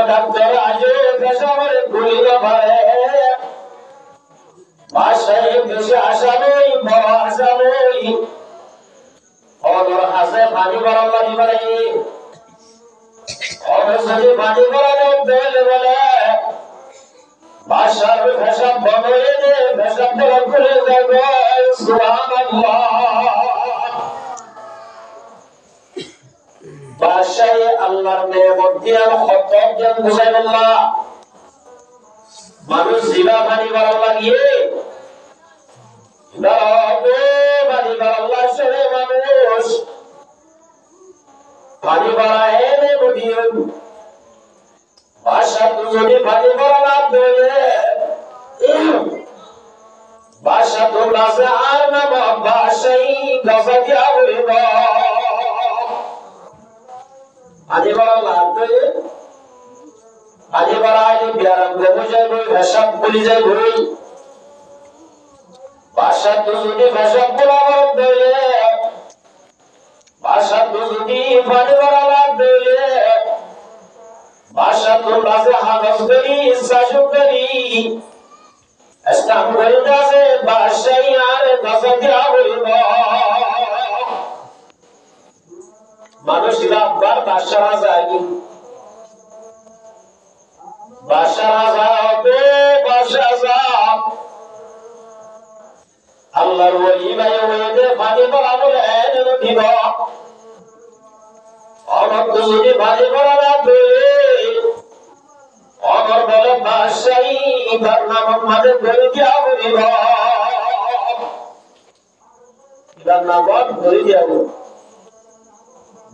Doctor আজে পেশাবের গুলি না পারে বাসায় বেশি আশা নেই বড় আশা নেই অদর হাসে পানি করার লাগি পারে অদর যদি পানি করানো বেলে বলে বাসার পেশাব বন্ধ হয়ে যায় পেশাব বন্ধ করে যাবে সুবহানাল্লাহ বাসায় আল্লাহর নেয়ামত দিয়া হক জ্ঞান বুঝাইল্লাহ মানুষ জিবা পানি করার লাগিয়ে পানি করার সরে মানুষ পানি করা এনে বুঝিয়ে বাসা দুজনে পানি করা না দেবে বাসা তো গাছে আর না বাসাই গাছা দিয়া বলিব পানি করা লাভ দেবে পানি করা আগে বিয়ারাম দেবো যাই বই ভেসাব বলি যাই বই বাসা দুজনে ভেসাব বলা দেবে বাসা দুজনে পানি করা লাভ দেবে বাসা তো গাছে হাগস করি সাজু করি স্টাম করে গাছে বাসাই আর গাছা দিয়া বলিব মানুষরা আবার বাসা যায় বাসা যাবে বাসা যাব আল্লাহর ওলি ভাই ওইতে পানি করা বলে যেন দিব অমর দুজনে পানি করা লাগবে অমর বলে বাসাই তার নাম আমাদের ধরে দিয়া বলিব তার নাম ধরে দিয়া বলিব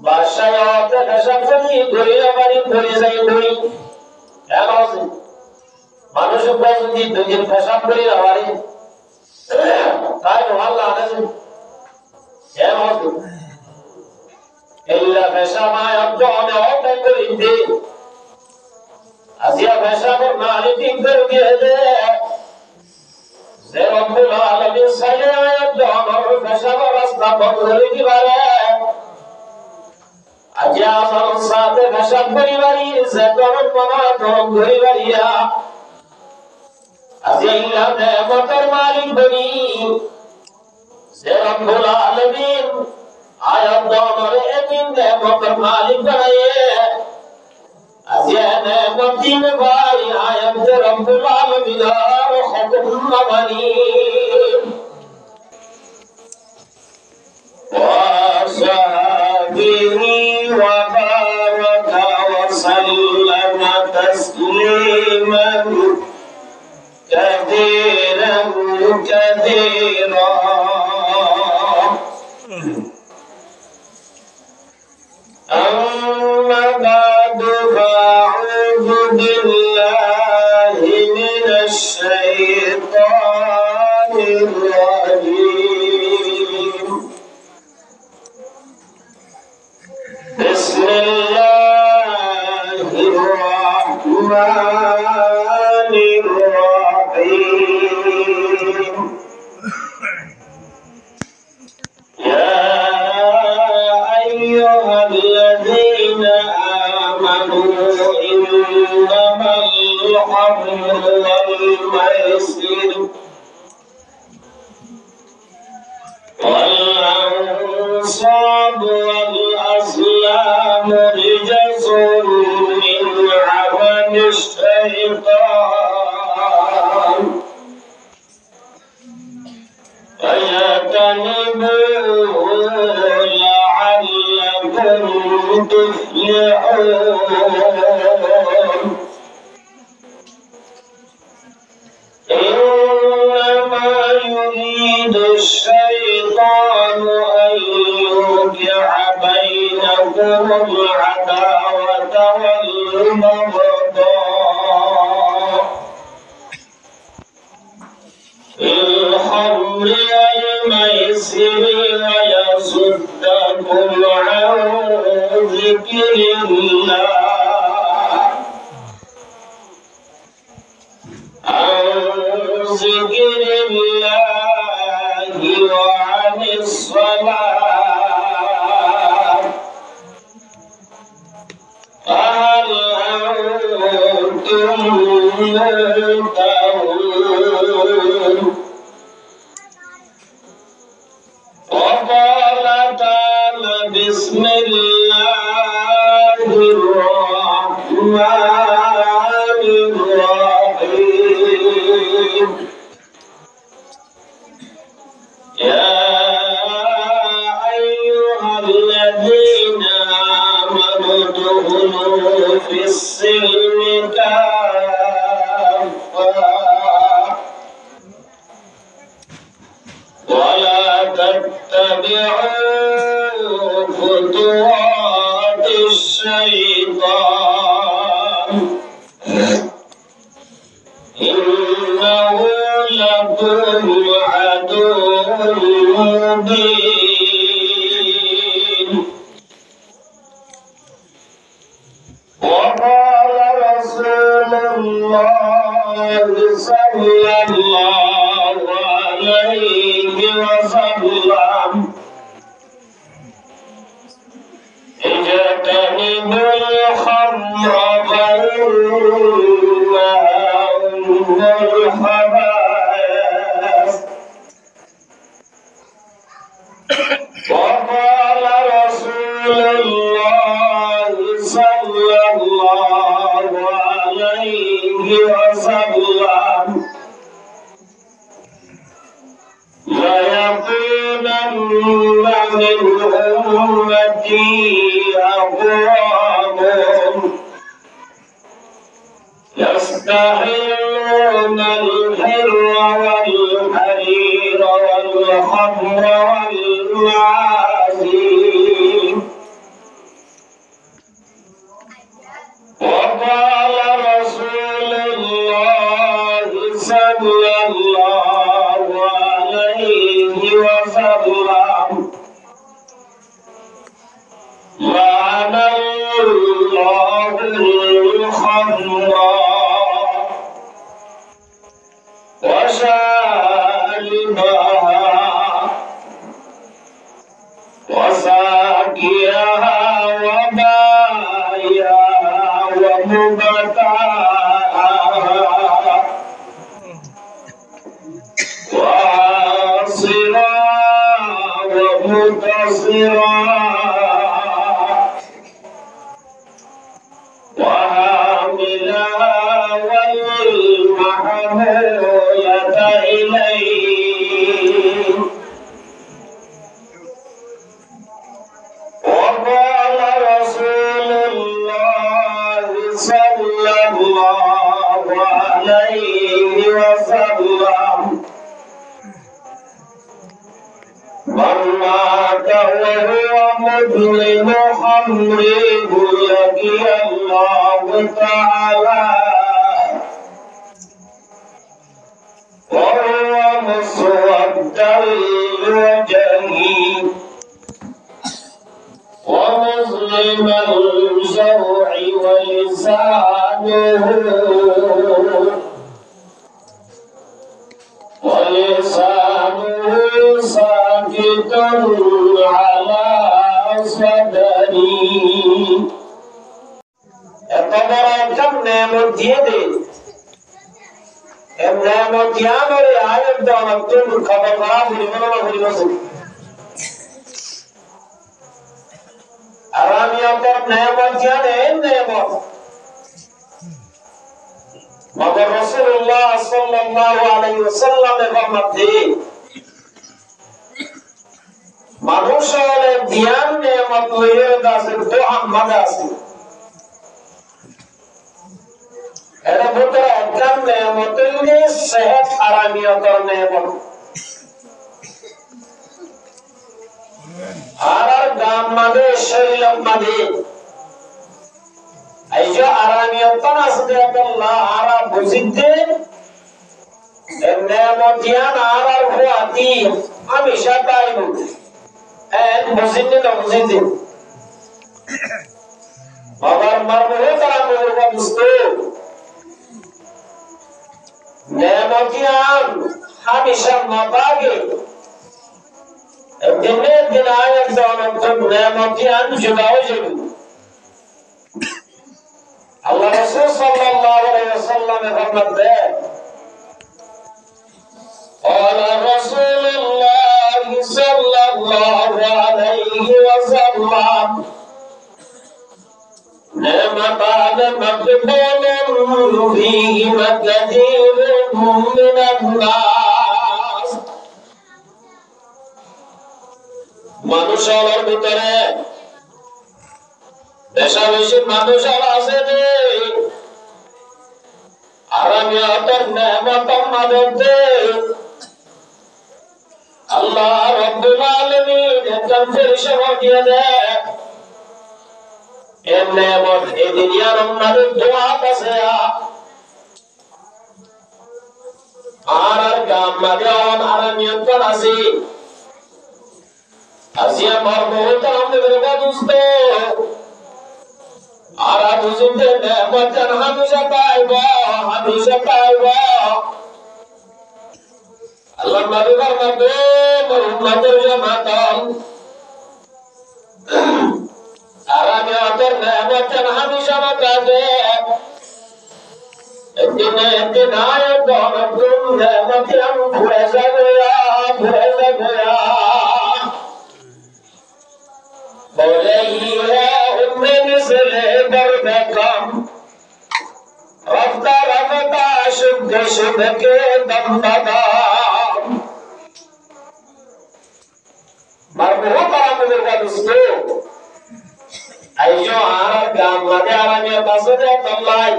বাসায় অতে পেশাব করি ধরে বাড়ি ধরে যাই ধরি মানুষ যদি দুদিন পেশাব করি না বাড়ি তাই ভাল্লা আনেছেন পেশাব অনেক করি দে আজিয়া পেশাবর নালি ঠিক করে দিয়ে দে যে রব্বুল আলামিন সাইলে আমার পেশাবর রাস্তা বন্ধ করে দিবারে আজা আমার সাথে পেশাব করিবারি যে গরম মামা গরম করিবারিয়া আজি ইল্লা নেমতের মালিক বনি যে রব্বুল আলামিন আয়াত আমার এদিন নেমতের মালিক বানায়ে আজি নেমত দিন ভাই আয়াত রব্বুল আলামিন আর হুকুম মানি وبارك وسلم تسليما كثيرا كثيرا أما بعد فأعوذ بالله من الشيطان الرجيم بسم الله الرحمن الرحيم يا أيها الذين آمنوا إنما الخمر والميسر والأنصاب والأزلام رجس من عمل الشيطان فاجتنبوه لعلكم تفلحون إنما يريد الشيطان أن يوقع بينكم العداوة والبغضاء في الخمر والميسر ويصدكم عن ذكر الله وعن الصلاة فهل الرحمن الرحيم يا أيها الذين آمنوا ادخلوا في السلم كافة ولا تتبعوا خطوات الشيطان إنه لكم عدو مبين وقال رسول الله صلى الله عليه وسلم اجتنبوا الخمر فإنها أم الخبائث وقال رسول الله صلى الله عليه وسلم ليكونن من أمتي أقوام يستحلون الحر والحرير والخمر والمعازف وقال رسول الله صلى الله عليه وسلم لعن الله الخمر وشاربها وساقيها وبائعها ومبتاعها وعاصرا ومتصرا وحاملا والمحمولة إليه وقال رسول الله صلى الله عليه وسلم من مات وهو مدمن خمر لقي الله تعالى وهو مسود الوجه ومظلم الجوع ولسانه ساكت على صدري এতবড় কম নেমত দিয়ে দে এম নেমত ইয়ামরে আয়াত দাও না তুমি খবর করা ভুলিব না আরামিয়াতের নেমত জানে নেমত মগর রাসূলুল্লাহ সাল্লাল্লাহু আলাইহি ওয়াসাল্লামের মধ্যে মানুষের ধ্যান নেমত লইয়ে দাসের মুহাম্মদ আছে এর ভিতরে একদম নেমত হইলে সেহত আরামিয়াতের নেমত আর গাম মাদে শরীর মাদে আইজো আরামিয়াতন আসতে আল্লাহ আরা বুঝিতে নেমতিয়ান আরার হুয়াতি আমি শাতাইব এন বুঝিতে না বুঝিতে বাবার মারমে তারা বলবা বুঝতো নেমতিয়ান হামেশা মাবাগে দিনে দিন আয়াত দাওয়াত নেমতিয়ান জুদাও যাবে আল্লাহ রাসূল সাল্লাল্লাহু আলাইহি ওয়াসাল্লাম ফরমাতেন قال رسول الله صلى الله عليه وسلم نعمتان مغبون فيهما كثير من الناس মানুষের ভিতরে বেশা বেশি মানুষ আছে আর আমি অতর নেমত মানতে আল্লাহ রব্বুল আলামিন একদম পরিষেবা দিয়ে দেয় এর নেমত এই দুনিয়ার আমাদের দোয়া কাছে আর গাম মাদেওয়ান আর আমি অন্তর আছি আসিয়া মরমত আমাদের দোস্ত আর বুঝতে নেমত হামেশা পাইবা আল্লাহ নবী ফরমাতে মুহাম্মদের জামাতাম আর আমি অন্তর নেমত হামেশা পাবে একদিন আয়াত দরকুম নেমত আম ভুলে যাবে বলে ইয়া উম্মে মিসলে দরবেকম রফতা রফতা শুদ্ধ শুদ্ধকে দমদাম মারবো আমাদের কাছে আইজো আর গাম মাঝে আর আমি বাসরে তল্লাই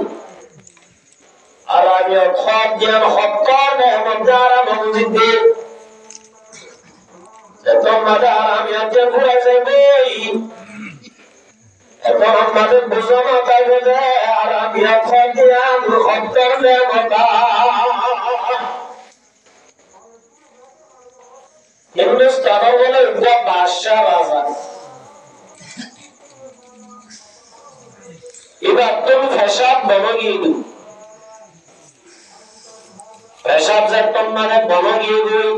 আর আমি খত জ্ঞান হক্কর নেমদারা মসজিদে তোমাদের আর আমি আজকে ঘুরে যাবই এখন আমাদের বুঝানো থাকবে আর আমি খত জ্ঞান হক্কর নেমদা হিন্দুস্তান বলে বাদশাহ রাজা এবার তুমি ফেসাব বনগিয়ে দিই ফেসাব যেমন মানে বনগিয়ে দিই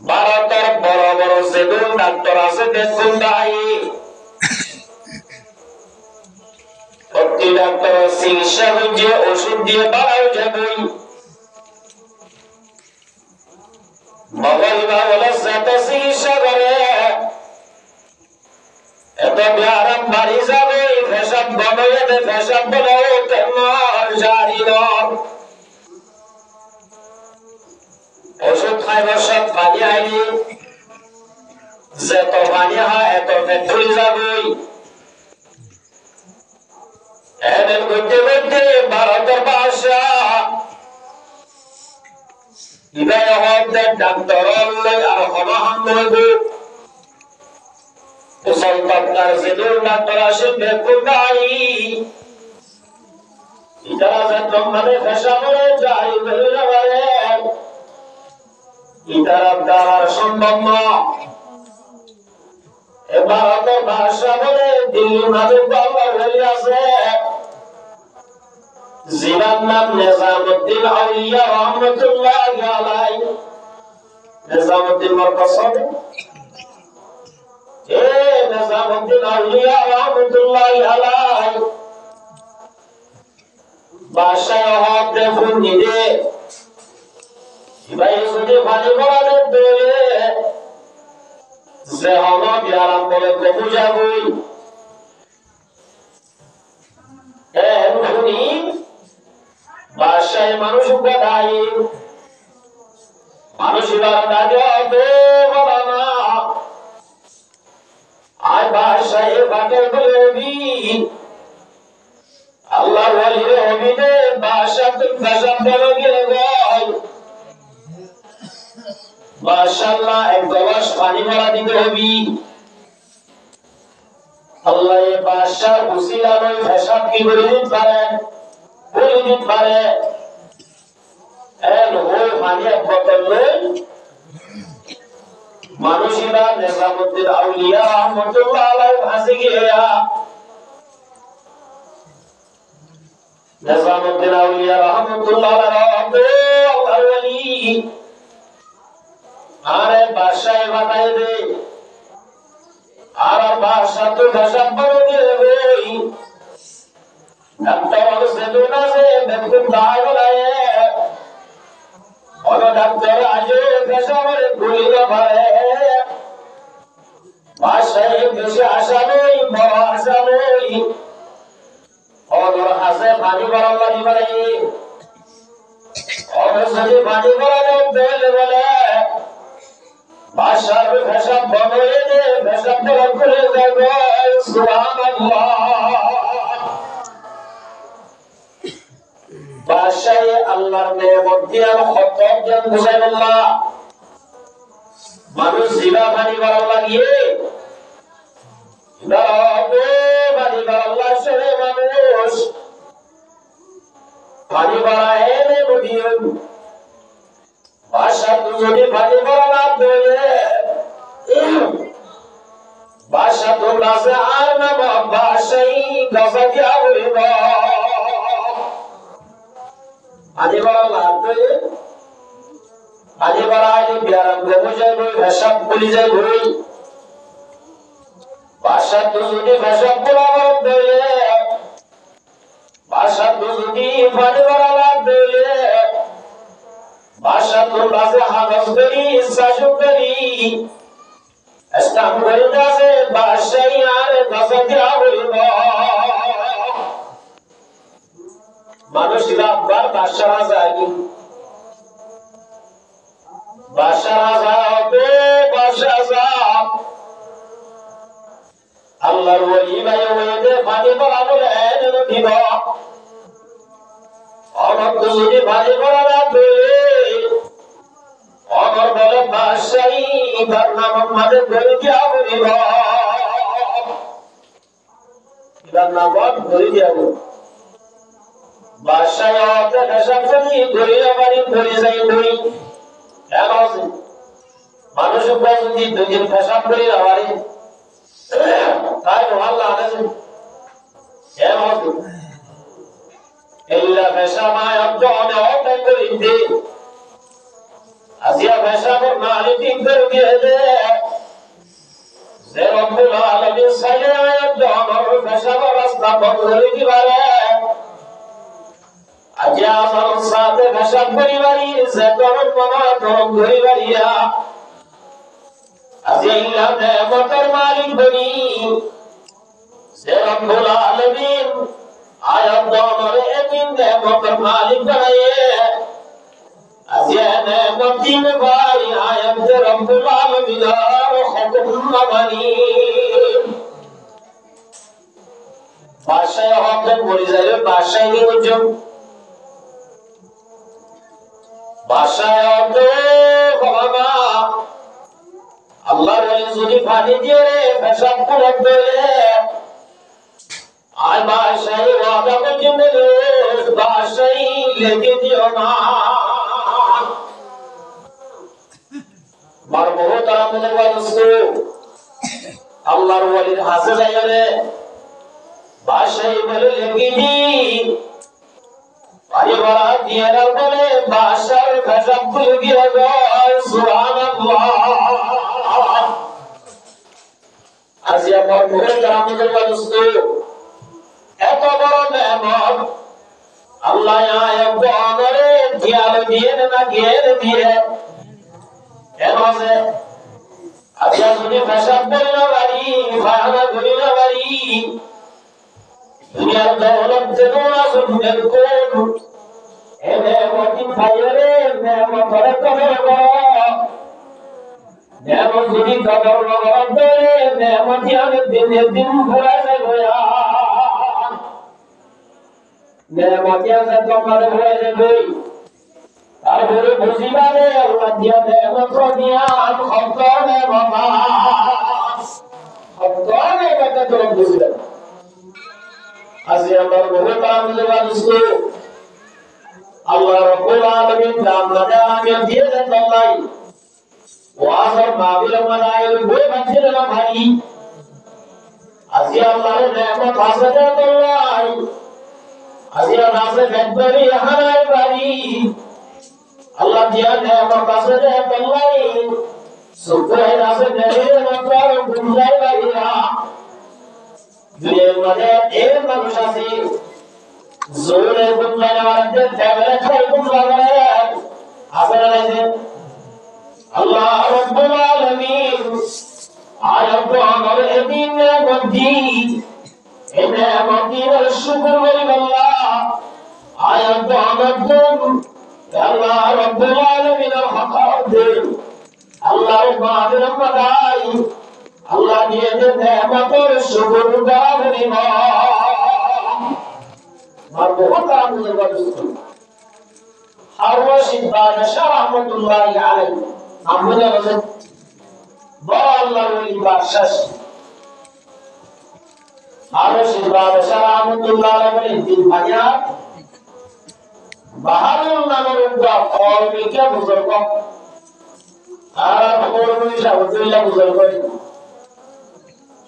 ভারতের বড় বড় যেগুন ডাক্তার আছে দেখুন ভাই প্রতি ডাক্তার চিকিৎসা হচ্ছে ওষুধ দিয়ে বাড়াও যাবই মগল বা বলে যত চিকিৎসা করে এত আরাম বাড়ি যাবে ফেসাব বনয়ে ফেসাব বলো তেমন জারি ওষুধ খাইব সব পানি আইনি যত পানি হয় এত ফ্যাক্টরি যাবই এদের করতে করতে ভারতের ভাষা ইবাই হতে ডাক্তার আর হনহান হইব মুসলমানদের যেদুর ডাক্তার আসে দেখুন নাই ইতারা যত মানে ফেসা করে যাই বেরিয়ে পারে ইতারা দ্বারা সম্ভব না এবার তো ভাষা বলে দিল্লি মাদক বাবা বলে আছে জিনার নাম নিজামুদ্দিন আউলিয়া রহমতুল্লাহ আলাইহি নিজামুদ্দিন মরকসদ নিজামুদ্দিন আউলিয়া রহমতুল্লাহ আলাইহি বাসায় হক দেখুন নিদে ভাই যদি পানি ভরানোর দলে যে হলো বিয়ারাম বলে কবু যাবই এমনি বাসায় মানুষ দাঁড়াই মানুষ দাঁড়িয়ে বলা না আর বাসায় বাটে বলবি আল্লাহ ওয়ালির হবিদে বাসা তুই ফেসাব বলে গেলে গয় মাশাআল্লাহ এক গ্লাস পানি ভরা দিতে হবি আল্লাহ এই বাদশার উসিলা নয় ফেসাব কি করে দিতে পারে এর ওই পানি এক বোতল লই মানুষেরা নিজামুদ্দিন আউলিয়া রহমতুল্লাহ আলাইহি ভাসে গিয়া নিজামুদ্দিন আউলিয়া রহমতুল্লাহ আলাইহি আল্লাহর ওলি আরে বাদশাহ বানাই দে আর বাদশাহ তো ফেসাব করে দেবে ডাক্তার সেদিন আছে দেখুন দায় বলায় ডাক্তার আজ ফেসাবের গুলি না পারে বাসায় বেশি আশা নেই, বড় আশা নেই। অদর হাসে পানি ভরাল্লা দিবারে, অদর যদি পানি ভরানো বেলে বলে বাসার ভেসা বদলে দে, ভেসা বদল করে দেবে। সুবহানাল্লাহ। বাসায় আল্লাহর নেয়ামত দিয়া হক জ্ঞান বুঝাই আল্লাহ। মানুষ জিবা পানি ভরাল্লা গিয়ে পানি ভরাল্লা সরে মানুষ পানি ভরায় নদীর বাসা যদি পানি ভরা দেবে বাসা তো গাছে আর না বাসাই গাছা দিয়া বলিব পানি ভরা লাগবে। পানি ভরা আইলে বিয়ারাম দেবো যাইব, ভেসাব বলি যাইব। বাসা তো যদি ভেসাব বলা দেবে বাসা তো যদি পানি ভরা লাগবে বাসা তো গাছে হাগস করি সাজু করি স্টাম্প করে গাছে বাসাই আর গাছা দিয়া বলিব। মানুষরা আবার বাসা রাজা বাসা রাজা হবে বাসা রাজা আল্লাহর ওলি ভাই ওইতে পানি ভরা বলে দিব অমর যদি পানি ভরা লাগবে অমর বলে বাসাই তার নাম আমাদের ধরে দিয়া বলিব তার নাম ধরে দিয়া বলিব। বাসায় অতে নেশা করি ধরিয়া বাড়ি ধরে যাই ধরি মানুষ যদি দুদিন পেশাব করি না বাড়ি তাই মহল্লা আনেছে এল্লা পেশাবায় অনে অটাই করি দে আসিয়া পেশাবর নালি ঠিক করে দিয়ে দে যে রব্বুল আলামিন সাইলে আয়াত আমার পেশাবর রাস্তা বন্ধ করে দিবারে আজ আমার সাথে পেশাব করিবারি যে করণ মামা করণ করিবারিয়া আজ ইল্লা নেমতের মালিক বনি যে রব্বুল আলামিন আয়াত আমার এদিন নেমতের মালিক বানায়ে আজ নেমত দিন ভাই আয়াত রব্বুল আলামিন আর হুকুম মানি বাসায় হক বলি যাবে বাসায় কি বুঝছো বাসায় বাবা আল্লাহর ওলি যদি পানি দিয়ে রে পেশাব করে দেবে আর বাসায় ওয়াদা করতে বাসায় লেগে দিও না মার বহুত আমাদের ওয়াজু আল্লাহর ওলির হাসে যায় রে বাসায় বলে লেগে দি পরিবার দিয়ে বলে বাসার পেশাব করে দিয়ে যায় সুবহানাল্লাহ। আজ আমার বহুত আমাদের ওয়াজু এত বড় নেয়ামত আল্লাহ আয়াত বলে দিয়ালো দিয়ে না গের দিয়ে কেন আছে আচ্ছা যদি পেশাব করে না বাড়ি ভাড়া করে না বাড়ি দুনিয়ার দৌলত দেব না সুন্দর কোন এনে মতিন ভাইরে নেমত ধরে কবর করো নেমত যদি কবর করো নেমত আমি দিন ঘুরে যাবো নেমত আছে তোমাদের ঘুরে যাবে তারপরে বুঝিবারে আল্লাহ দিয়া নেমত দিয়া খতনে বাবা খতনে কথা তো বুঝিলেন আজি আমার বহুত আমাদের মানুষকে আল্লাহ রাব্বুল আলামিন জান্নাতে আমি দিয়ে দেন আল্লাহ ওয়াজর মাহফিল মানাইল বই বাঁচিল না ভাই আজি আল্লাহর নেয়ামত হাসতে আল্লাহ আজি নাসে ফেদরি হারাই বাড়ি আল্লাহ দিয়া নেয়ামত হাসতে আল্লাহ সুবহান নাসে নেরে মাত্র গুঞ্জাই বাড়িয়া দুনিয়ার মধ্যে এর মানুষ আছে জোরে গুঞ্জাই আমাদের দেবলে খাই গুঞ্জাই আছে না আছে আল্লাহ রাব্বুল আলামিন আয়াত আমার এদিন নেমতি এই নেমতির শুকর করিব আল্লাহ আয়াত আমার আল্লাহ রব্বুল আলামিনের হক দেন আল্লাহর বাদের মাদাই আল্লাহ দিয়ে দেন নেমতের শুকর করিব মারবো তারা মুদের বাদুস্ত হারওয়াশিদ বাদশাহ রহমাতুল্লাহি আলাইহি আমরা বলেন বড় আল্লাহর ওলি বাদশাহ হারওয়াশিদ বাদশাহ রহমাতুল্লাহি আলাইহি তিন ভাইয়া বাহাদুর নামের একটা কওমিকে বুজুর্গ আর কওমি শাহদুল্লাহ বুজুর্গ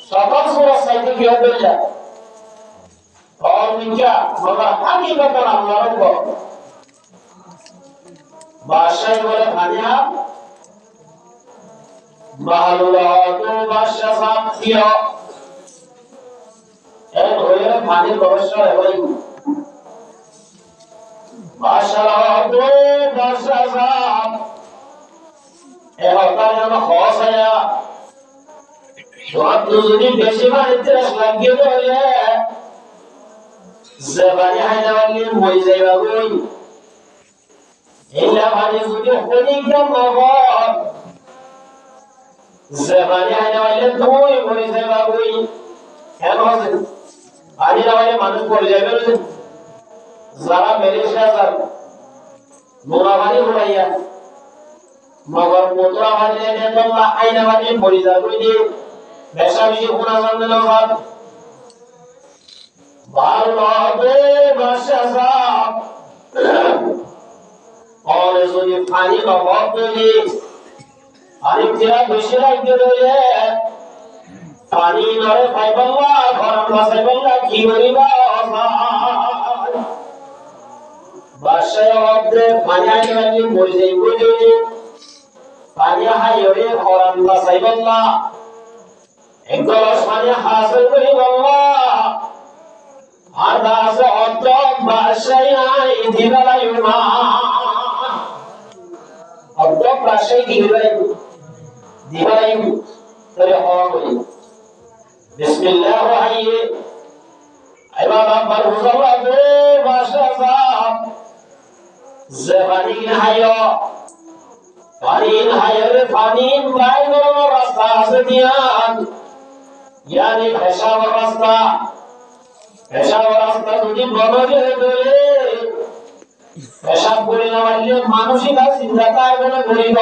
সবার সবার সাইতে কি হবে না কওমিকা বাবা হাকিকতান আল্লাহর উপর বাদশাহ বলে ভাইয়া বাহালুল্লাহ তো বাদশাহ সাথিয়া এই হয়ে পানির ব্যবস্থা হয় বাদশাহ তো বাদশাহ সাহেব এ হতায় আমার খোসায়া সব যদি বেশি বাড়িতে লাগিয়ে ধরে জবানি হাইনাওয়ালি মই যাইবা গই ইল্লা ভানি যদি হরিকা মগর জবানি হাইনাওয়ালি তুই মই যাইবা গই কেন আছে আনি নাওয়ালি মানুষ পড়ে যাবে যারা মেরে শাহজাদ মোরাবানি ঘুরাইয়া মগর মোতরা বানি এনে তোমরা হাইনাওয়ালি মরি যাবে দি বেশা বেশি কোনা জানলে না বাদ ভালো বাদশাহ और যদি পানি অভাব হলে আরেকটা বেশি লাগবে বলে পানি নরে পাইবল্লা গরম বাসাইবল্লা কি করিবা বাদশাহ অবদে পানি আইলে মরে যাইব যদি পানি হাইরে গরম বাসাইবল্লা এক গ্লাস পানি হাসিল করিবল্লা আর দাস অত বাদশাহ আই দিবালাইমা অত বাদশাহ দিবালাইম তরে হওয়া বলি বিসমিল্লাহ রাহিয়ে আইবা বারুজাল্লাহ দে বাদশাহ জবানি হায়ো পানি হায়রে পানি বাইরে রাস্তা আছে দিয়ান यानी पेशावर रास्ता যদি বনজে ধরে পেশাব করে না মারলে মানসিক আর চিন্তাটাই বলে ঘুরিব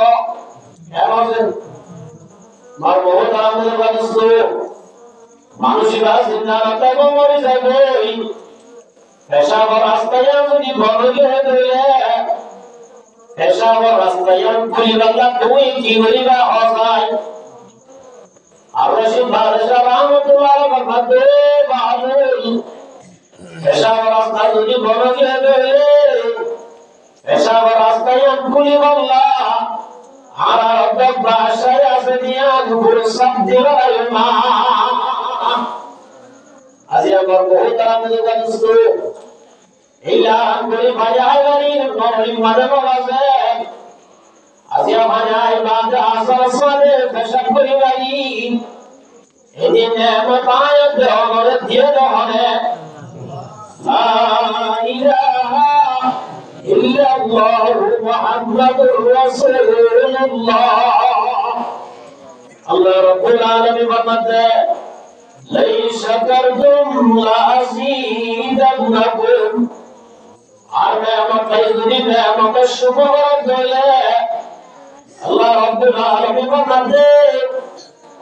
এমন মার বহুত আমাদের বাদস্ত মানসিক আর চিন্তাটাই মরে যাবে পেশাवर রাস্তায় যদি বনজে ধরে পেশাवर রাস্তায় ঘুরিবাল্লা তুই কি ঘুরিবা হয় আরশি বাদশাহ রহমাতুল্লাহ ফরমাতে বাহাদুর পেশাওয়ার রাস্তা যদি বড় গেলে পেশাওয়ার রাস্তায় কুলি বল্লা আর রব বাদশাহ আছে দিয়া গুরু সব দিবাই মা আজি আমার বহুত আমাদের দোস্ত ইলা করে ভাই গাড়ির নরই মাঝে বলাছে আজি আমার আই বাদা আসর সালে পেশাব করি গাড়ি এদিন মতায় দেওয়ার দিয়ে দহনে লা ইলাহা ইল্লাল্লাহ মুহাম্মাদুর রাসূলুল্লাহ আল্লাহ রাব্বুল আলামিন ফরমাতে লাই শাকারতুম লা আযীদান্নাকুম আর আমাকে যদি আমাকে শুকর দিলে আল্লাহ রাব্বুল আলামিন ফরমাতে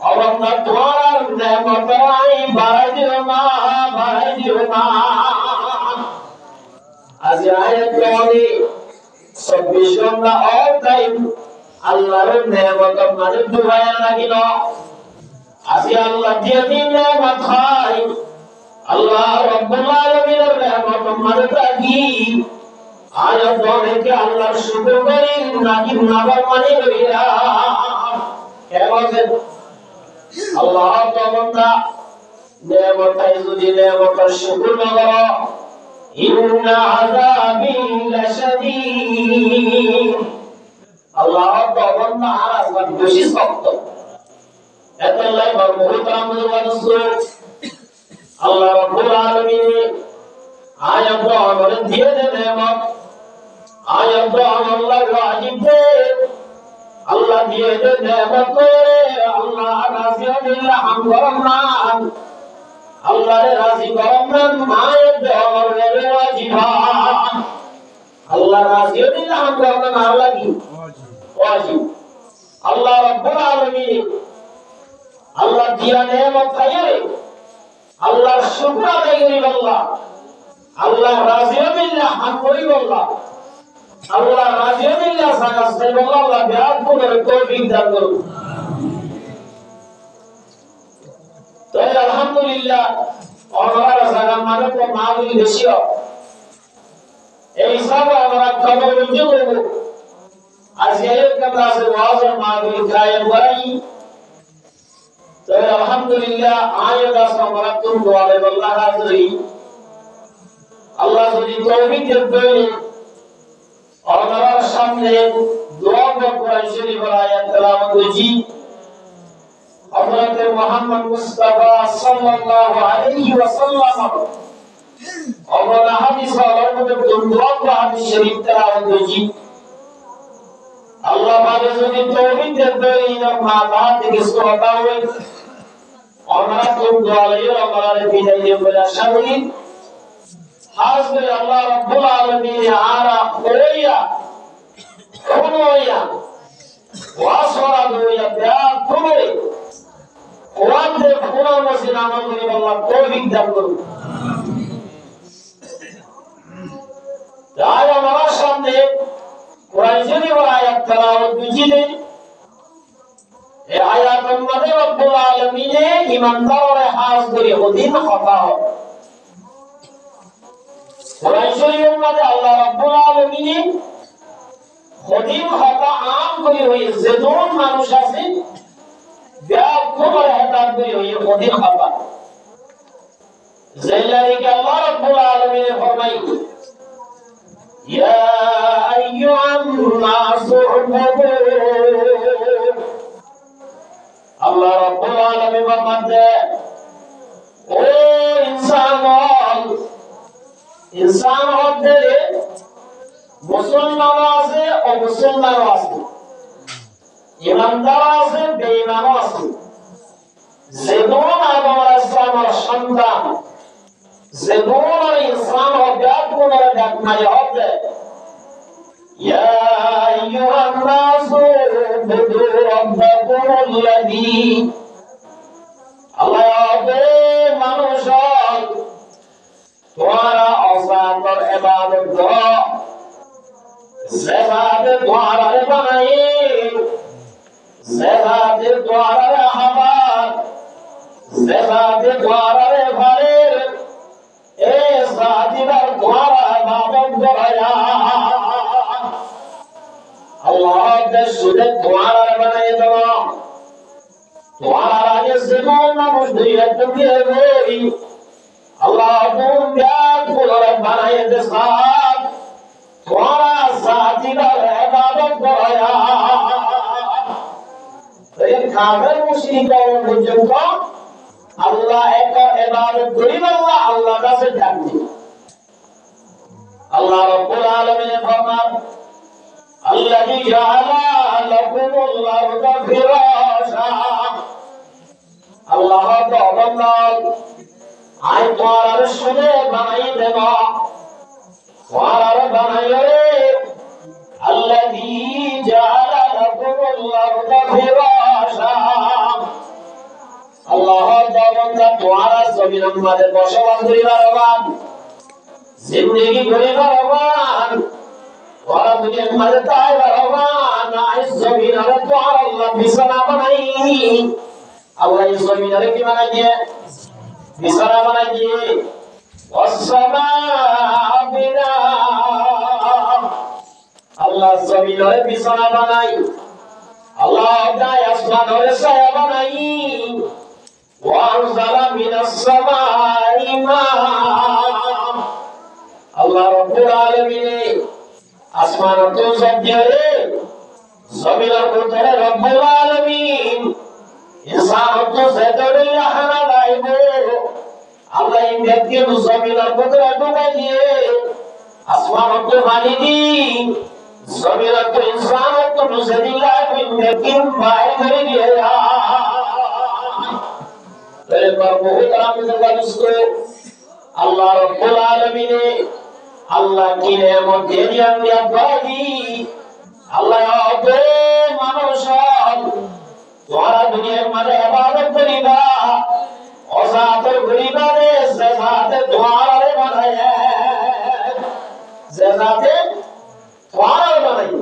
অবন্না তোমার নেমতাই বাড়াই দিও না আজি আয়াত কোনি 24 ঘন্টা অল টাইম আল্লাহর নেমত মানে দুবাই লাগিল আজি আল্লাহ দিয়ে দিন নেমত খাই আল্লাহ রাব্বুল আলামিনের নেমত মানে থাকি আয়াত কোনি আল্লাহর শুকর করি নাকি নাফরমানি করিয়া কেমন আল্লাহ তাআলা নেমতাই যদি নেমতের শুকর না করো ইন্না আযাবি লাশাদীদ আল্লাহ তাআলা আযাব বেশি শক্ত এতাল্লাই বরকত আমাদের ওয়াজু আল্লাহ রাব্বুল আলামিন আয়াত আমরে দিয়ে দেন নেয়ামত আয়াত আল্লাহ ওয়াজিব দে আল্লাহ দিয়ে দেন নেয়ামত করে আল্লাহ রাজি বিল্লাহ হাম করম না আল্লাহর রাজি করম না আয়াত আমরে ওয়াজিবা আল্লাহ রাজি বিল্লাহ হাম করম না আল্লাহ কি ওয়াজিব আল্লাহ রাব্বুল আলামিন আল্লাহ দিয়া নেয়ামত খাইয়ে আল্লাহর শুকর আদায় করি আল্লাহ আল্লাহ রাজি বিল্লাহ হাম করি আল্লাহ আল্লাহ রাজি বিল্লাহ সাকাস দেব আল্লাহ বিয়াদ করে তৌফিক দান করুন তো আলহামদুলিল্লাহ আমরা সালাম মানে তো মাহফিল বেশিও এই সব আমরা খবর বুঝে করব আজ এই ক্লাসে ওয়াজ মাহফিল কায়েম করাই তো আলহামদুলিল্লাহ আয়াত আমরা তুম দোয়া আল্লাহ হাজিরি আল্লাহ যদি তৌফিক দেন আমাদের সামনে দোয়া কোরআন শরীফের আয়াত তেলাওয়াত করেছি হযরত মুহাম্মদ মুস্তাফা সাল্লাল্লাহু আলাইহি ওয়াসাল্লাম আমরা হাদিস আলোচনা দোয়া হাদিস শরীফ তেলাওয়াত করেছি আল্লাহ পাক যদি তৌফিক দেন মাথা থেকে শ্রোতা হয় আমরা তুম দোয়া লইয়া আমরা বিদায় দিয়ে বলে আশা করি হাজরে আল্লাহ রাব্বুল আলামিন আরা কইয়া কোনয়া ওয়াসরা দুইয়া দা তুমি ওয়াদে কোরআন মসজিদ আমল করে আল্লাহ তৌফিক দান করুন তাই আমার সামনে কোরআন শরীফের আয়াত তেলাওয়াত বুঝিয়ে এই আয়াতের মধ্যে রব্বুল আলামিন ইমানদারের হাজ করে ওদিন কথা হয় কোরআন শরীফের মধ্যে আল্লাহ রাব্বুল আলামিন খদিম হতা আম করে হয়ে যেজন মানুষ আছে ব্যাপকভাবে হেদায়েত করে হয়ে খদিম হতা যেলারিকে আল্লাহ রাব্বুল আলামিন ফরমাই ইয়া আইয়ুহান নাসু উবুদু আল্লাহ রাব্বুল আলামিন ফরমাতে ও इंसान होते मुसलमान আছে ও মুসলমান আছে ইমানদার আছে বেঈমান আছে যেমন আদম আলাইহিস সালামের সন্তান যেমন ইনসান হবে আপনারা দেখমাই হবে ইয়া আইয়ুহান নাসু বুদু রাব্বাকুমুল্লাযী আল্লাহ মানুষ तुम्हारा औसान और इबादत करो ज़िबाद द्वारा बनाए ज़िबाद द्वारा हमार ज़िबाद द्वारा भरे ए सादिदार द्वारा इबादत कराया अल्लाह के सुने द्वारा बनाए तुम्हारा ये ज़िमान ना मुझे तुम्हें वही अल्लाह तुम प्यार कुलर बनाए दे साथ तुम्हारा साथीदार इबादत कराया तो ये काफिर मुशरिकों मुझको अल्लाह एक इबादत करी अल्लाह का से डाकती अल्लाह रब्बुल आलमीन ने फरमाया अल्लाजी जअला लकुमुल अर्द फिराशा अल्लाह तो अल्लाह आई तुम्हारा सुने बनाई देगा तुम्हारा बनाए अल्लाजी जअला लकुमुल अर्द फिराशा अल्लाह तो तुम्हारा जमीन में बसबास करिबार बाद जिंदगी करिबार बाद और दुनिया में ताइबार बाद इस जमीन में तुम्हारा अल्लाह बिछाना बनाई अल्लाह इस जमीन में की बनाई बिछाना बनाई बिना अल्लाह जमीन में बिछाना बनाई अल्लाह का आसमान और साया बनाई وأنزل من السماء ماء الله رب العالمين आसमान तो सब जरे जमीन को तेरे रब्बुल आलमीन ইনসান তো সেদরিল্লাহ না লাইবো আল্লাহ এই ব্যক্তি জমিনের ভিতরে ঢুকাই দিয়ে আসমান তো পানি দি জমিন তো ইনসান তো সেদিল্লাহ কোন ব্যক্তি বাইরে করে দিয়ে তাহলে বহুত আমাদের বাদুস্ত আল্লাহ রাব্বুল আলামিন আল্লাহ কি নেয়ামত দিয়ে দিয়া বাদি আল্লাহ তো মানুষ তোরা দুনিয়ার মাঝে ইবাদত করিবা অসাতের করিবা রে সাথে তোমারে বানায় সাথে তোমারে বানায়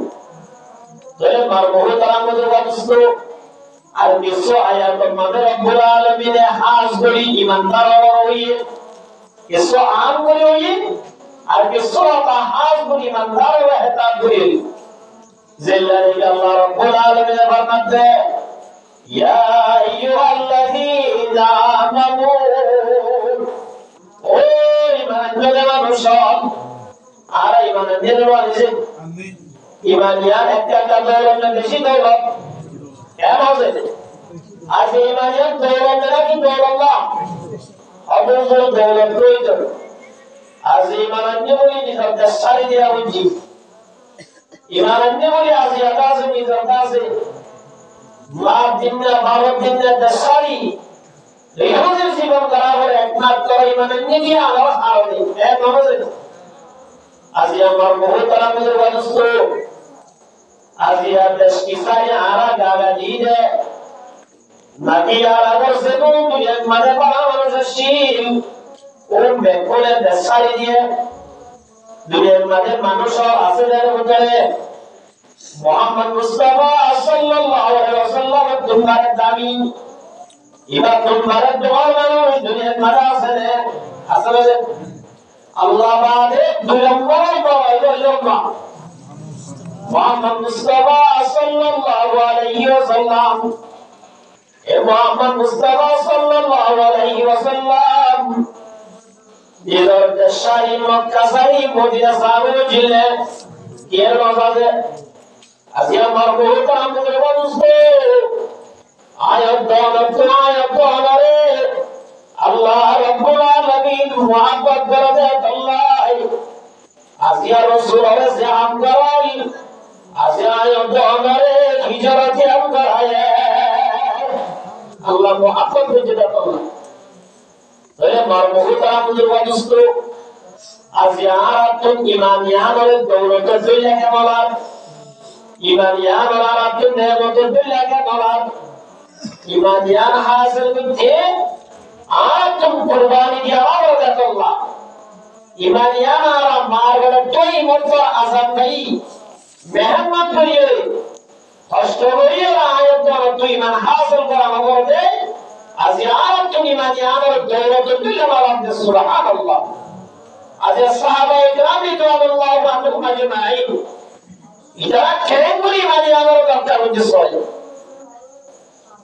তাহলে বহুত আমাদের বাদুস্ত আর বিশ্ব আয়াতের মাঝে রব্বুল আলামিন হাস করি ইমানদার হইয়ে বিশ্ব আম করি হইয়ে আর বিশ্ব হাস করি ইমানদার হয়ে হেতাব করি জিল্লাহি আল্লাহ রব্বুল আলামিন ফরমাতে ইয়া আইয়ুহাল্লাযীনা আমানু ও ঈমানদার মানুষ আর ঈমানদার মানুষ আমিন ঈমানিয়ান একটা দৌলত বেশি দৌলত কেন হবে আর ঈমানিয়ান দৌলত নাকি দৌলত না অবশ্য দৌলত প্রয়োজন আজ ঈমানিয়ান বলি নিজের দেশারি দেয়া উচিত ঈমানিয়ান বলি আজ আকাশে নিজের কাছে মার দিননা বাবার দিননা দেশারি রিহাজের জীবন করার একমাত্র ঈমানিয়ান দিয়ে আলো হারনি এক হবে আজ আমার বহুত আমাদের বাদস্ত আজিয়া দেশ কিসাই আরা গাগা দিনে নাকি আরা বসে তো দুনিয়ার মাঝে পাওয়া মানুষের শিল ওরম বেকলে দেশারি দিয়ে দুনিয়ার মাঝে মানুষ আছে যার ভিতরে মুহাম্মদ মুস্তাফা সাল্লাল্লাহু আলাইহি ওয়াসাল্লাম তোমার দামি এবার তোমার দোয়া মানুষ দুনিয়ার মাঝে আছে আসলে আল্লাহ বাদে দুই নম্বর বাবা মুহাম্মদ মুস্তাফা সাল্লাল্লাহু আলাইহি ওয়াসাল্লাম এ মুহাম্মদ মুস্তাফা সাল্লাল্লাহু আলাইহি ওয়াসাল্লাম দিদার দেশাই মক্কা সাই মদিনা সাহাবে জিলে এর মাঝে আজি আমার বহুত আমাদের বলছে আয়াত দরে আল্লাহ রাব্বুল আলামিন মুহাব্বত করে আল্লাহ আজিয়া রাসূল সে আম করাই আজিয়া দরে হিজরতে আম করায় আল্লাহ মুহাব্বত করে দেয় আল্লাহ তাহলে মারমুহুত আমাদের বলছ আজিয়া তো ঈমানিয়ানের দৌলত দিলে কেমন ঈমানিয়ান আর তো নেমত দিলে কেমন ঈমানিয়ান হাসিল করতে आतम कुर्बानी दिया होगा तो अल्लाह ईमानियान आरा मार्गड तोई मोर आजाद नहीं मेहनत करिए कष्ट करिए आयत द्वारा तू ईमान हासिल करा मगर दे अजियात तुम ईमानियान और दौलत दिल वाला दे सुभान अल्लाह आज सहाबा इकराम रिज़वानुल्लाह अलैहिम अजमाइन इधर खेंगुली ईमानियान और करता हूं जिसको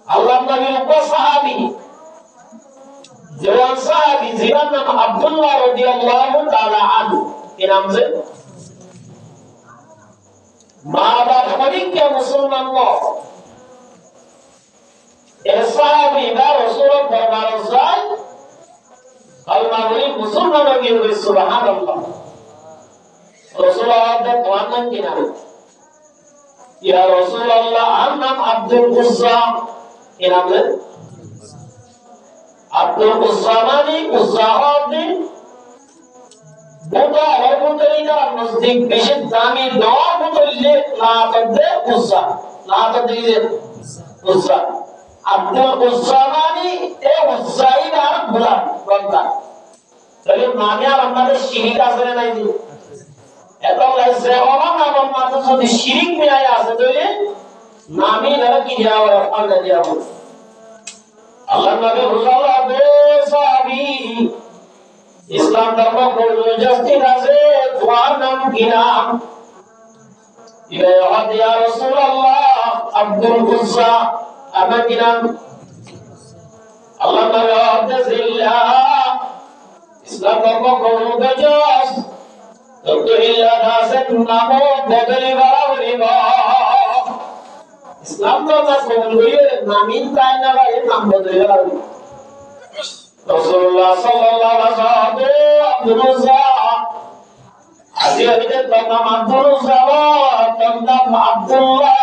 अल्लाह नबी को सहाबी जवान साहबी जिन्हां नाम अब्दुल्लाह রাদিয়াল্লাহু তাআলা আনহু কি নাম যে মা বাপ হরিকে মুসলমান লো এ সাহাবী বা রাসূল দরবার যায় কলমা বলি মুসলমান হয়ে গেল সুবহানাল্লাহ রাসূল আদে কোয়ান্নান কি নাম ইয়া রাসূলুল্লাহ আর নাম আব্দুল কুসা কি নাম যে আব্দুল কুসামানি কুসাহাদি বুটা রবুতরিকা নজদিক বেশি দামি নওয়া বুতলে না করতে কুসা না করতে কুসা আব্দুল কুসামানি এ উসাইদ আর গোলাম বন্দা তাহলে মানে আর আমাদের শিরিক আছে না নাই এত লাইছে ওলা না আমাদের যদি শিরিক মিলাই আছে তাহলে নামই না কি যাওয়া আল্লাহ যাওয়া আল্লাহ নবী হুজুর আবে সাহাবী ইসলাম ধর্ম কোন জাতি আছে তোমার নাম কি নাম ইয়া ইয়া রাসূলুল্লাহ আব্দুল কুসা আমার কি নাম আল্লাহ নবী আব্দুল্লাহ ইসলাম ধর্ম কোন গজস তো ইল্লা নাসেন নাম বদলি বাড়াবি ইসলাম ধর্ম কবুল করিয়ে নামিন তাই না ভাই নাম বদলে গেল রাসূলুল্লাহ সাল্লাল্লাহু আলাইহি ওয়াসাল্লাম আব্দুল মুসা আজি হইতে নাম আব্দুল মুসা নাম আব্দুল্লাহ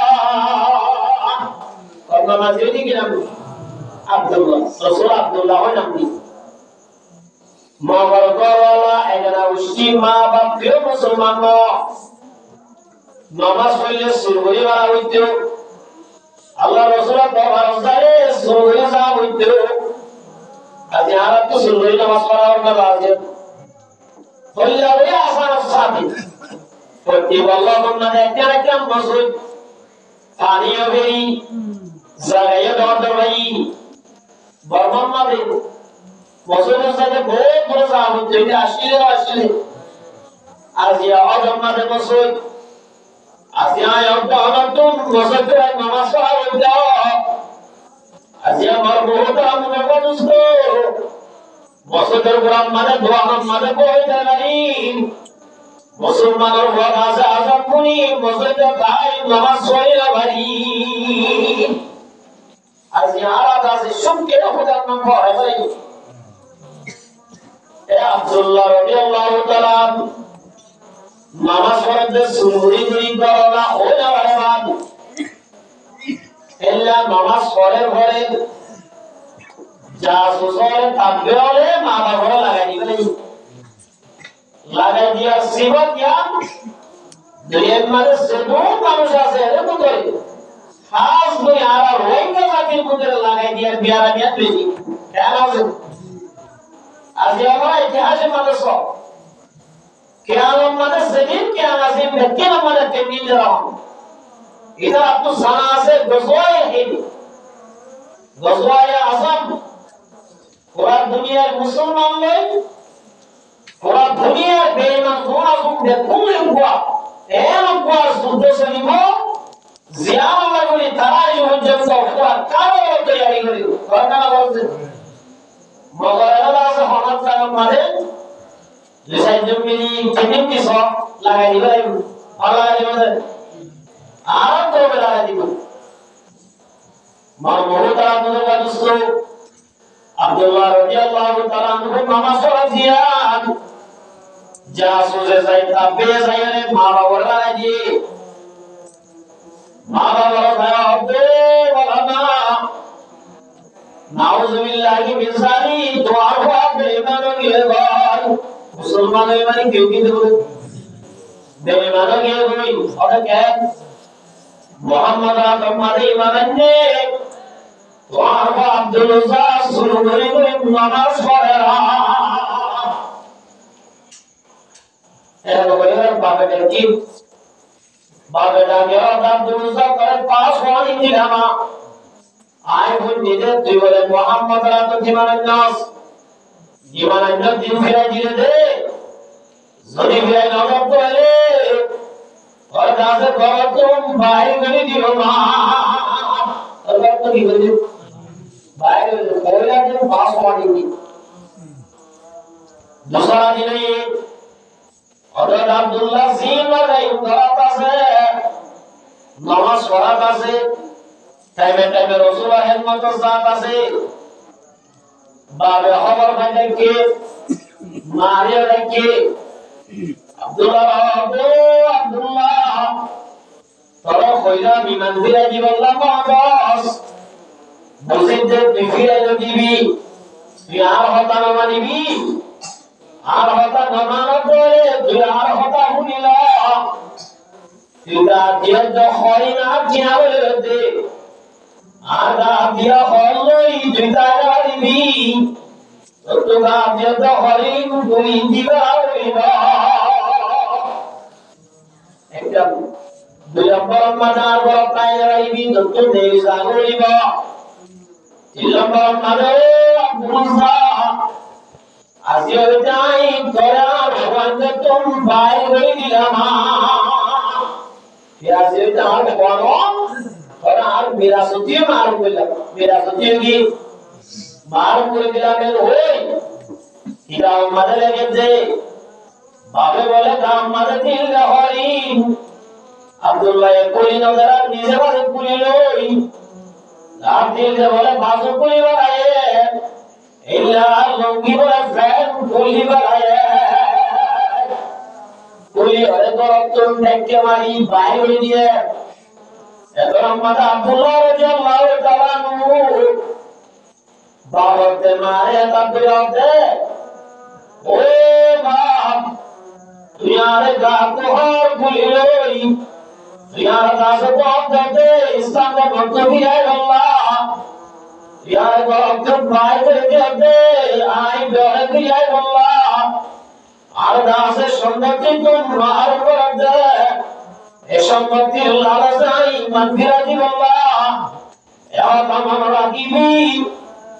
নাম আজি কি নাম আব্দুল্লাহ রাসূল আব্দুল্লাহ নাম কি মা বরকওয়ালা এগনা উষ্টি মা বাপ প্রিয় মুসলমান নামাজ পড়লে সুরবরি মারা হইতো আল্লাহ রাসূলের দরবার যায় সুরবরি যা হইতো আজ আর তো সুরবরি নামাজ পড়া হবে বাজে বললে ওই আসার সাথে প্রতি আল্লাহ বন্না দেখতে রাখলাম মসজিদ পানিও বেরি জায়গায় দর ভাই বর্মন মাদে মসজিদের সাথে বহুত বড় যা হইতো এটা আসলে আজ ইয়া অজন্নাতে মসজিদ আজিয়া একটা নতুন বছরে নামাজ পড়া হইতো আজিয়া আমার বহুত আমনে মানুষত বছরের গোলাম মানে দোয়া মানে কইতে পারি মুসলমানের ওয়াজ আযান শুনি মসজিদে ভাই নামাজ পড়িলা ভাই আজিয়া আলাদা আছে সবকে খোদার নাম পড়ে ভাই এ আব্দুল্লাহ রাদিয়াল্লাহু তাআলা নামাজ পড়তে সুরুরি দুই করলা হয়ে যাওয়ার বাদ এল্লা নামাজ পড়ে পড়ে যা সুসরে থাকবে হলে মা বাবা লাগাই দিবে লাগাই দিয়া সিবত ইয়াম দুনিয়ার মাঝে সেদু মানুষ আছে এরকম করে খাস করে আর রোহিঙ্গা জাতির মধ্যে লাগাই দিয়া বিয়ারা নিয়ে বেশি কেন আছে আজ আমরা ইতিহাসে মানুষ কিয়ামত মানে সেদিন কিয়ামতের ব্যক্তি আমাদের তেমনি দাঁড়াও এটা আপনি জানা আছে গজওয়ায়ে হিন্দ গজওয়ায়ে আজম পুরা দুনিয়ার মুসলমান লোক পুরা দুনিয়ার বেঈমান মুনাফিক দেখুন এগুয়া এগুয়া যুদ্ধ চলিব জিয়াম লাগলি তারাই পর্যন্ত পুরা কারো তৈরি করি দরকার বলছে মগর আছে হনাত জায়গা মানে লিসাই জমিনি তিনিম কিস লাগাই দিবা লাগাই দিবা আর তো লাগাই দিবা মার বহুত আমাদের মানুষ আব্দুল্লাহ রাদিয়াল্লাহু তাআলা আনহু নামাজ পড়িয়ান যা সুজে যাই তাবে যাইরে মা বাবার লাগাই দি মা বাবার ভাবে বলানা নাউযুবিল্লাহি মিন যালি দোয়া হবে ইমানো গেবাই মুসলমানের মানে কেউ কি দেবে বেঈমানও কেউ কই ওটা কে মুহাম্মদ আদমারে ইমানে তোর আব্দুল রাজ্জাক শুরু করে নামাজ পড়ে এর বইয়ের বাবাটা কি বাবাটা কে আব্দুল রাজ্জাক করে পাস হওয়ার দিলামা আয় বল নিজে তুই বলে মুহাম্মদ রাতো দিমানের নাস দিমানের নাস দিন ফিরে দিয়ে দে যদি ফিরে না বলে और दासे करो तुम भाई गली दियो मां और बात तो की बोली भाई कोयला जो पास मारेगी दूसरा दिन ये हजरत अब्दुल्ला सीन रही उधराता से नमाज पढ़ाता से टाइम टाइम रसूल रहमत साता से बाबे खबर भाई के मारिया के আব্দুল্লাহ তোরা কইরা বিমান ফিরা জীবনলা পাগস মসজিদে তুই ফিরা দিবি তুই আর হতা না মানিবি আর হতা না মানা করে তুই আর হতা শুনিল তুই দা দিয়া হই না কিনা বলে দে আর দা দিয়া হলই তুই দা দিবি তুই দা দিয়া হরিন তুই দিবা হইবা দুই নম্বর মানার বড় পায়রাইবি দত্ত দেবী জাগরিব তিন নম্বর মানে আব্দুল্লাহ আজিও যাই তোরা ভগবান তুম ভাই হই দিলাম আজিও যাই বড় তোরা আর মেরা সত্যি মার বললাম মেরা সত্যি কি মার করে দিলাম ওই এটা আমাদের লেগেছে বাবে বলে দাম মাঝে দিল হরি আব্দুল্লাহ কলি নজরা নিজে বাজে পুলি লই আর দিলে বলে বাজু পুলি বাড়ায় ইল্লা লঙ্গি বলে ফ্যান পুলি বাড়ায় পুলি হরে তো রক্ত দেখতে মারি বাইরে দিয়ে এত রহমত আব্দুল্লাহ রাদিয়াল্লাহু তাআলা নু বাবাতে মারে তাবরাতে ও বাপ তুই গাতো হর পুলি লই यार दास को आप कहते इस्लाम का भक्त भी है अल्लाह यार को आप जब भाई को कहते आई डर भी है अल्लाह আর দাসের সম্মতি তো মার করে দে এ সম্মতি আল্লাহ চাই মান বিরাজি আল্লাহ ইয়া তামাম রাকিবি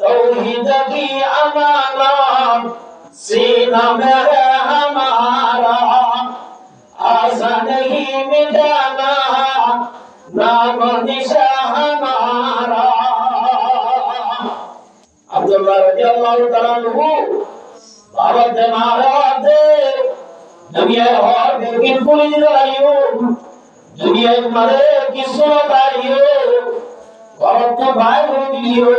তৌহিদ কি আমানত सीना में है हमारा आशा नहीं मिटाना नाम निशा हमारा अब्दुल्लाह रज़ियल्लाहु ताला अन्हु बाबा दे महाराज दुनिया और लेकिन पुलिस लाइयो दुनिया मरे किसो लाइयो और तो भाई हो लियो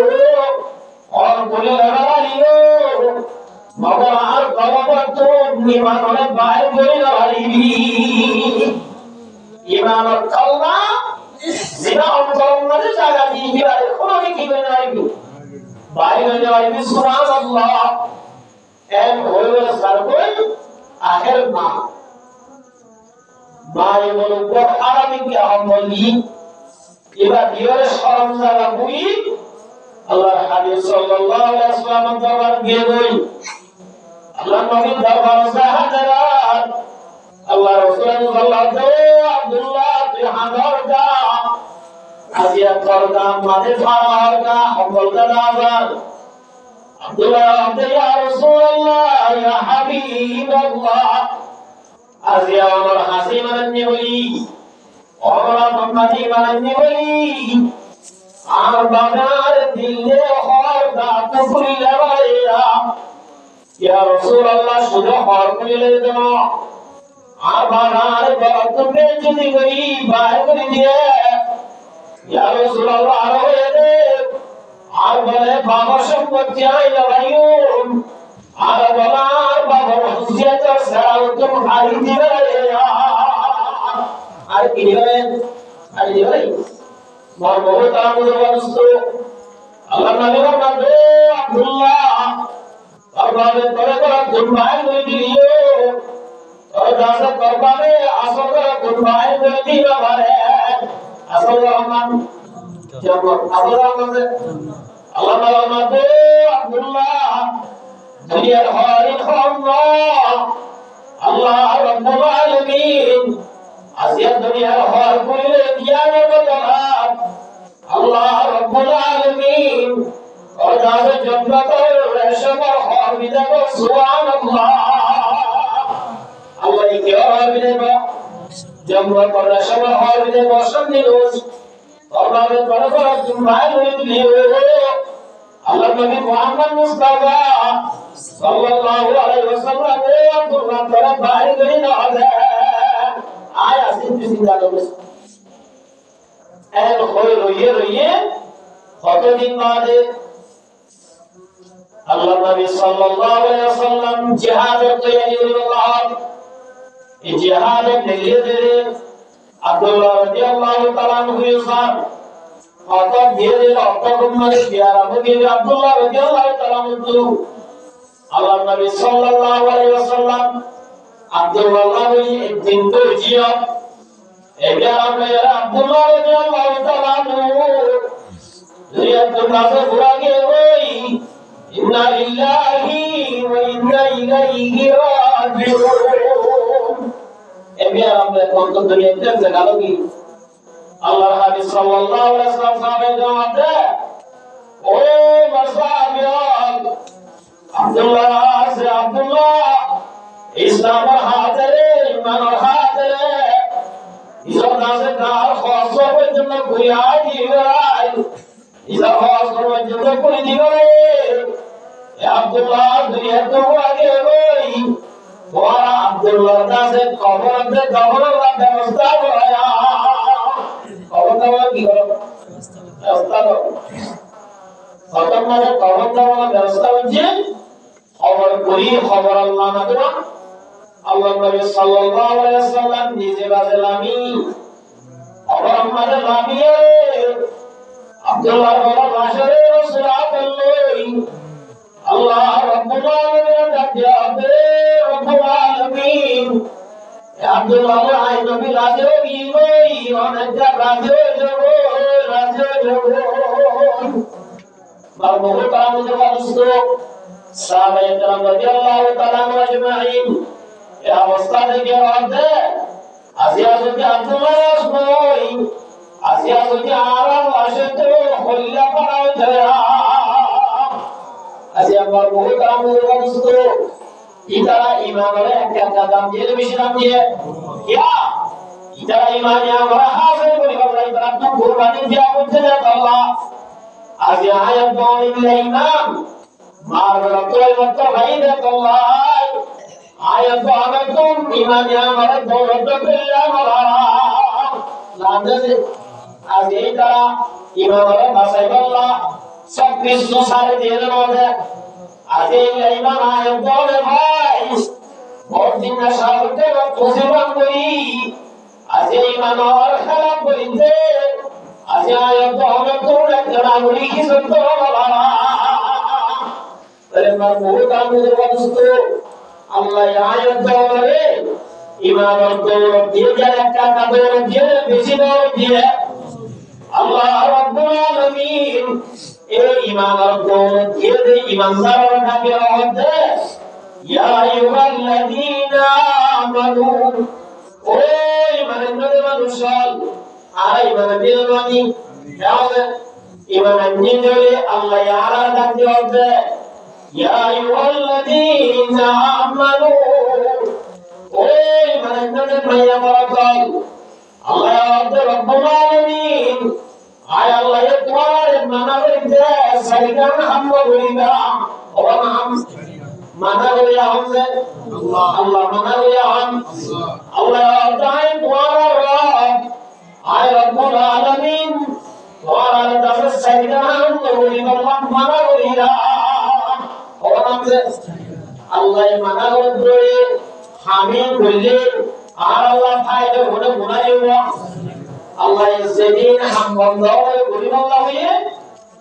और बोले लगा लियो मगर আর বাবা তো ইমান হলে ভাই বলে লাগালিবি ইমান কালমা জিনা অন্তরে জায়গা দিবি আর কোন কি করে নাইবি ভাই হয়ে যাবি সুবহানাল্লাহ এক হইল সারবই আখের মা ভাই বলো তো আরামি কি আমলি এবার দিওরে শরম জায়গা বুই আল্লাহর হাবিব সাল্লাল্লাহু আলাইহি ওয়াসাল্লাম দরবার গিয়ে বই আল্লাহ নবীর দরবার সাহাদাত আল্লাহ রাসূল সাল্লাল্লাহু আব্দুল্লাহ তুই হাজার দা আজিয়া করদা মাঝে ফারার দা হবল দা আবার আব্দুল্লাহ ইয়া রাসূলুল্লাহ ইয়া হাবিবাল্লাহ আজিয়া আমার হাসি মাননি বলি ওমরা মোহাম্মদি মাননি বলি আর বাবার দিলে হর দা কুফরি লাগাইয়া ইয়া রাসূলুল্লাহ শুধু হর কইলে দেন আর বাবার বরকতে যদি করি বাইরে করে দিয়ে ইয়া রাসূলুল্লাহ আর হয়ে দে আর বলে বাবা সম্পত্তি আই লাগাইও আর বলার বাবার হুসিয়াত সারাও তো ভাই দিবে আর কি দিবে আর দিবে মার বহুত আমুদ বস্তু আল্লাহ নবী বলে আব্দুল্লাহ বাবারে করে করে গুনবাই করে দিও আর দাসা করবারে আসো করে গুনবাই করে দিও বাবারে আসো রহমান জব আল্লাহ মানে আল্লাহ মালামাতে আব্দুল্লাহ দুনিয়ার খালিক আল্লাহ আল্লাহ রাব্বুল আলামিন আসিয়া দুনিয়ার খালিক কইলে দিয়ানো বদলাত আল্লাহ রাব্বুল আলামিন और दास जन्नत और रेशम और हौर भी देखो सुभान अल्लाह अल्लाह की और भी देखो जन्नत और रेशम और हौर भी देखो समझी रोज और बाबे बड़ा बड़ा जुम्माई हुई लियो अल्लाह नबी मोहम्मद मुस्तफा सल्लल्लाहु अलैहि वसल्लम ने अब्दुल्लाह तेरा भाई गई ना है आया सिद्ध सिद्धा लोग ऐन खोई रोइए কতদিন বাদে আল্লাহ নবী সাল্লাল্লাহু আলাইহি ওয়াসাল্লাম জিহাদের তৈরি করলেন এই জিহাদের নিয়ে আব্দুল্লাহ রাদিয়াল্লাহু তাআলা হুইসার কত ধীরে অত্যকম মানে পিয়ারা মুগি আব্দুল্লাহ রাদিয়াল্লাহু তাআলা আল্লাহ নবী সাল্লাল্লাহু আলাইহি ওয়াসাল্লাম আব্দুল্লাহ বলি একদিন তো জিয়া এবার আমরা আব্দুল্লাহ রাদিয়াল্লাহু তাআলা दुनिया तो कासे बुरा के होई इन्ना लिल्लाहि व इन्ना इलैहि राजिऊन ए बिया हमने कौन तो दुनिया के जगह लोगी अल्लाह हबीब सल्लल्लाहु अलैहि वसल्लम साहब जवाब दे ओ मसाबियाल अब्दुल्लाह से अब्दुल्लाह इस्लाम हाजिरे ईमान हाजिरे इस दासे कार खासो पे जन्म गुया दी है इधर खास करवा जब कोई दिगले या अब्दुल्लाह दुनिया तो आगे गई ওরা আব্দুল্লাহ কাছে কবরতে কবরের ব্যবস্থা করায়া কবর দেওয়ার কি করো ব্যবস্থা করো প্রথম মাসে কবর দেওয়ার ব্যবস্থা হচ্ছে খবর করি খবর আল্লাহ না দেওয়া আল্লাহ নবী সাল্লাল্লাহু আলাইহি ওয়াসাল্লাম নিজে বাজলামি খবর আমাদের লামিয়ে আব্দুল্লাহ বলা মাশারে রাসূলুল্লাহ আল্লাহ রাব্বুল আলামিন ডাকে রব্বুল আলামিন আব্দুল্লাহ আই নবী রাজে গিয়ে অনেক রাজে যাব বারবো কামে বাসতো সাহাবায়ে কেরাম রাদিয়াল্লাহু তাআলা আজমাইন এই অবস্থা দেখে রাতে আসিয়া যদি আব্দুল্লাহ আসবই আসিয়া যদি আরাম আসে তো হল্লা পাড়ায় যায় আসিয়া বারবো কামে বাসতো ইতারা ইমানের একটা দাম দিয়ে বেশি দাম দিয়ে ইয়া ইতারা ইমানে আমরা হাসিল করি বাবা ইতারা তো কুরবানি দেয়া করতে না আল্লাহ আজ আয়াত বলিলে ইমাম মার রকল মত ভাইদে আল্লাহ আয়াত আমাকুম ইমানে আমরা দৌলত বিল্লাহ মারা লাদে আজ ইতারা ইমানের ভাষায় আল্লাহ সব কিছু সারে দিয়ে দেন আজ এই ইমান আয়াত বলে ভাই বহুদিন না সাথে মুসলমান করি আজ এই ইমানের খেলাফ করিতে আজ আয়াত আমাকুম একটা বলি কি সত্য বাবা তাহলে বহুত আমাদের বস্তু আল্লাহ আয়াত বলে ইমানের দৌলত দিয়ে যায় একটা দৌলত দিয়ে বেশি দৌলত দিয়ে আল্লাহ রাব্বুল আলামিন এই ইমানের দৌলত দিয়ে দেয় ইমানদাররা নাকি রহমতে ইয়া আইয়ুহাল্লাযীনা আমানু ও ইমানের মানুষ আর ইমানের মানি ইমান নিয়ে আল্লাহ ইয়ারা ডাকতে হবে ইয়া আইয়ুহাল্লাযীনা আমানু ও ইমানের মাইয়া বরাকাল আল্লাহ রাব্বুল আলামিন আয় আল্লাহ তোমার মানা করিতে সাইদান হামদ করিবা ও নাম মানা করিয়া হবে আল্লাহ মানা করিয়া হন আল্লাহ তাই তোমার রব আয় রব্বুল আলামিন তোমার দাস সাইদান হামদ করিবা মানা করিয়া ও নাম আল্লাহ মানা করে হামিদ কইলে আর আল্লাহ ফায়দা হলে গুনাহ আল্লাহ যেদিন হাম বন্ধ হয়ে গরিব আল্লাহ হয়ে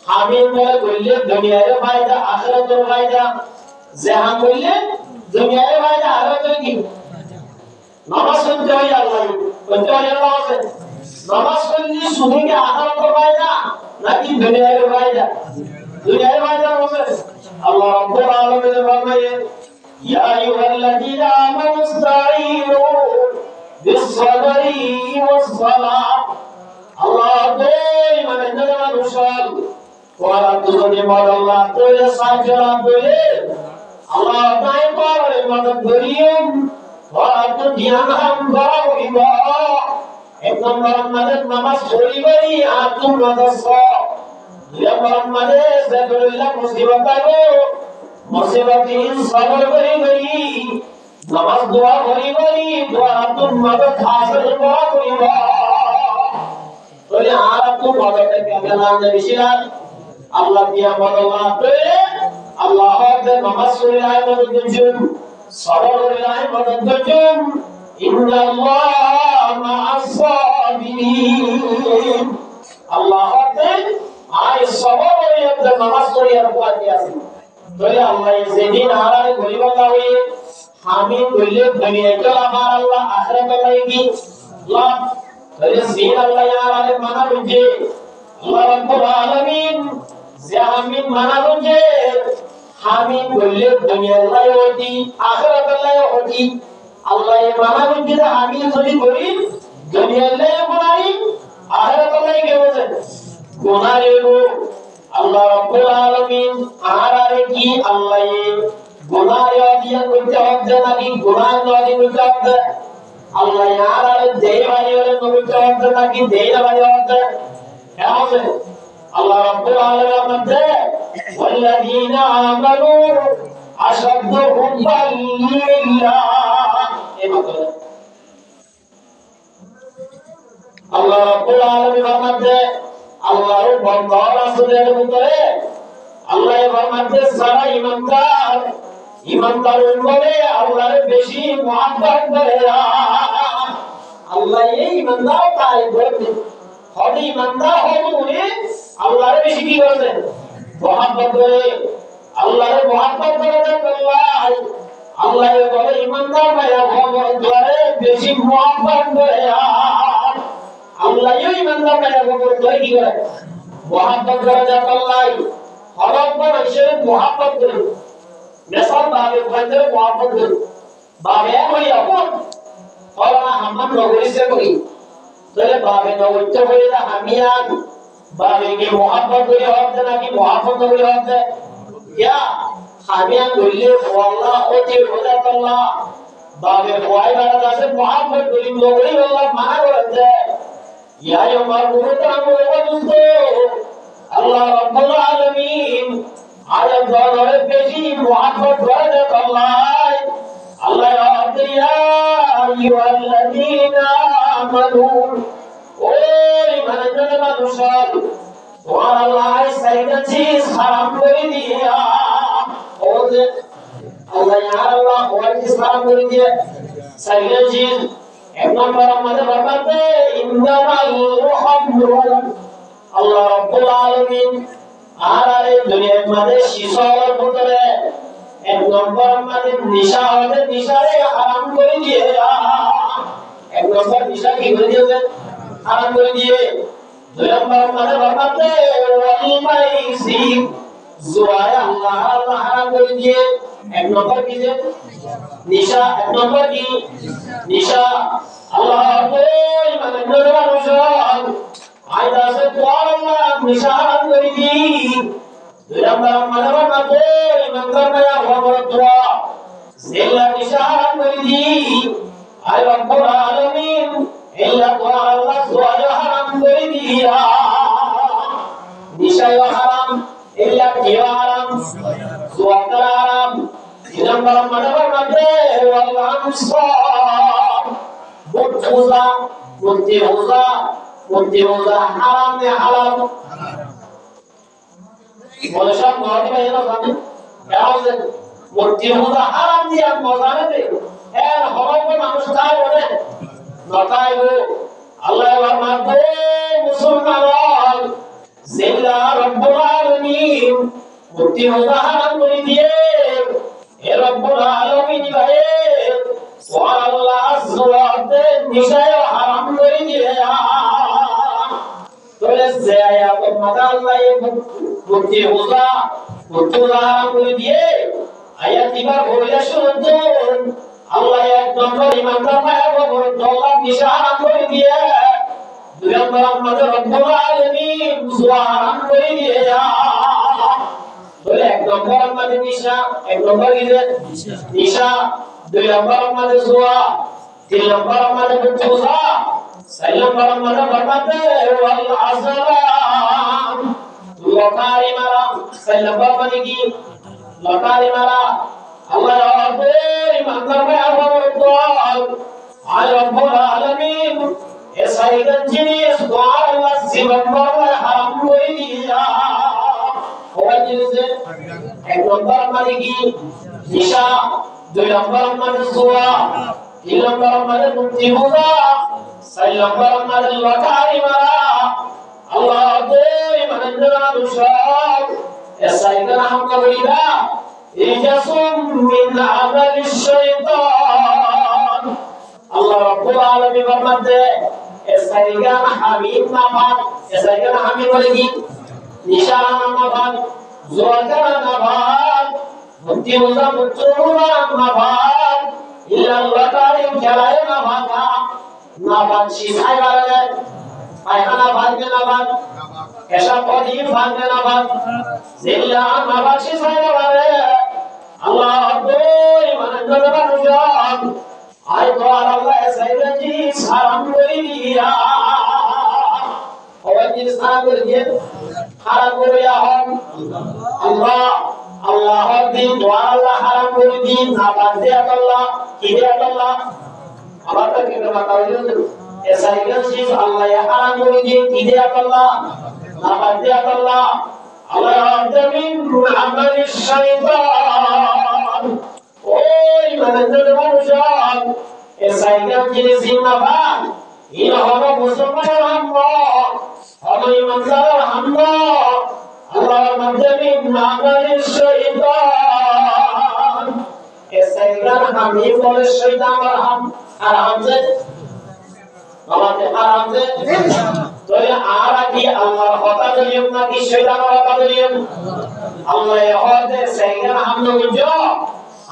হামিদ বলে বললে দুনিয়ার ফায়দা আখিরাতের ফায়দা যে হাম বললে দুনিয়ার ফায়দা আখিরাতের কি নামাজ পড়তে হয় আল্লাহ পড়তে হয় আল্লাহ আছে নামাজ পড়লে শুধু কি আখিরাতের ফায়দা নাকি দুনিয়ার ফায়দা দুনিয়ার ফায়দা হবে আল্লাহ রাব্বুল আলামিন ফরমায়ে ইয়া আইয়ুহাল্লাযীনা আমানু ইসতাঈনু বিস-সাবরি ওয়াস-সালাহ আল্লাহ দেই মানে জানা রসুল ওরা দুজনে বল আল্লাহ তোরে সাজরা বলে আল্লাহ তাই পারে মদদ করিম ওরা তো ধ্যান হাম করিব এক নম্বর মদদ নামাজ পড়িবই আর তুই মদদ দুই নম্বর মদদ যাদুল্লাহ মুসিবত আইবো মুসিবতে সবর করিবই নামাজ দোয়া করিবই দোয়া তুই মদদ হাসিল করিব তাহলে আর তো মদদে কেমন নাম বেশিরাত আল্লাহ দিয়া মদদ পেয়ে আল্লাহ হাতে নামাজ পড়িলাই মদদ দিন সবর করিলাই মদদ দিন ইন্নাল্লাহ মা'আস সাবিরিন আল্লাহ হাতে আই সবর করিয়া নামাজ পড়িয়ার পাতি আছে তাহলে আল্লাহ যেদিন আরারে গরিব আল্লাহ হয়ে আমি বললে দুনিয়াতে আমার আল্লাহ আখিরাতে লাগি লাভ তাহলে জিন আল্লাহ ইয়ারে মানা বুঝে আল্লাহ রাব্বুল আলামিন যে আমি মানা বুঝে আমি বললে দুনিয়ার লাই হতি আখিরাতের লাই হতি আল্লাহ এ মানা বুঝে আমি যদি করি দুনিয়ার লাই গুনাহি আখিরাতের লাই কে বোঝে গুনাহে গো আল্লাহ রাব্বুল আলামিন আরে কি আল্লাহ গুনাহে দিয়া করতে হবে নাকি গুনাহ নয় করতে হবে আল্লাহ ইয়ারে দেই বাড়িওরে করতে হবে নাকি দেই না বাড়ি হবে কেমন আল্লাহ রাব্বুল আলামিন মধ্যে ওয়াল্লাযীনা আমানু আশাদ্দু হুব্বান লিল্লাহ। এই মাত্র আল্লাহ রাব্বুল আলামিন ফরমাতে আল্লাহর বান্দা রাসূলের ভিতরে আল্লাহ ফরমাতে যারা ঈমানদার ঈমানদার বলে আল্লাহর বেশি মুহাব্বত করে। আল্লাহ এই ঈমানদার তাই বলে হবে ঈমানদার হবে উনি আল্লাহর বেশি কি করে মুহাব্বত করে। আল্লাহর মুহাব্বত করে আল্লাহ আল্লাহ বলে ঈমানদার ভাইয়া ভগবানের বেশি মুহাব্বত করে। আল্লাহ এই ইমানদার ভাইয়া ভগবানের কি করে মুহাব্বত করে যাতে আল্লাহ হরকবার হিসেবে মুহাব্বত করে মেসাল বাবে ভাইদের মুহাব্বত করে বাবে হই আপন ওরা হাম্মান নগরীতে করি তাহলে বাবে নগরীতে হই না হামিয়ান বাবে কি মুহাব্বত করে হবে নাকি মুহাব্বত করে হবে ইয়া হামিয়ান বললে আল্লাহ ওতে হয়ে আল্লাহ বাবে ভয় বাড়া আছে মুহাব্বত করি নগরী আল্লাহ মানা করে ইয়া আমার মুরতাম ওয়াজুতো আল্লাহ রাব্বুল আলামিন আয়া দরবারে বেশি মুহাব্বত করে আল্লাহ আল্লাহ ইয়া আইয়ুহাল্লাযীনা আমানু ওই ইমানদার মানুষ তোমার আল্লাহ সাইয়্যিদ চিজ হারাম করে দিয়া ওরে আল্লাহ ইয়া আল্লাহ ওই চিজ হারাম করে দিয়ে সাইয়্যিদ চিজ এক নম্বর আমাদের বলতে ইন্নামাল খামরু আল্লাহ রাব্বুল আলামিন আর এই দুনিয়ার মধ্যে শিশার ভিতরে এক নম্বর আমাদের নিশা হবে নিশারে হারাম করে দিয়ে এক নম্বর নিশা কি করে দিয়েছে হারাম করে দিয়ে দুই নম্বর আমাদের বলতে ওয়াল মাইসি জুয়া আল্লাহ হারাম করে দিয়ে এক নম্বর কি যে নিশা এক নম্বর কি নিশা আল্লাহ ওই মানে মানুষ আইদা সে তোর আল্লাহ নিশা হারাম করে দি দুই নম্বর মানে বানাতে ইমানদার ভাইয়া ভগবান দোয়া জিল্লা নিশা হারাম করে দি আয় রব্বুল আলামিন ইল্লা তোর আল্লাহ দোয়া হারাম করে দিয়া নিশা হারাম ইল্লা কি হারাম দোয়া হারাম তিন নম্বর মানে বানাতে আল্লাহ মুসফা মূর্তি পূজা হারাম নে হালাল বলে সব মনে হয় না জানেন কেন মূর্তি পূজা হারাম দিয়া মজা নেবে এর হরব মানুষ তা বলে নতাইবো আল্লাহ ফরমাতে মুসলমান জিল্লা রব্বুল আলামিন মূর্তি পূজা হারাম করে দিয়ে এ রব্বুল আলামিন ভাই আল্লাহ সুবহানাহু নিশায় হারাম করে দিয়ে তোলে যে আয়াত মধ্যে আল্লাহ মূর্তি পূজা হারাম করে দিয়ে আয়াত দিবার বলে শুনুন আল্লাহ এক নম্বর ইমানদার ভাইয়া আল্লাহ নিশা হারাম করে দিয়ে দুই নম্বর আমাদের রব্বুল আলামিন জুয়া হারাম করে দিয়ে তোলে এক নম্বর আমাদের নিশা এক নম্বর কি নিশা দুই নম্বর আমাদের জুয়া তিন নম্বর আমাদের পূজা চার নম্বর আমাদের বরবাদে ওয়াল আসলাম লটারি মারা চার নম্বর মানে কি লটারি মারা আল্লাহ রাব্বুল ইমানদার ভাইয়া বলতো আয় রব্বুল আলামিন এ সাইয়্যিদ জিনিস দোয়া আল্লাহ জীবন বড় হারাম করে দিয়া ওই জিনিসে এক নম্বর মানে কি নিশা দুই নম্বর মানে জুয়া তিন নম্বর মানে মূর্তি পূজা চার নম্বর মানে লটারি মারা আল্লাহ ওই মানে মানুষ এসাইগান হামলা করিবা ইজাসুম মিন আমালিশ শাইতান আল্লাহ রাব্বুল আলামিন ফরমাতে এসাইগান হামিদ নামাজ এসাইগান হামিদ বলে কি নিশা নামাজ জুয়া নামাজ মূর্তি পূজা নামাজ ইল্লা লটারি খেলায় নামাজ শিখায় বাড়ে পায়খানা ভাঙবে নামাজ এসব পদি ভাঙবে নামাজ জিল্লা নামাজ শিখায় বাড়ে আল্লাহ ওই মানে মানুষজন আয় তো আল্লাহ সাইরাজি সালাম করে দিয়া ওই জিনিস হারাম করে দিয়ে হারাম করে আহম আল্লাহ আল্লাহ দিন দোয়া আল্লাহ হারাম করে দিন না বাদ দিয়ে আল্লাহ কি দিয়ে আল্লাহ আবার তো কি কথা হইলো এসাইগাল চিজ আল্লাহ হারাম করে দিন কি দিয়ে আল্লাহ না বাদ দিয়ে আল্লাহ আল্লাহ মিন আমালিশ শাইতান ওই মানুষের মানুষান এসাইগাল চিজ জিন্নাবাদ ইনা হলো মুসলমানের হাম্ম হলো ইমানদারের হাম্ম আল্লাহ মিন আমালিশ শাইতান এসাইগাল হামি বলে শয়তান আর হামজে আমাদের হারামে তোরে আর কি আল্লাহর কথা বলিম নাকি শয়তানের কথা বলিম আল্লাহ হতে সাইগান হামলো বুঝো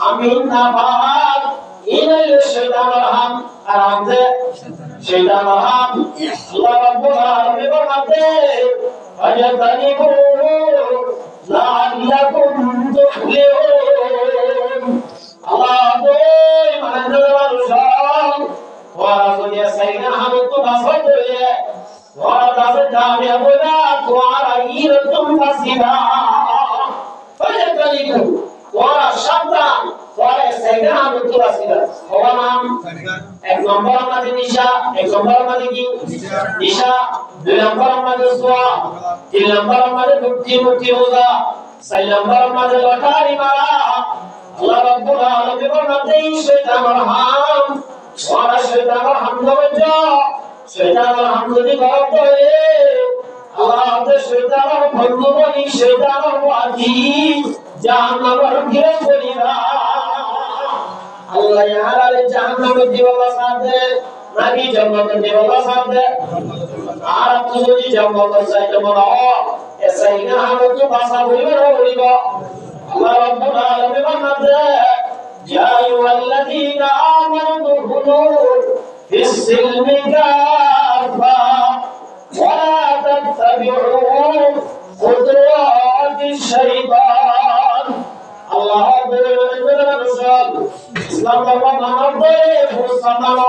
আমি না বাদ ইনাল শয়তানের হাম আর হামজে শয়তানের হাম আল্লাহ রাব্বুল আলামিন বলতে ফাজাতানিবু লাআল্লাকুম তুফলিহুন আল্লাহ ওই মানন্দর মানুষান ওরা যদি সাইনা হামতো বাসা করে ওরা তাদের দামে বলা তোরা ইরতুম বাসিবা ফাজাতানিবু ওরা সাবধান ওরা সাইনা হামতো বাসিবা ওরা নাম এক নম্বর আমাদের নিশা এক নম্বর আমাদের কি নিশা দুই নম্বর আমাদের সোয়া তিন নম্বর আমাদের মুক্তি হোগা চার নম্বর আমাদের লটারি মারা আল্লাহ রাব্বুল আলামিন বলতে শয়তানের হাম ওরা শয়তানের হাম করছে শয়তানের হাম যদি করে আল্লাহ আমাদের শয়তানের বন্ধু বলি শয়তানের ওয়াজি জাহান্নামের ঘিরে করিবা আল্লাহ ইয়ার জাহান্নামে দিওয়ালা সাথে নাকি জান্নাতে দিওয়ালা সাথে আর যদি জান্নাতে চাইতে মনে হয় এসাইনা হামতো বাসা বলিবা আল্লাহ রাব্বুল আলামিন বলতে ইয়া আইয়ুহাল্লাযীনা আমানু দুখুলু ফিস-সিলমি কাফা ওয়া লা তাত্তাবিউ খুতুওয়াতিশ শাইতান আল্লাহ বলেন ইসলাম ধর্ম মানব করে মুসলমান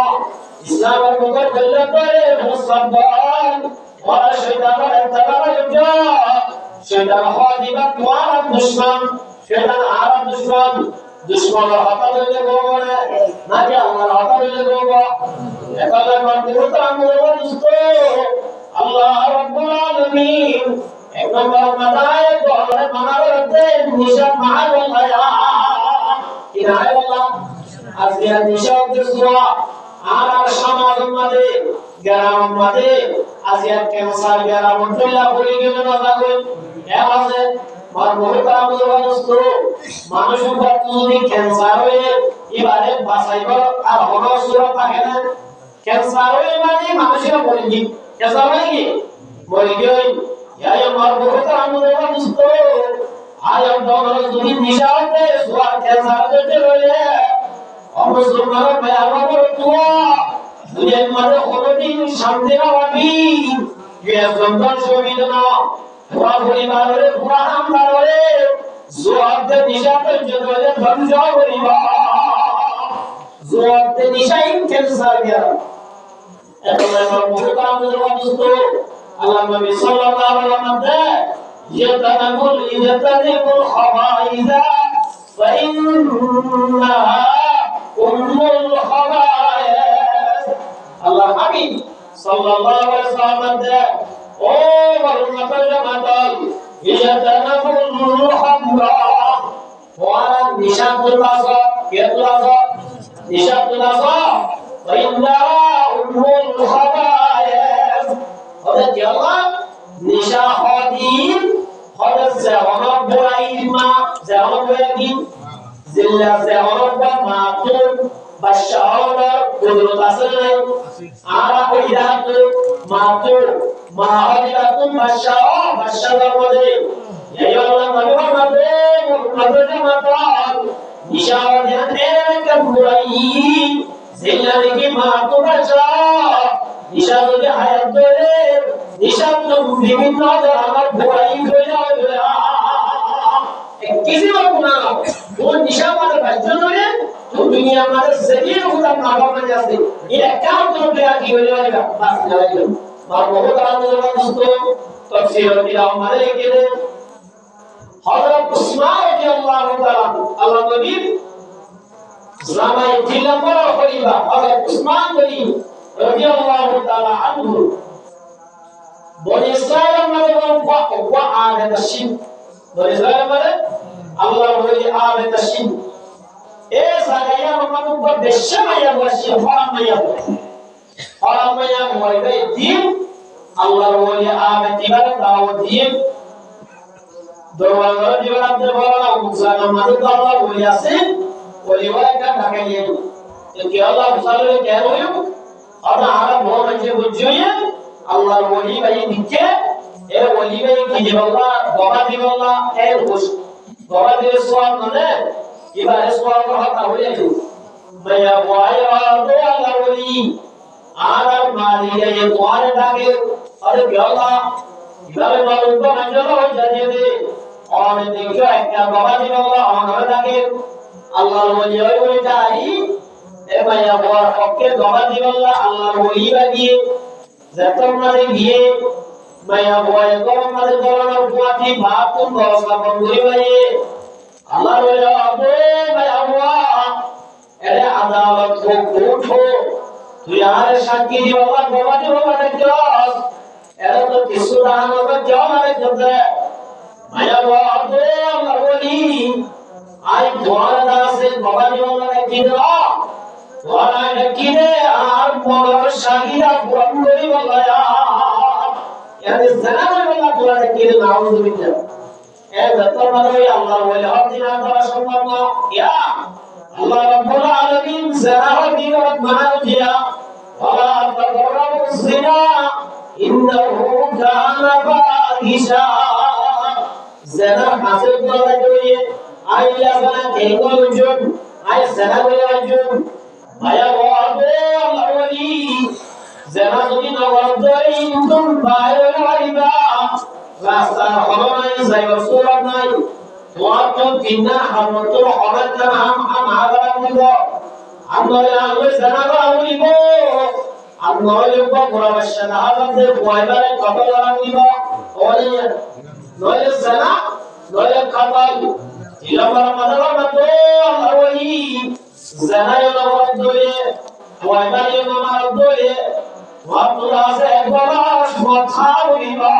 ইসলামের কথা বললে করে মুসলমান ওরা শয়তানের ইত্তেবা যা শয়তান হাদিবা তোমার দুশমন শয়তান আরব দুশমন দুশমনের হাতে লইলে গোবরে নাকি আমার হাতে লইলে গোবো একালে মানতে আমরা বুঝতো আল্লাহ রাব্বুল আলামিন এক নম্বর মাদায় গোবরে মানারতে নিশা মাল আল্লাহ ইনায় আল্লাহ আজকে নিশা দুশমন আর সমাজের মধ্যে গ্রামের মধ্যে আজকে ক্যান্সার গ্রাম অঞ্চলে বলে গেল না যাবে এর আছে বহুত আমাদের মানুষের যদি ক্যান্সার হয়ে এবারে বাঁচাইব আর হলো সুরত থাকে না ক্যান্সার হয়ে মানে মানুষের মরে গিয়ে ক্যান্সার হয়ে গিয়ে মরে গিয়ে আমার বহুত আমাদের আজ আমরা যদি নিশা হতে সুয়ার ক্যান্সার হতে রয়ে মুসলমানের ভয়াবহ তুয়া দুনিয়ার মধ্যে কোনদিন শান্তি না পাবি জঙ্গল শহীদ না পুরা পরিবারের পুরা হামলারে জোয়াবতে নিশাতে জগতে ধ্বংস করিবা জোয়াবতে নিশাই ক্যান্সার গিয়া এখন আমরা বহুত আমাদের অবস্থ আল্লাহ নবী সাল্লাল্লাহু আলাইহি ওয়াসাল্লাম ইয়াতানাকুল খাবাইদা ফাইন্নাহা উম্মুল খাবায়েস আল্লাহ হাবিব সাল্লাল্লাহু আলাইহি ওয়াসাল্লাম ও বরমাতাল জামাতাল ইয়াতানাকুল খামরা ওয়া নিশাতুল বাসা কিয়াতুলাসা নিশাতুল বাসা ফাইন্নাহা উম্মুল খাবায়েস ওরে জামা নিশা হাদিম হযরত জাওয়ানা বুরাইমা জাওয়ানা বুরাইম জিল্লা জাওয়ানা মাতুন বাশাওনা কুদরত আসলে আরা কইরাত মাতু মাহাদিরাতুন বাশাও বাশাওয়ার মধ্যে এই আল্লাহ নবী মুহাম্মদ মাতাল নিশাওয়া জানে কবুরাই জিল্লা কি মাতু বাশা নিশা যদি হায়াত ধরে নিশা তো বিভিন্ন আমার বুরাই হয়ে যাবে किसी को गुनाह वो निशा मारे बच्चों ने तो दुनिया मारे सभी उनका मामा बन जाते ये क्या तो क्या की होने वाली बात नहीं है बात बहुत आराम से दोस्तों तफसीर दिया हमारे के लिए হযরত উসমান রাদিয়াল্লাহু তাআলা আল্লাহ নবীর জামাই তিলম্বর খলিফা হযরত উসমান গনি রাদিয়াল্লাহু তাআলা আনহু বনি ইসরাইল মানে ওয়া আদা তাশিন বনি ইসরাইল মানে আল্লাহর ওলি আদা তাশিন এ জায়গায় আমাদের উপর বেশি মায়া বসে হারাম মায়া ময়দানে দিন আল্লাহর ওলি আদা তিবার দাওয়াত দিন দরবার দিবার আপনি বলা মুসলমান মানে তো আল্লাহর ওলি আছে ওলি ওয়ালা কা ঢাকাইয়ে কি আল্লাহ মুসলমান কেন হইও আমরা আরব মনে বুঝিয়ে আল্লাহর ওলি ভাই দিকে এ ওলি ভাই কি দিবাল্লাহ দোয়া দিবাল্লাহ এ খুশ দোয়া দিয়ে সওয়াব মানে এবারে সওয়াব কথা হয়ে যায় মায়া ওয়ায়া দো আল্লাহর ওলি আরব মালিয়া এ দোয়া ডাকে আরে কি আল্লাহ এবারে মালুম তো মঞ্জুর হয়ে যায় দে और देखो একটা দোয়া দিবাল্লাহ আমরা ডাকে আল্লাহর ওলি ওই তাই এ মায়া ওয়ার হককে দোয়া দিবাল্লাহ আল্লাহর ওলি লাগিয়ে Zatomare giye maya boy komare dolana upati bapun bawsa banguri baye Allah roya abu maya boa ere adalat ko kotho tu yare shakki diwa baba diwa ne jos ere to kisu dano ko jamare jabde maya boa abu Allah wali ai dwara dase baba diwa ne kidra dwara ne kide ar bor shagira banguri balaya يعني الزنا ولا تقول كده نعوذ بالله هذا طبعا يا الله ولا هدينا ترى الله يا الله رب العالمين زنا ودين ربنا يا ولا تقربوا الزنا انه كان فاحشا زنا حسب الله جويه اي زنا كيغو وجود اي زنا وجود يا الله ولي زنا যদি নবদই তুম বাইরে আইবা রাস্তা হলো নাই যাইবার সুরাত নাই তোমার তো কিনা হামত হরাত নাম আমারা দিব আমরা আলো জানা বলিব আমরা লোক পুরাবাসা না আমাদের বয়বারে কবল দিব ওরে নয় জানা নয় কবল ইলামার মাদার মত ওই জানা নবদই বয়বারে নবদই Abdullah said, "Balash mathawiba."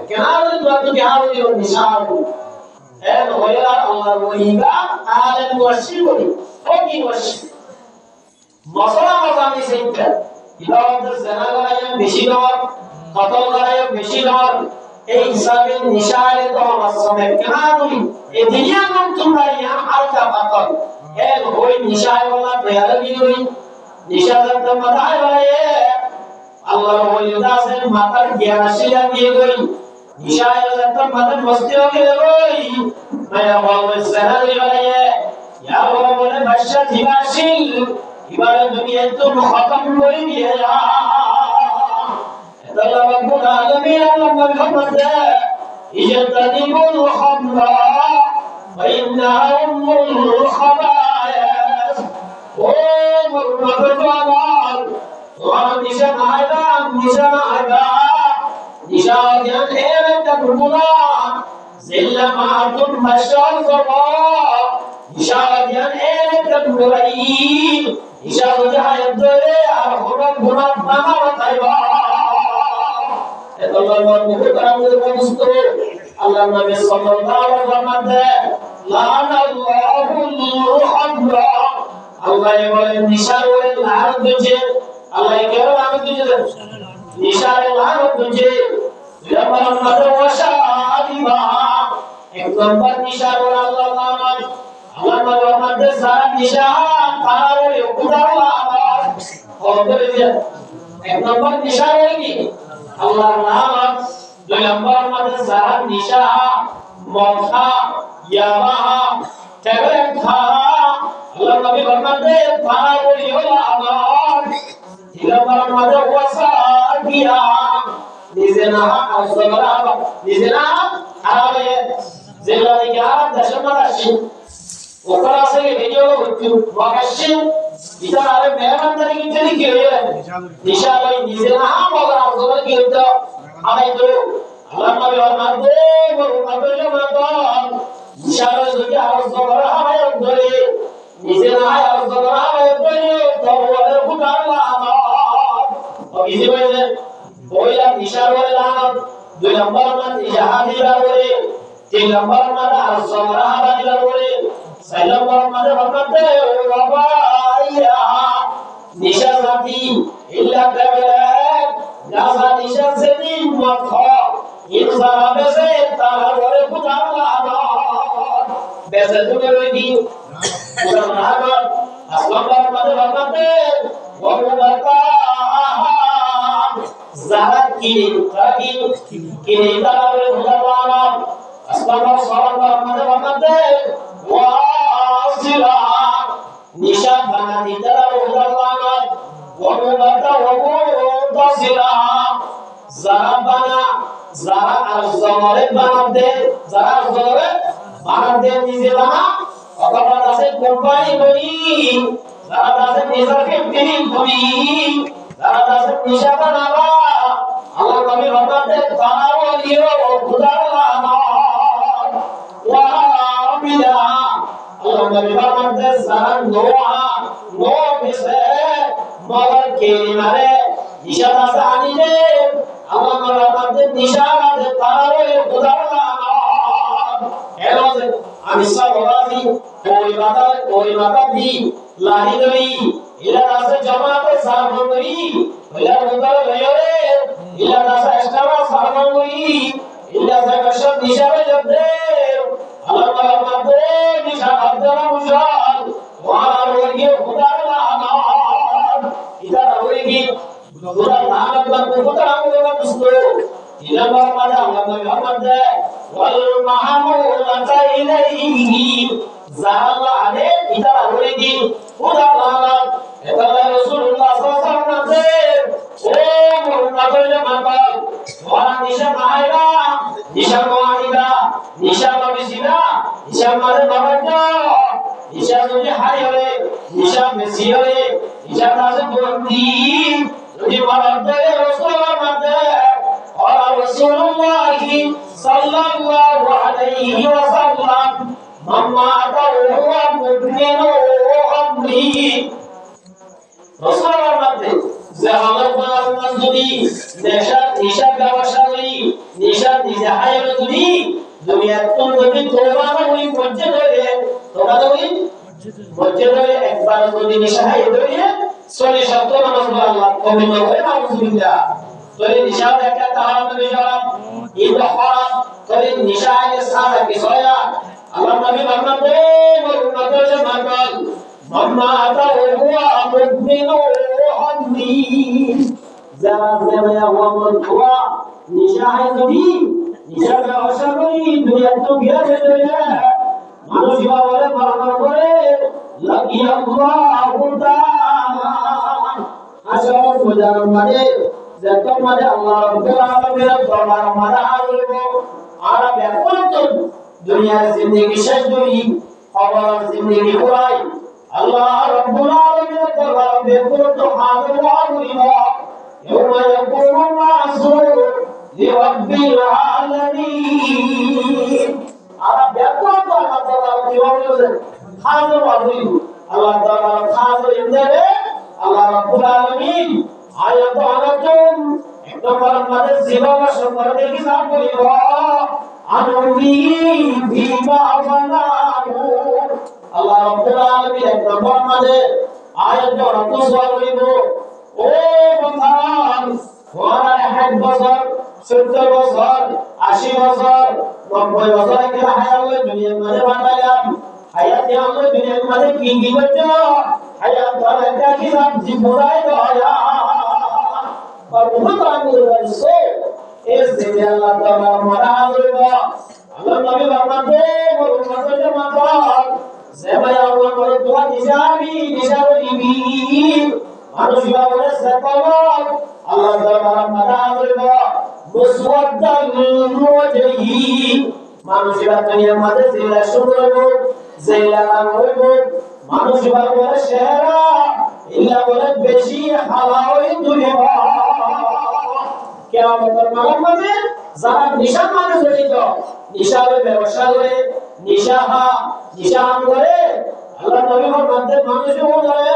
Kenal itu kehal itu nisharu. Hoya Allah waliga alam washiburi. Ogi washi. Masalah ni sehingga. Ila orang zina garaya beshi lor, qatal garaya beshi lor. Hisabe nishare to masame kenal ni. Dunia nam tumhari यहाँ alka patal. Hoy nishare wala bayar भी हुई. নিশাদার তো মাথায় বাড়ে আল্লাহর ওলি দাসের মাথার জ্ঞানশীলা দিয়ে গই নিশাদার তো মাথার মস্তি হয়ে গই মায়া বলবে সাহারি বাড়ে ইয়া বলে বাদশা জিবাশিল এবারে দুনিয়া তো খতম করে দিয়ে যা আল্লাহ রাব্বুল আলামিন আল্লাহ মুহাম্মদ ইজতানিবুল খামরা ওয়া ইন্নাহা উম্মুল খাবায়াস ও মরুমার ওয়ান নিশান আয়দা নিশা জ্ঞান এর তকুলা জিল্লা মাতুম মাশাল গবা নিশা জ্ঞান এর তকুলাই নিশা জাহায় দরে আর হরম গুনাহ নামা তাইবা এতবার মুখে কারামে বলস্ত আল্লাহর নবী সাল্লাল্লাহু আলাইহি ওয়াসাল্লাম লানাল্লাহুল হামরা Allah বলেন নিশারে লানত দিয়েছে আল্লাহ কেন লানত দিয়েছে নিশারে লানত দিয়েছে যখন মাদা ওয়াশাদিবা এক নম্বর নিশার আল্লাহ লানত আল্লাহ মধ্যে সারা নিশা তার উদাহরণ আবার হবে এক নম্বর নিশার কি আল্লাহ লানত দুই নম্বর মধ্যে সারা নিশা মখা ইয়াবা ট্যাবলেট খা Allah Nabi berkata, "Para waliullah Allah, jika para mada wasal dia, di sana asal di sana Arab ya, zila dikarang dasarnya Okara se video itu, wakasih kita ada memang dari kita ni kira, nisha lagi di sana apa orang asal kita ada itu আল্লাহ নবী ফরমাতে গরু মাতলে মাতন ইশারা যদি আওয়াজ করা হয় ধরে নিজে না আওয়াজ করা হয় ধরে তবরে ফুটার লানত ও ইজি বলে ওইলা ইশারা লানত দুই নম্বর মান ইজাহাদিরা বলে তিন নম্বর মান আওয়াজ করা হয় বলে চার নম্বর মান ফরমাতে ও বাবা ইয়া নিশা জাতি ইল্লা কাবিলাত গাজা নিশা সেদিন মত ইনসারা বেসে তারা ঘরে ফুটালা বেসে তুমি রইদি সুবহানাল্লাহ আসলামের মধ্যে বানাতে ওয়াবাকা জাহাদ কি তারা ঘরে ফুটালা আসলামের সবার মধ্যে বানাতে ওয়াসিলা নিশা বানাতি তারা ফুটালা ওয়াবাকা ওয়াসিলা জারাবানা যারা আজমরে বানাতে যারা আজমরে বানাতে নিজে বানা অথবা আছে কোম্পানি করি যারা আছে নিজের ফ্যাক্টরি করি যারা আছে নিশা বানাবা আল্লাহ নবী বানাতে তারাও দিও খুদার লানত ওয়া বিদা আল্লাহ নবী বানাতে যারা নো বিসে মগর কে মারে নিশা আছে আনিলে আল্লাহ আমাদের নিশানাতে তারারে খোদারা এরোজে আমি সবাই ওই মাতা দি লাহি দই ইলা রাসে জামাতে সারবই ইলা রুদার লয়রে ইলা রাসে এক্সট্রা সারবই ইলা জায়গা নিশাবে জব্দে আল্লাহ আমাদের নিশানাতে মুশাল ওয়ালা রোগী খোদারা ইদার রোগী Surah Al-An'am berkata Allah Subhanahu ila pada Allah Muhammad wal mahmudata ilaihi zalla ade kita lagi udah Allah kata Rasulullah sallallahu alaihi wasallam nabiya maka orang nisha mahira nisha mahira nisha mabisida nisha mare babaja nisha tujhe hari hore nisha mesi hore nisha nase bondi যদি বলতে রাসূলুল্লাহ মাতে আর রাসূলুল্লাহ সাল্লাল্লাহু আলাইহি ওয়াসাল্লাম মাম্মা আতাহুয়া মুদমিনু আমরি রাসূলুল্লাহ মাতে যে আমার বাবা যদি নিশা ব্যবসা করি নিশা নিজে হায়াত করি দুনিয়ার কোন যদি তোবা ওই মসজিদ হয়ে তোবা ওই মসজিদ হয়ে একবার যদি নিশা হায়াত করি সরি শব্দ নামাজ আল্লাহ কবি নয় নাউজুবিল্লাহ সরি নিশার একটা তাহারাত বিশাল ঈদ হারাম সরি নিশায়ে সারা বিষয়া আল্লাহ নবী বান্দাতে উম্মতের যে মানল মাম্মা আতা হুয়া মুদমিনু হাদি যারা যারা ওয়া মনহুয়া নিশায়ে যদি নিশা ব্যবসা করি দুনিয়া তো গিয়ে যেতে মানুষ বলে বারবার করে লাগিয়া আল্লাহু তাআলা আসল পূজার মানে যত মানে আল্লাহ রাব্বুল আলামিনের দরবার মানে আরব আর ব্যাপক দুনিয়ার জিন্দেগি শেষ করি খবর জিন্দেগি পুরাই আল্লাহ রাব্বুল আলামিনের দরবার ব্যাপক হাজির হইব ইউমা ইয়াকুমু নাসু লিরাব্বিল আলামিন আর ব্যাপক আল্লাহ তাআলা কি বলেন হাজির হইব আল্লাহ তাআলা হাজির ইনদারে আল্লাহ রাব্বুল আলামিন আয়াত আনাতুম একবার আমাদের জীবন সম্পর্কে হিসাব করিব আনুবি বিমা বানাবু আল্লাহ রাব্বুল আলামিন একবার আমাদের আয়াত আনাতুম করিব ও বন্ধন ওয়ারা 1 বছর 70 বছর 80 বছর 90 বছর কি হায়াত দুনিয়ার মধ্যে বানাইলাম হায়াত আমরা দুনিয়ার মধ্যে কি করছো হায়াত ধরে কি সব জীবনাই দয়া और बहुत आगे से इस दिन अल्लाह ताला मराज़ा अल्लाह नबी फरमाते वो उम्मत के माता सेवाया हुआ করে দোয়া নিশাবি মানুষ বলে সাকাওয়াত আল্লাহ তাআলা মরাज़া মুসওয়াদান ওয়াজহি মানুষ দুনিয়ার মধ্যে জিলা শুরু জিলা হইব মানুষ বলে শেহরা ইল্লা বলে বেশি হাওয়া হই দুনিয়া কিয়ামতের মাঠে যারা নিশার মাঝে জড়িত, নিশার ব্যবসা করে, নিশাহান করে, আল্লাহ নবী ফরমাতে মানুষ বলে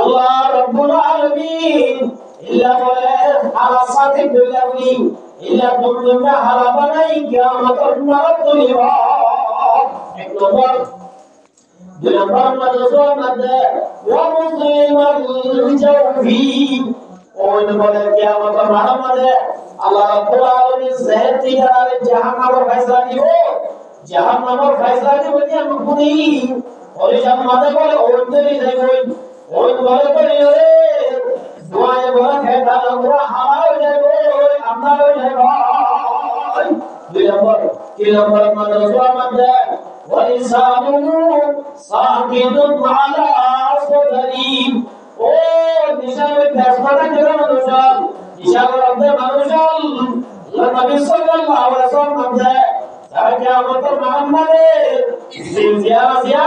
আল্লাহ রাব্বুল আলামিন ইল্লা বলে আলা সাথে বলি ইল্লা দুনিয়া হারাবা নাই কিয়ামতের মারাত দুনিয়া। এক নম্বর, দুই নম্বর মাদ্রাসা মাদ্দে ওয়া মুসলিমান জাওফি ওই বলে কিয়ামতের মারাত মাঝে আল্লাহ রাব্বুল আলামিন জাহান্নামের জাহান্নামের ফয়সালা দিব, জাহান্নামের ফয়সালা দিব যে মুকুনি ওই জান্নাতে বলে ওই তৈরি যাইবই ওই বলে করে রে দুয়ায়ে বলে খেতা আমরা হারাও যাইবো আমরা হই যাইবো। দুই নম্বর, তিন নম্বর মাদ্রাসা মাদ্দে ওয়ালিসানু সাকিতুন আলা সাদরি ও নিশাবে ফেসমাটা করে মানুষ নিশাবে রব্বে মানুষ আল্লাহ নবী সাল্লাল্লাহু আলাইহি ওয়াসাল্লাম তারা কিয়ামতের মাঠ মানে জিয়া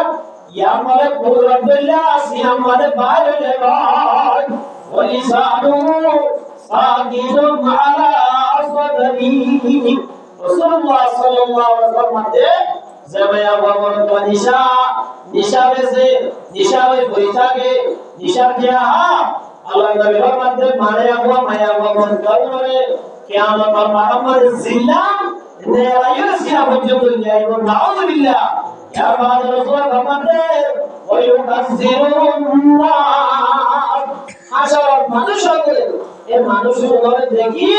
ইয়া মালে কুররাতুল্লাহ সিয়াম মানে বাইরে যাবে ওয়ালিসানু সাকিতুন আলা সাদরি রাসূলুল্লাহ সাল্লাল্লাহু আলাইহি ওয়াসাল্লাম জামায়া বাবন নিশাবে পরিচাকে নিশা কিয়া আল্লাহ নবী ফরমাতে মানে আবু মায়া বাবন কারণে কিয়ামত মুহাম্মদ জিল্লাম নেরায়ুল সিনা পর্যন্ত যাইব নাউযুবিল্লাহ। ইয়া রাসূল ফরমাতে ওয়া ইউকাসসিরুন নাস হাজার মানুষ হবে এই মানুষের ঘরে দেখি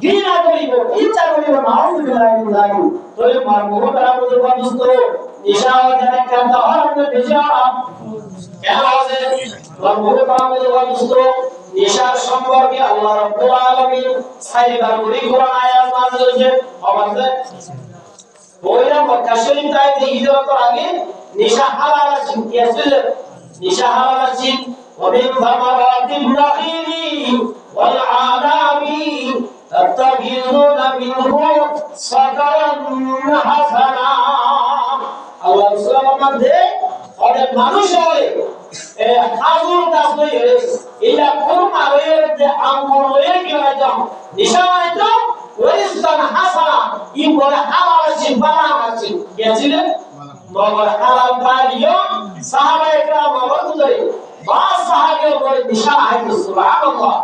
ঘৃণা করিব ইচ্ছা করিব নাউযুবিল্লাহ। তোরে মারবো তারা বলতে দোস্ত নিশা জানে কান্দা হরমে নিশা কেন আছে মারবো তারা বলতে দোস্ত নিশার সম্পর্কে আল্লাহ রাব্বুল আলামিন সাইবার করে কোরআন আয়াত নাযিল করেছে। অবশ্যই ওইরা মক্কা শরীফ তাইতে হিজরতের আগে নিশা হালাল আছে, কি আছে নিশা হালাল আছে। ومن ثمرات النخيل والأعناب تتخذون منه سكرا حسنا। আল্লাহ রাসূলের মধ্যে অনেক মানুষ হয় হাজুর গাছ লইয়ে এটা কোন মারয়ে যে আঙ্গুর লইয়ে কি হয় তো নিশা হয় তো ওয়ারিসান হাসানা ই বলে হালাল আছে বানান আছে কি আছে নগর হালাল পালিও সাহাবায়ে কেরাম বলে বা সাহাবীর বলে নিশা হয় সুবহানাল্লাহ।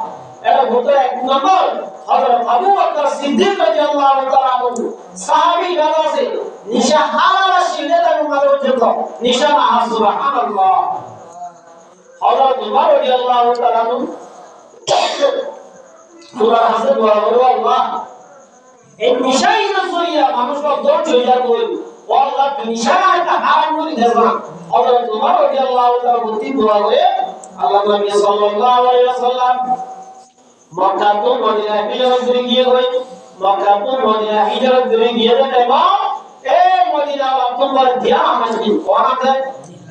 এর মধ্যে এক নম্বর হযরত আবু বকর সিদ্দিক রাদিয়াল্লাহু তাআলা আনহু সাহাবী গাছে নিশা হালাল ছিলে তার মালুম জন্য নিশা না সুবহানাল্লাহ। হযরত উমর রাদিয়াল্লাহু তাআলা আনহু সূরা হাসর দোয়া করে আল্লাহ এই নিশাই না সইয়া মানুষ দৌড় হয়ে যাবে আল্লাহ নিশা এটা হারাম করে দেব না। হযরত উমর রাদিয়াল্লাহু তাআলা বলতে দোয়া করে আল্লাহ নবী সাল্লাল্লাহু আলাইহি ওয়াসাল্লাম মক্কা তো মদিনা হিজরত করে গিয়ে হই মক্কা তো মদিনা হিজরত করে গিয়ে টাইম এই মদিনা আপনার ধ্যান আছে কোন আছে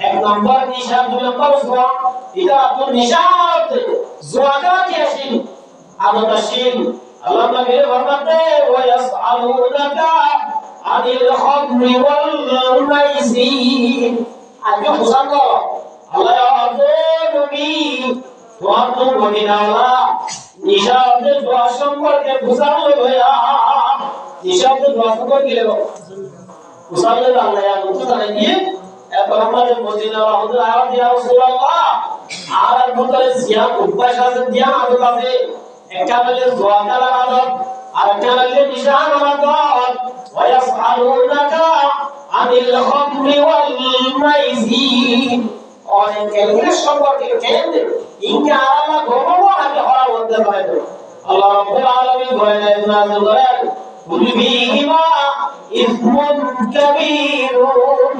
এক নম্বর নিশা, দুই নম্বর জোয়া এটা আপনার নিশা জোয়াটা কি আছে আবতাশিল আল্লাহ নবী ফরমাতে ওয়া ইয়াসআলুনাকা আনিল খামরি ওয়াল মাইসির আগে হুসান আল্লাহ নবী তোমার তো মদিনাওয়ালা নিশাতে দোয়া সম্পর্কে বুঝালো ভাইয়া নিশাতে দোয়া সম্পর্কে লেখো বুঝালো আল্লাহ ya তো জানেন কি এখন আমাদের মদিনাওয়ালা হুজুর আয়াত ইয়া রাসূলুল্লাহ আর ভিতরে সিয়াম উপাস আছে দিয়া আদত আছে একটা বলে দোয়া করার আদত আর একটা বলে নিশান আদত ওয়া ইয়াসআলুনাকা আনিল খামরি ওয়াল মাইসির অনেক কেলের সম্পর্কে কেন্দ্রে ইনকা আল্লাহ গরমও আগে হরা বলতে পারে তো আল্লাহ রাব্বুল আলামিন বলেন নাযিল করেন কুল ফীহিমা ইসমুন কাবীরুন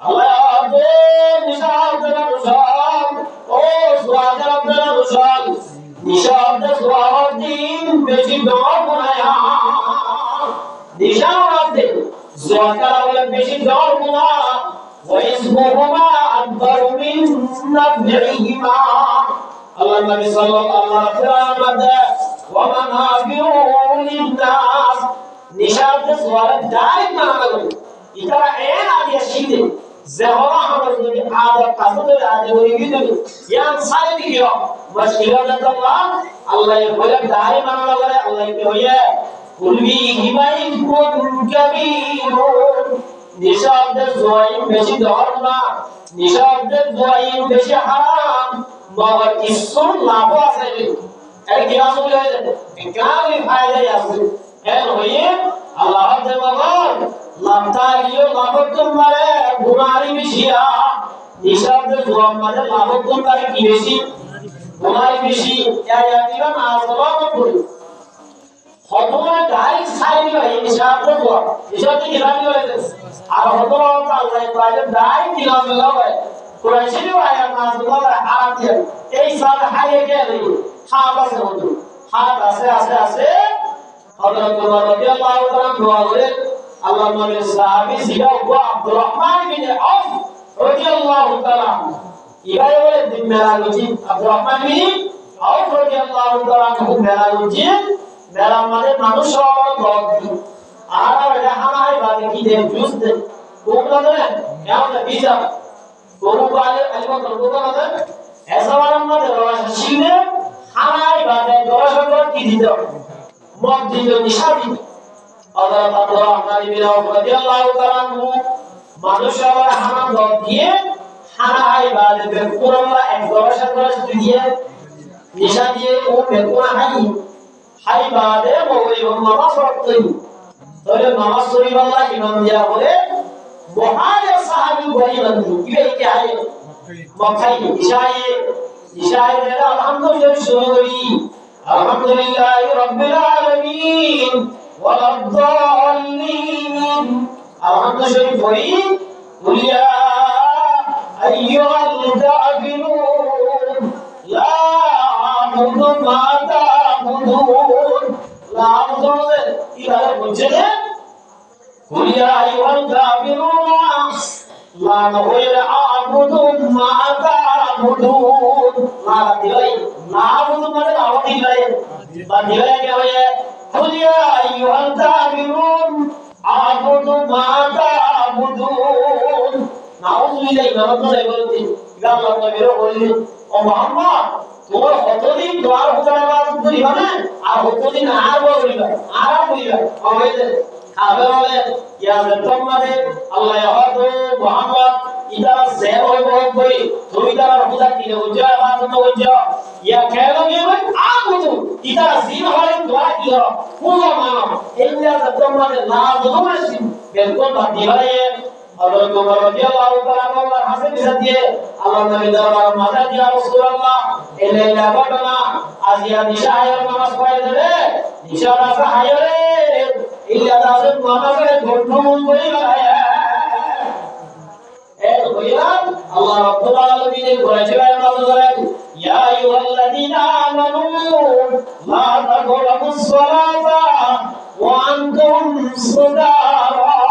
আল্লাহ নিশাব দেনা রুশাল ও সুআদার দেনা রুশাল নিশাব দে সুআদিন বেশি দর গুনায়া নিশাব দে সুআদার বলে বেশি দর গুনা واسمهما أكبر من نفعهما الله النبي صلى الله عليه وسلم ومنافع للناس نشاط سوالة دائم معنا إذا أين أبي الشيء زهرة حمد هذا قصد هذا يريد يان صار بيجوا مشكلة الله الله يقول دائم معنا الله يقول কুলবি হিমাইন কুন কাবীরুন নিশাবদের জোয়াইন বেশি ধর্ম না নিশাবদের জোয়াইন বেশি হারাম মগর ইসুন লাভ আছে এই কি আসল হয়ে কামি ফায়দা আছে এর হয়ে আল্লাহ দে মগর লাভতালিও লাভতুন মানে গুনারি বেশিয়া নিশাবদের জোয়ান মানে লাভতুন মানে কি বেশি গুনারি বেশি আয়াতিরা না জবাব করি হতমা ডাইরেক্ট সাইড হয় নিশাবদের জোয়ান নিশাবদের ইরানি হয়েছে আর হতমা আল্লাহ প্রাইভেট ডাইরেক্ট ইরানি হয় কুরাইশিও আয়াত নাযিল হয় হারাম দিয়ে এই সালে হারিয়ে গেল হাত আছে হতো হাত আছে আছে আছে হযরত ওমর রাদিয়াল্লাহু তাআলা দোয়া করে আল্লাহর নবীর সাহাবী ছিল আব্দুর রহমান বিন আউফ রাদিয়াল্লাহু তাআলা ইবাই বলে দিন মেলা লুচি আব্দুর রহমান বিন আউফ রাদিয়াল্লাহু তাআলা খুব মেলা লুচি মেলা মানে মানুষ সব দল আর এটা হানাই বাদে কি দেন জুস দেন কোনটা দেন কেমন বিজা গরু পালে আলিমা করবো না ऐसा वाला मत रवा शिने हानाई बाते दरशन कर की दितो मत दितो निशादी हযরত আব্দুর রহমান বিন আউফ রাদিয়াল্লাহু তাআলা আনহু মানুষের হানা দর দিয়ে হানাই বাতে পুরোলা এক দরশন করে দিয়ে নিশা দিয়ে ও বেকুনা হাই বাতে মওলি নামাজ পড়তে তাহলে নামাজ পড়ি আল্লাহ ইমাম দিয়া বলে মুহাজির সাহাবী গরিবান কি কি আয়ে মক্কায় ইশায়ে এরা আলহামদুলিল্লাহ শুরু করি আলহামদুলিল্লাহি রাব্বিল আলামিন ওয়ালাদ-দাল্লিন আলহামদুলিল্লাহ পড়ি ইয়া আইয়ুহাল কাফিরুন লা আ'বুদু মা তা'বুদুন লা আ'বুদু ইলাহা বুঝলে ইয়া আইয়ুহাল কাফিরুন লা নাহুইরা আ'বুদু মা তা'বুদুন লা দিলাই না আ'বুদু মানে আওয়াজ দিলাই বা দিলাই কি হয় ইয়া আইয়ুহাল কাফিরুন আ'বুদু মা তা'বুদুন নাউযুবিল্লাহি ইমামত বলতে আল্লাহ নবীর বললেন ও মুহাম্মদ তোমার কতদিন দোয়ার হুজুরে বাদ করিবা না আর কতদিন আর বলিবা আর বলিবা হবে খাবে বলে ইয়া তোমাদের আল্লাহ ইয়াহাদু মুহাম্মদ ইদারা জের হইব কই তুমি তারা হুজা কিনে উজা বাদ উজা ইয়া কেন গেবে আগুদু ইদারা জিন হয় দোয়া কি হলো পুরো মানো এইয়া তোমাদের না দোমাসি বেলকো বাদি হয় হযরত ওমর রাদিয়াল্লাহু তাআলা আল্লাহর হাসিব দিয়ে আল্লাহর নবী দরবার মাঝে দিয়া রাসূলুল্লাহ এলাইলা ঘটনা আজিয়া নিশায়ের নামাজ পড়ে দেবে নিশা রাসা হায়রে ইল্লা দাসুল নামাজে ঘটনুন বই বায়া এ হইয়া আল্লাহ রাব্বুল আলামিনের ঘরে নামাজ পড়েন ইয়া আইয়ুহাল্লাযীনা আমানু লা তাকরাবুস সালাতা ওয়া আনতুম সুকারা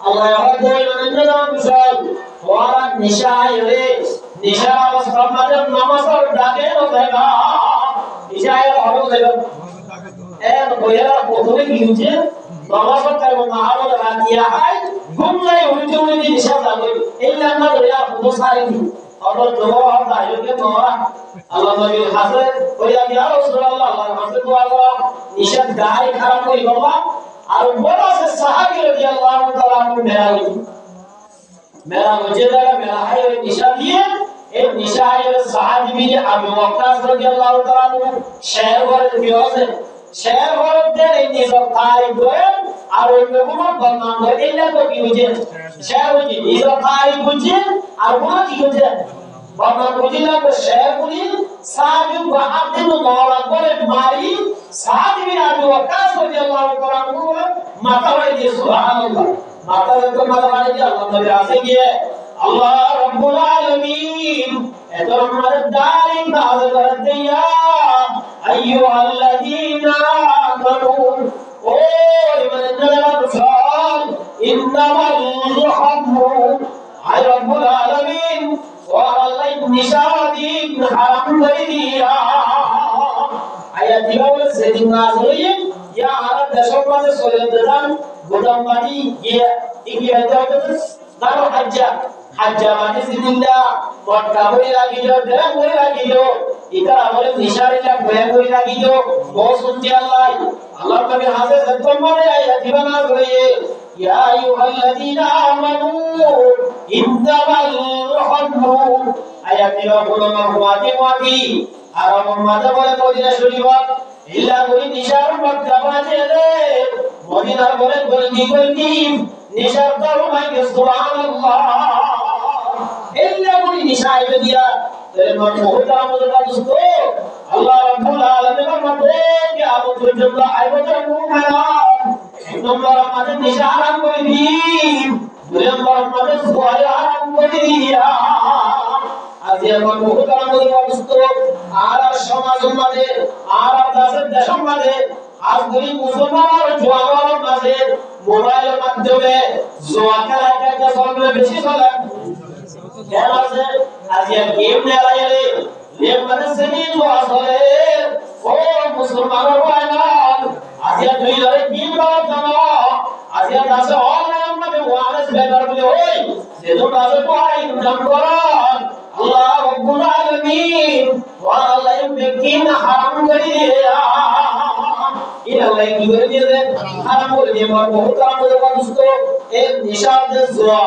Allah yahdoi manenna misal wala nishaire nishara wastamade namasar dage no dega nishaire horo dega en boyara প্রথমে কি হচ্ছে নামাজের টাইমে নাহার রাখিয়া হয় ঘুমলাই উল্টে উল্টে নিশা লাগে এই নামা ধরে আপনি সারি দি আবার দোয়া দাইকে দোয়া আল্লাহ নবীর হাতে কইয়া ইয়া রাসূলুল্লাহ আল্লাহর হাতে দোয়া করা নিশা গায় খারাপ কই বাবা আর বড় সে সাহাবী রাদিয়াল্লাহু তাআলা মেরা মুঝে দাঁড়া মেরা হাই ওই নিশা দিয়ে এই নিশায়ের সাহাবী বিন আবু ওয়াক্কাস রাদিয়াল্লাহু তাআলা শের ঘরে বিয়াছে শের ঘরে দেন এই নিশা খাই করে আর ওই লোকগুলো বদনাম করে এই লোক কি বুঝে শের বুঝে নিশা খাই বুঝে আর ওরা কি বুঝে বদনাম বুঝে না তো শের বুঝে সাহাবী ওয়াহাব দিন মাওলা করে মারি সাহাবী বিন আবু ওয়াক্কাস রাদিয়াল্লাহু তাআলা মাথা হয়ে দিয়ে সুবহানাল্লাহ মাথা তো মাথা মানে কি আল্লাহ নবী আছে গিয়ে আল্লাহ রাব্বুল আলামিন এত রহমতের দারিন নাযিল করে দিয়া আইয়ুহাল্লাযীনা আমানু ও ইমানদাররা মুসলমান ইন্নামাল হামু আয় রাব্বুল আলামিন ওয়া আল্লাহ নিশাদিন হারাম করে দিয়া আয়াত দিবাও সেদিন নাযিল হয়ে ইয়া আরব দেশের মাঝে চলে যান গোদাম বাড়ি গিয়ে ইগিয়ে যাবে দারো হাজ্জা মানে জিন্দা মক্কা বই লাগিলো দেন বই লাগিলো এটা আমলে নিশারে লাগ বই লাগিলো মৌসুম দি আল্লাহ আল্লাহ নবী হাদিস তোমারে আয়াতি বানা করিয়ে ইয়া আইয়ুহাল্লাযীনা আমানু ইন্নামাল হামদু আয়াতি রাবুল মাওয়াদি আর মাদা বলে মদিনা শরীফ ইল্লা করি নিশার মক্কা বাজে রে মদিনার বলে গলদি নিশার দাও মাইকে সুবহানাল্লাহ ইল্লা করি নিশায় দিয়া তেরে মন বহুত আমাদের দোস্ত আল্লাহ রাব্বুল আলামিনের মধ্যে কি আবু পর্যন্ত আইবতে মুমিনান নম্বর আমাদের নিশা আরাম করে দি দুই নম্বর আমাদের সুয়াই আরাম করে দিয়া আজ এখন বহুত আমাদের দোস্ত আর সমাজের মাঝে আর দেশের মাঝে আজ দুই মুসলমান জওয়ানের মাঝে মোবাইলের মাধ্যমে জোয়া খেলা একটা চলবে বেশি চলে কেন আছে আজ গেম খেলাইলে গেম মানে সেমি জোয়া চলে ও মুসলমানের ভাইরান আজ দুই ধরে গেম খেলা জানো আজ দাসে অনলাইন মাঝে ওয়ারেস বেকার বলে ওই সেজন্য দাসে পড়াই ইনকাম করেন আল্লাহ রাব্বুল আলামিন ওয়াল্লাহ বেকিন হারাম করে দিয়া ইল্লাহ কি করে দিয়েছেন হারাম করে দিয়ে বহুত আমাদের দোস্ত এই নিশাদ জোয়া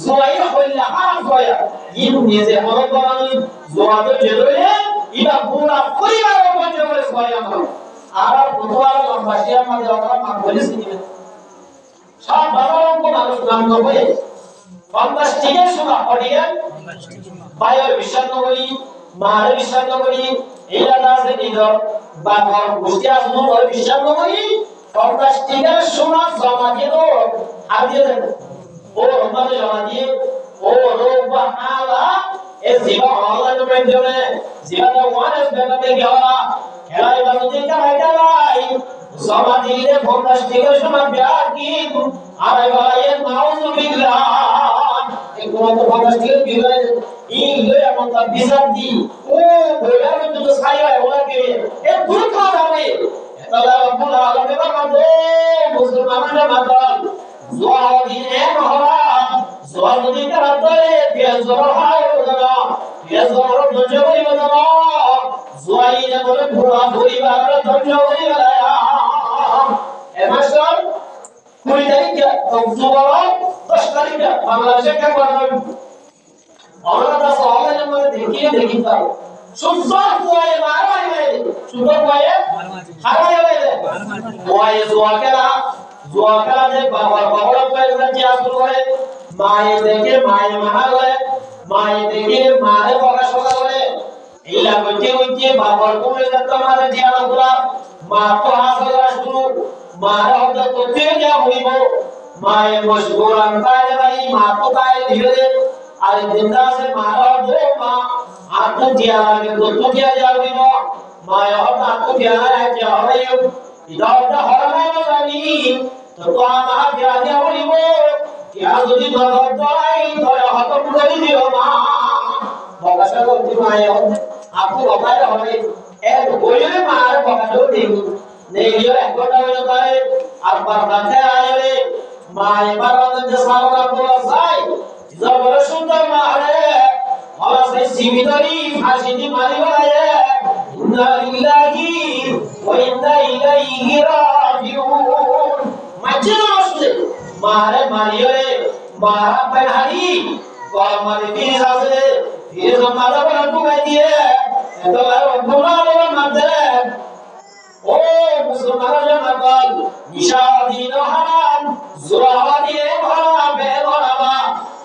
জোয়াই হইলে হারাম হয় ইন নিজে মনে করেন জোয়া তো জেলে ইবা পুরা পরিবারের মধ্যে করে ছয় আমরা আর বুধবার লম্বাসী আমাদের আমরা মা বলিস দিবেন সব বাবাও কোন আলোচনা করবে 50 টিকে শোনা পড়িয়ে বায়ুর বিশ্বাস করি মার বিশ্বাস করি এইটা আছে নিদর বা ঘর বুঝতে আসবো ওর বিশ্বাস করি 50 টিকে শোনা জমা দিয়ে তো আর দিয়ে দেন ও আমাদের জমা দিয়ে ও রোবা হালা এ জীবা অনলাইন মাধ্যমে জীবাটা ওয়ানেস বেকাতে গেলা খেলাই বাজুতে কালাই জমা দিলে 50 টিকে শোনা বিয়া কি আর এবারে নাউজুবিল্লাহ একমাত্র 50 টিকে বিলাই ইলে আমাদের বিচার দি ও বইলা কিন্তু ছাই হয় ওনাকে এ দূর করা হবে তাহলে রাব্বুল আলামিনের মধ্যে মুসলমানরা মাতাল জোয়া দিনে মহলা জোয়া যদি করতে বেজোর হয় ওরা বেজোর দজে হই ওরা জোয়াইনে বলে পুরা পরিবারের দজে হই ওরা এ মাস্টার 20 তারিখে অক্টোবর 10 তারিখে বাংলাদেশে কে করবেন আমরা তো সবাই মধ্যে দেখি তাও সুন্দর কোয়ে মারবাই নাই সুন্দর কোয়ে হারাই হইছে কোয়ে জোয়া খেলা যে বাবার কোয়ে যে আসল করে মায়ে দেখে মায়ে মানা করে মায়ে দেখে মারে প্রকাশ করে ইলা কইতে বাবার কোলে যত মারে জিয়ানা করা মা তো হাসলা শুরু মারা হতে তো যা হইব মায়ে মশগুরান তাই ভাই মা তো তাই ধীরে আরে জিন্দা সে মারা দো মা আত্ম দিয়া লাগে তো দিয়া যাবে না মায় হত আত্ম দিয়া আছে হরাইও ইদাটা হরাই জানি তো আমা দিয়া দিয়া হইব দিয়া যদি দরদ দরাই ধরে হত পুরি দিও মা বগাসা করতে মায় আপু বাবাই হবে এ বইলে মার বগাসা দেই নেইও একটা হলো তাই আর বারদাতে আইলে মায় বারদাতে সারা বলা যায় জবর সুন্দর মারে ওরা সেই জীবিতরি ফাঁসিটি মারি বলায় ইন্না লিল্লাহি ওয়া ইন্না ইলাইহি রাজিউন মাঝে আসলে মারে মারিয়ে মারা পেহারি গরমারে ফিরে আসলে ফিরে মারা বলা ঢুকাই দিয়ে এত আর ঘুমালো মাঝে ও মুসলমানরা মাতাল নিশাদিন হারাম জোয়াদিয়ে ভরা বেভরা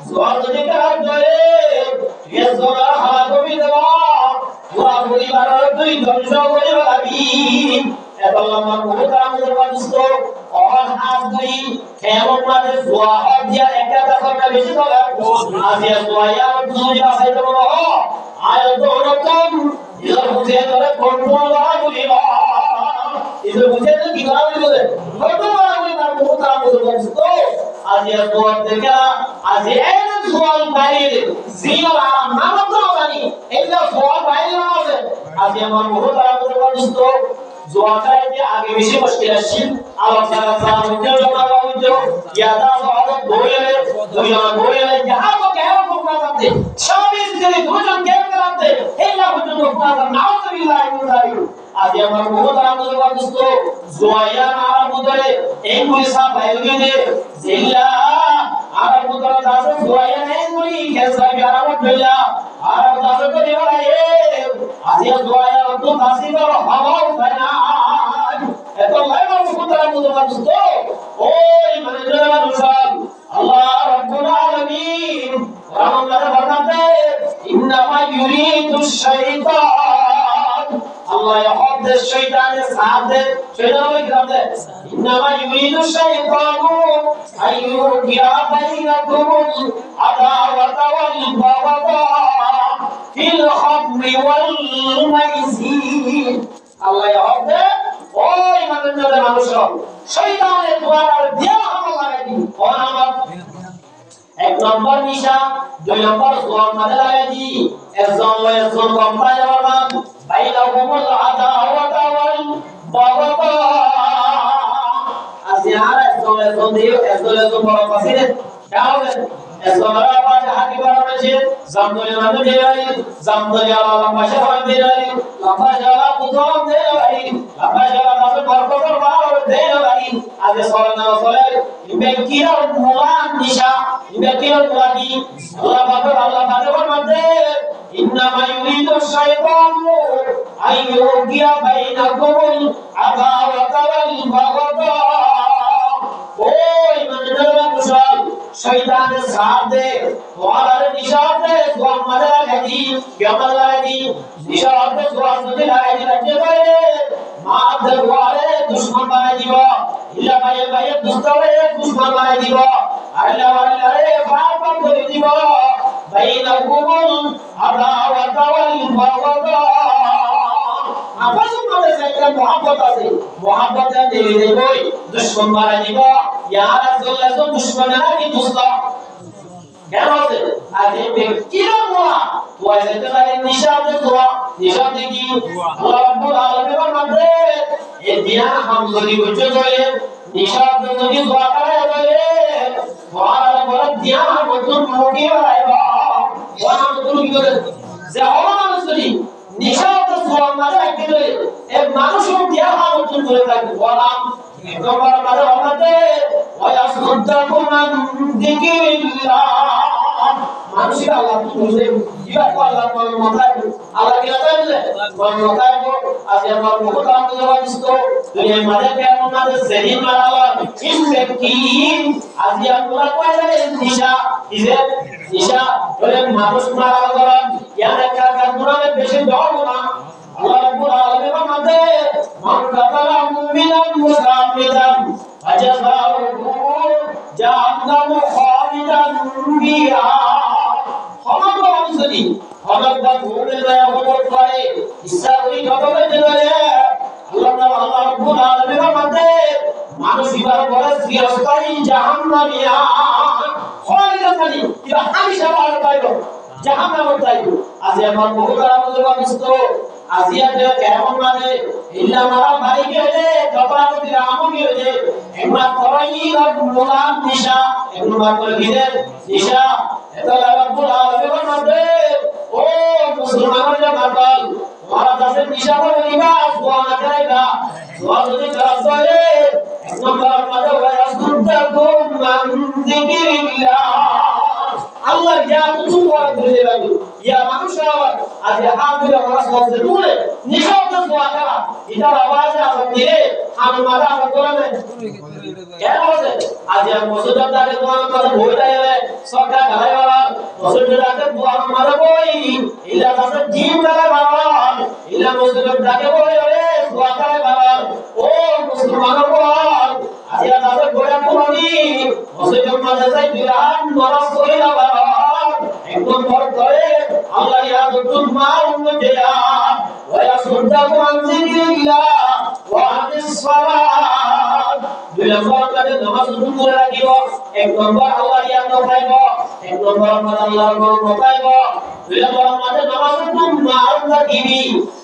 জোয়া যদি কাজ করে এ জোয়া হারাবি দেওয়া পুরা পরিবারের তুই ধ্বংস করে লাগি এত লম্বা বহুত আমাদের মানুষ অন হাত ধরি কেমন মানে জোয়া দিয়া একটা কথা বেশি বলে আজিয়া জোয়া দুই বাসাই দেব আয় তো রকম ইলা বুঝে ধরে কন্ট্রোল করা বলিবা ইলা বুঝে তো কি করা বলে কন্ট্রোল করা বলি না বহুত আমাদের মানুষ তো আজিয়া জোয়া দেখা আজি এই জোয়া বাইরে জিও আরাম নাম তো জানি এই যে জোয়া বাইরে আছে আজি আমার বহুত আমাদের মানুষ তো জোয়া খাইতে আগে বেশি মুশকিল আসছিল আবার সারা সারা জমা হইতো ইয়াদা সহজে বইলে যাহা তো কেন তোমরা করতে সবই যদি দুজন কেন করতে এই না পর্যন্ত আপনারা নাউজুবিল্লাহি মিন যালিক আজ আমার বহুত আনন্দ করতেছ জোয়া আর বুদরে এই পয়সা বাইরে দে জিল্লা আর বুদরে দাস জোয়া নেই করি কেসা গারাম কইলা আর দাস করে বলে আজ জোয়া তো দাসি তো হাওয়া উঠায় না এত লাইবার বহুত আনন্দ করতেছ ওই মানে জোয়া আল্লাহ রাব্বুল আলামিন রাহমানের বরকতে ইন্নামা ইউরিদুশ শাইতান আল্লাহ ইয়াহদ শয়তানের সাথে শয়তান গ্রামে ইন্নামা ইউরিদুশ শাইতানু আইয়ুকিয়া বাইনাকুমুল আদাওয়াতা ওয়াল বাগদা ফিল খামরি ওয়াল মাইসির আল্লাহ ইয়াহদ ওই মানুষ শয়তানের দ্বারা দিয়া হামলা লাগাই দি কোন আমার এক নম্বর নিশা দুই নম্বর জোয়ান মাঝে লাগাই দি একজন কম্পাই যাবার বাইনাকুমুল আদাওয়াতা ওয়াল বাগদা আর একজন দিও একজন বড় পাশে দাও একজনের পাশে হাতি বানাচ্ছে জামদুলের মধ্যে দেয় জামদুলের আলাদা পাশে বানাতে দেয় লম্বা জায়গা প্রথম দেয় ভাই লম্বা জায়গা তাতে বরকতের বার দেয় ভাই আজ সরনা সরে ইবেকিরা মুলান নিশা ইবেকিরা মুলানি আল্লাহ পাকের মধ্যে ইন্নামা ইউরিদু শাইতানু আইয়ুকিয়া বাইনাকুমুল আদাওয়াতা ওয়াল বাগদা ওই মানুষেরা কুশল শয়তানের সাথে তোমার নিশাতে তোমার মাঝে লাগাই কেমন লাগাই নিশাতে তোমার যদি লাগাই রাখতে পারে মাদের ওয়ারে দুশমন বানাই দিব ইল্লা ভাইয়ে ভাইয়ে দুস্তরে দুশমন বানাই দিব আল্লাহ আল্লাহরে বাপ করে দিব বাইনাকুমুল আদাওয়াতা ওয়াল বাগদা আপসের মধ্যে একটা মোহাব্বত আছে মোহাব্বতে দিয়ে দেবই দুশমন বানাই দিব ইয়া রাসূলুল্লাহ তো দুশমনেরা কি দোস্ত কেন আছে আজ এই ব্যক্তিরা মোয়া তোয়া যেতে লাগে নিশাতে তোয়া নিশাতে কি আল্লাহ রাব্বুল আলামিনের মধ্যে এই দিয়া হামদলি হইতে চলে নিশাতে যদি দোয়া করে বলে ওয়ার বড় দিয়া মতন মুখে আইবা ওয়া মতন কি করে যে হলো মানুষ যদি নিশাতে তোয়া মারে একদিন এক মানুষও দিয়া মতন করে থাকে ওয়ালাম তোমার মাঝে আমাদের ওয়াসুদ্দাকুম আন যিকিরিল্লাহ মানুষের আল্লাহ বুঝে ইয়া আল্লাহ কোন মাথায় আল্লাহ কি জানে কোন মাথায় আজ আমার বহুত আনন্দ হইছিল দুনিয়ার মাঝে কেমন মাঝে সেদিন মারালা ইস ব্যক্তি আজ আমরা কইলে নিশা বলে মানুষ মারা করেন ইয়ার একটা কারণে বেশি দাও না আল্লাহ রাব্বুল আলামিনের মধ্যে মান কাতালা মুমিনান মুসাফিদান ফাজাযাউহু জাহান্নামু খালিদান ফিহা হযরত আনসারী হযরত ঘুরে যায় খবর পায় ইচ্ছা করি খবর দেয় আল্লাহ রাব্বুল আলামিনের মধ্যে মানুষ ইবার বলে চিরস্থায়ী জাহান্নামিয়া খালিদান মানে এটা হামেশা ভালো পাইব জাহান্নামে যাইব আজ আমার বহুত আনন্দ পাইছো আজিয়াতে কেমন মানে ইল্লা মারা ভাই গেলে কপালতি রামও গেলে একবার করাই রব্বুল নিশা একবার করে দিলে নিশা এত রব্বুল আলামিনের মধ্যে ও মুসলমানের জামাতাল তোমার কাছে নিশা করে দিবা সুবহান আল্লাহ সুবহান যদি কাজ করে এক নম্বর মধ্যে ওয়াসুদ্দাকুম মান যিকিরিল্লাহ আল্লাহ ইয়া তুমি বড় করে দেবে ইয়া মানুষ আজ হামদুলিল্লাহ মানুষ বলতে বলে নিশাতে দোয়া করা এটা আওয়াজে আপনি দিয়ে আমি মাথা আপনি বলেন কেন বলে আজ মসজিদের দাঁড়ে দোয়া করে বইটা এলে সরকার গায়ওয়ালা মসজিদের দাঁড়ে দোয়া মারা বই ইলা কাছে জিম লাগা বাবা ইলা মসজিদের দাঁড়ে বই রে দোয়া করে বাবা ও মুসলমান বল আজ কাছে বইটা পুরনি মসজিদের মাঝে যাই বিরান নরস করে বাবা একদম বড় করে আল্লাহ ইয়া দুল মাউন দেয়া ওয়া ইয়াসুদ্দাকুম আন যিকিরিল্লাহ ওয়া আতিস সালাত দুই নম্বর কাজে নামাজ করে রাখিব এক নম্বর আল্লাহ ইয়া নফাইব এক নম্বর আল্লাহর নাম নফাইব দুই নম্বর মাঝে নামাজ মাউন রাখিবি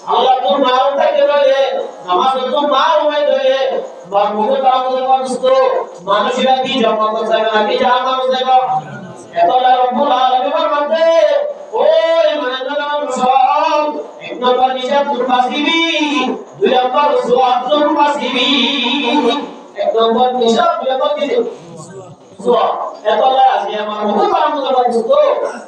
আল্লাহ তো মাউন থাকে বলে নামাজ তো মাউন হয়ে ধরে বারমুখে তাআলা বলতো মানুষরা কি জান্নাত যাবে নাকি জাহান্নামে যাবে এতলা রব্বুল আলামিন ফরমাতে ওই মানদার সব এক নম্বর নিশা তুল পাসিবি দুই নম্বর সুয়াদ তুল পাসিবি এক নম্বর নিশা দুই নম্বর কি সুয়া এতলা আছে আমার বহুত আনন্দ পাচ্ছি তো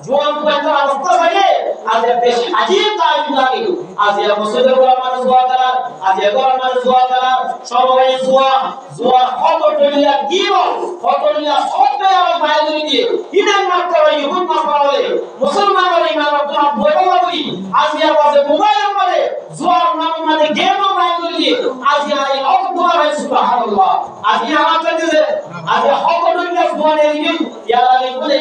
জোয়ান তো একটা অবস্থা থাকে আজ বেশি আজিব কাজ লাগে আজ এর মসজিদে বড় মানুষ দোয়া করা আজ এর বড় মানুষ দোয়া করা সবাই জোয়া কত টলিয়া জীবন কত টলিয়া সবটা আমার বাইরে দিয়ে ইমান মাত্র ইহুদ মাসালে মুসলমানের ইমান মাত্র বড় বড়ি আজ এর পাশে মোবাইল করে জোয়ার নাম মানে গেম বাইরে দিয়ে আজ এই অকদুয়া হয় সুবহানাল্লাহ আজ আমার কাছে আজ কত টলিয়া জোয়ার এই ইয়ালা বলে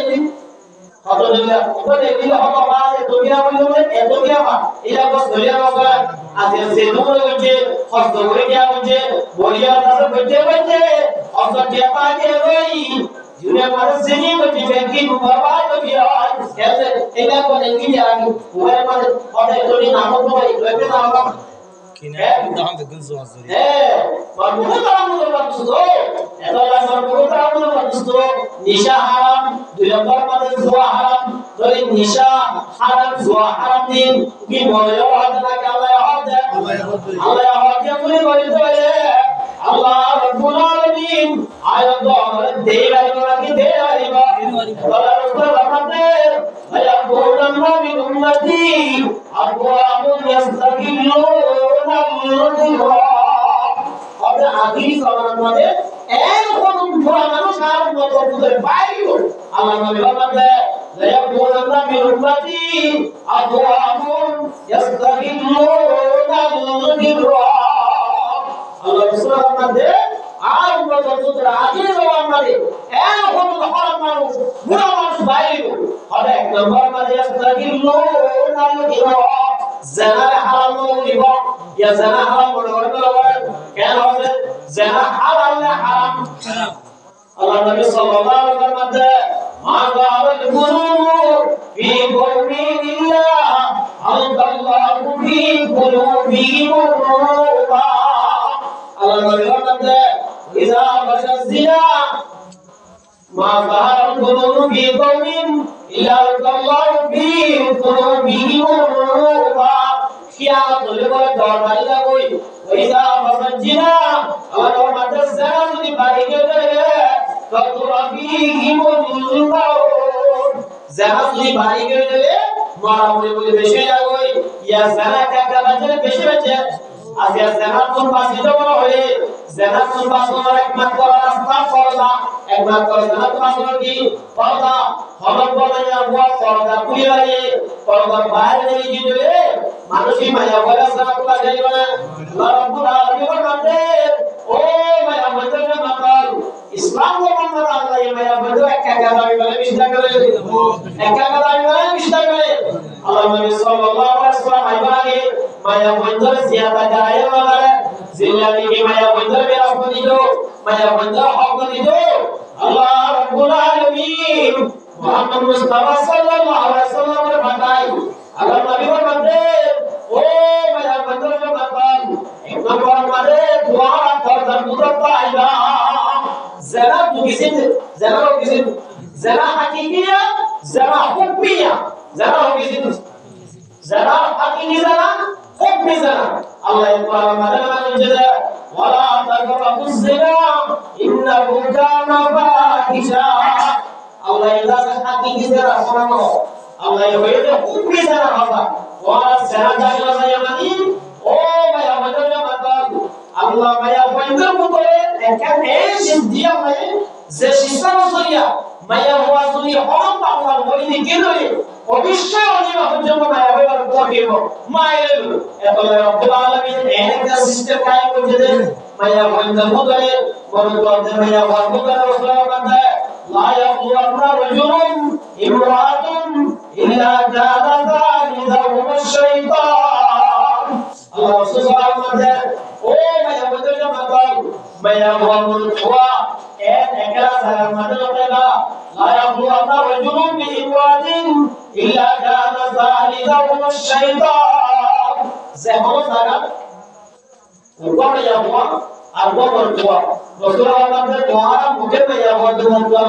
কত টলিয়া বলে দিলে কত বাজে টলিয়া বলে এত গিয়া বা এলা বস ধরিয়া বসা আজ সে দূরে হচ্ছে কষ্ট করে গিয়া হচ্ছে বলিয়া তার বইতে বইতে অত টিয়া পাকে ওই জুরে মার সেনি বইতে ব্যাংকি বাবা তো গিয়া এসে এলা বলে গিয়া ওরে মানে অত টলি নাম তো ভাই লইতে না আমরা কিনা দাম বেগুন জোয়া জরি মারবুত আমল করছতো এতলা মারবুত আমল করছতো নিশা হারাম দুই নম্বর মানে জুয়া হারাম তোর নিশা হারাম জুয়া হারাম দিন কি বলে আল্লাহ হক বলে বলে আল্লাহ রব্বুল আলামিন আয়াত দেই কি দেই আল্লাহ রাসূল আমাকে আয়াকুলান্না মিন উম্মতি আকওয়ামুন ইস্তাগিল্লুনা আপনি আখিরি জামানার মধ্যে এরকম বড় মানুষ আর মত বুঝে পাইও আল্লাহ নবী বলেন আয়াকুলান্না মিন উম্মতি আকওয়ামুন ইস্তাগিল্লুনা আল্লাহ রাসূল আমাদের আর মত বুঝে আখিরি জামানার মধ্যে এরকম হারাম মানুষ বুড়া মানুষ পাইও হবে এক নম্বর মধ্যে ইস্তাগিল্লুনা জানা হারাম নিবা ইয়া জানা হারাম বলে কেন হবে জানা হালাল না হারাম আল্লাহ নবী সাল্লাল্লাহু আলাইহি ওয়াসাল্লাম মা গাওয়াল কুলুব ফি কুলুবিল্লাহ আল্লাহু ফি কুলুবিহিম রুবা আল্লাহ নবী বলেন ইযা বাশাজ জিনা মা গাওয়াল কুলুব ফি কওমিন ইল্লা আল্লাহু ফি কুলুবিহিম রুবা কিয়ামত হলে বলে দরবারে যাবই ওইদা বাসজিনা আমার মাদ্রাস জানা যদি বাড়ি গেলে ততরাফিহিমুল মাউত জানা যদি বাড়ি গেলে মারা বলে বেশি যাবই ইয়া জানা কাকা বাজারে বেশি বেশি আজ ইয়া জানা কোন পাশে যাব হয়ে জানা কোন পাশে একমাত্র রাস্তা পর্দা একমাত্র জানা কোন পাশে কি পর্দা হলক বলে না পর্দা কুইয়ারে পর্দা বাইরে নিয়ে গিয়ে মানুষই মায়া বলে জানা কোন যাইব না রব্বুল আলামিন বলেন ও মায়া বন্ধু মাতাল ইসলাম গ্রহণ করা আল্লাহ মায়া বন্ধু একা গাদামি বলে বিস্তার করে একা গাদামি বলে বিস্তার করে আল্লাহ নবী সাল্লাল্লাহু আলাইহি ওয়াসাল্লাম আইবাগে মায়া বন্ধু জিয়াদা গায়ে বলে জিল্লানি কি মায়া বন্ধু মেরাজ দিল মায়া বন্ধু হক দিল আল্লাহ রব্বুল আলামিন মুহাম্মদ মুস্তাফা সাল্লাল্লাহু আলাইহি ওয়াসাল্লামের ভাষায় আল্লাহ নবী বলেন ও মায়া বন্ধু মাতাল একবার মানে দোয়া করতে মুদত আইবা জানা বুঝিছেন জানা বুঝিছেন জানা হাকিকিয়া জানা হুকমিয়া জানা বুঝিছেন জানা হাকিকি জানা হুকমি জানা আল্লাহ একবার মানে জানা ওয়ালা তাকরাবুজ জিনা ইন্নাহু কানা ফাহিশা আল্লাহ ইল্লা হাকিকি জানা শোনানো আল্লাহ হইতে হুকমি জানা হবে ওয়ালা জানা জানা জানি ও মায়া বন্ধু মাতাল আল্লাহ মায়া বন্ধু করে একটা এসিস দিয়া মানে যে শিশানো সরিয়া মায়া হওয়া যদি হরম পাওয়ার বইনি কেনই অবশ্যই অনিবা পর্যন্ত মায়া হওয়ার করব মায়ের এত রব্বুল আলামিন একটা সিস্টেম কায়েম করে দেন মায়া বন্ধু করে বড় করে মায়া বন্ধু করে রাসূলুল্লাহ বলে লা ইয়াকুলুনা রাজুলুন ইমরাতুন ইল্লা জানা যালিকাহু শাইতান আল্লাহ রাসূলুল্লাহ বলে ও মায়া বন্ধু মাতাল মায়া বন্ধু ছোয়া একলা সারা মাদল পেলা লা ইয়াকুলুনা রাজুলুন বিইওয়াদিন ইল্লা জানা যালিকাহু শাইতান যেমন জায়গা উপরে যাওয়া আর বড় ছোয়া রাসূলুল্লাহ আমাদের দোয়া মুখে পাইয়া বলতে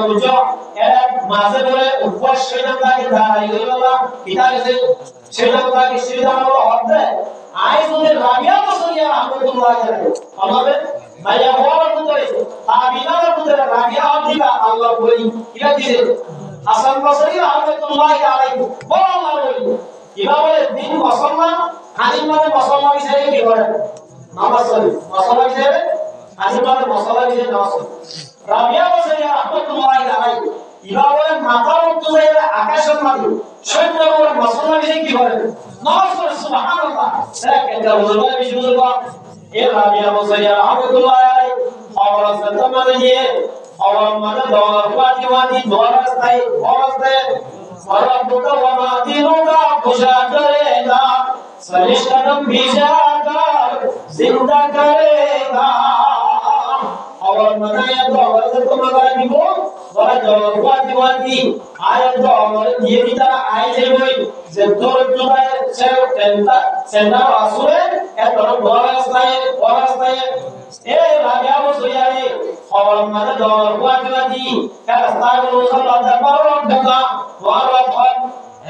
বুঝো এর মাঝে বলে উপর শয়তানকে দাঁড়াই গেলাম কিতা গেছে শয়তানকে সিধা হলো হতে আইজুল রাবিয়া বসরিয়া রাহমাতুল্লাহ আলাইহি আমাদের মাইয়া বড় করে তাবিনার মধ্যে রাবিয়া দিলা আল্লাহ বলি কিরা দিছে হাসান বসরি রাহমাতুল্লাহ আলাইহি বড় আল্লাহ বলি কিবা বলে দিন মুসলমান হাদিস মানে মুসলমান হিসেবে কি করে নামাজ পড়ে মুসলমান হিসেবে হাদিস মানে মুসলমান হিসেবে নামাজ পড়ে রাবিয়া বসরি রাহমাতুল্লাহ আলাইহি কিবা বলে মাথার উপরে আকাশের মাঝে সৈন্য বলে মুসলমান হিসেবে কি করে নামাজ পড়ে সুবহানাল্লাহ এটা বলবা বিশুদ্ধ এ রাবিয়া বসরি রাহমাতুল্লাহ আলাইহি और सतमनिए और मन दौलती वादी दौलताई औरते और बुका वमातीनुका खुशा करेगा सरिश कदम भिजाकर जिंदा करेगा और मनाया दौलत तुम्हारा निबो और दौलती वादी आयत दौलत ये भी तरह आए थे वही ज़िंदोर जुबाई से सेंटा वासुए ये तरह दौलत ए राबिया बसरियारे और मदद और वादी का रास्ता मुसल्ला दरबार ढका वाला फन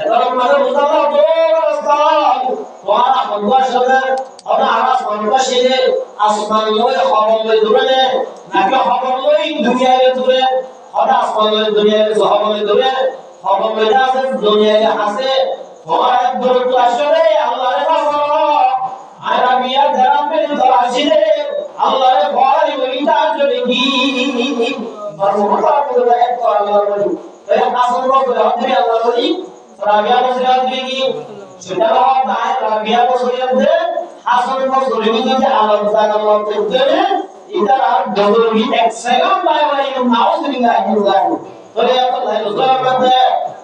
एदर मदद मुसल्ला दो रास्ता वाला खंवा शदर और आवाज खंवा शेदे आसमान लोय खबर लोय दूरे नाके खबर लोय दुनिया रे दूरे और आसमान लोय दुनिया रे खबर लोय दूरे खबर लोय जासे दुनिया के हासे और दूर तो आशरे अल्लाह रे आ राबिया धरम में दराशिदे Allah ne bari berita jadi bermuka pada ekor Allah beri. Saya asal kau berhati Allah beri. Rabiya bersiap lagi. Sudah dah Rabiya bersiap deh. Asal kau sulit ni Allah Taala Allah terjadi. Ida double bi eksalam bayar yang mau sehingga juga. Jadi apa lagi Rasulullah kata,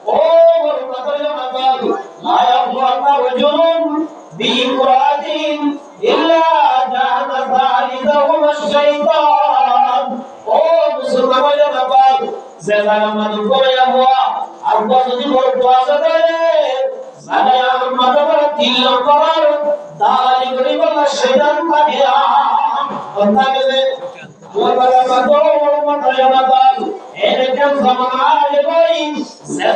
oh berkata macam, ayat Allah wajurun bi Quranin illa jahannam ذلهم الشيطان او مسلمان جنبال زمان من کویا ہوا اب যদি বড় দোয়া করে জানা আমার মাথা দিল করার দালি করি বলা শয়তান থাকে অন্যকে ওয়ালা মাদো মাথা জনবল এরকম zaman আলে ভাই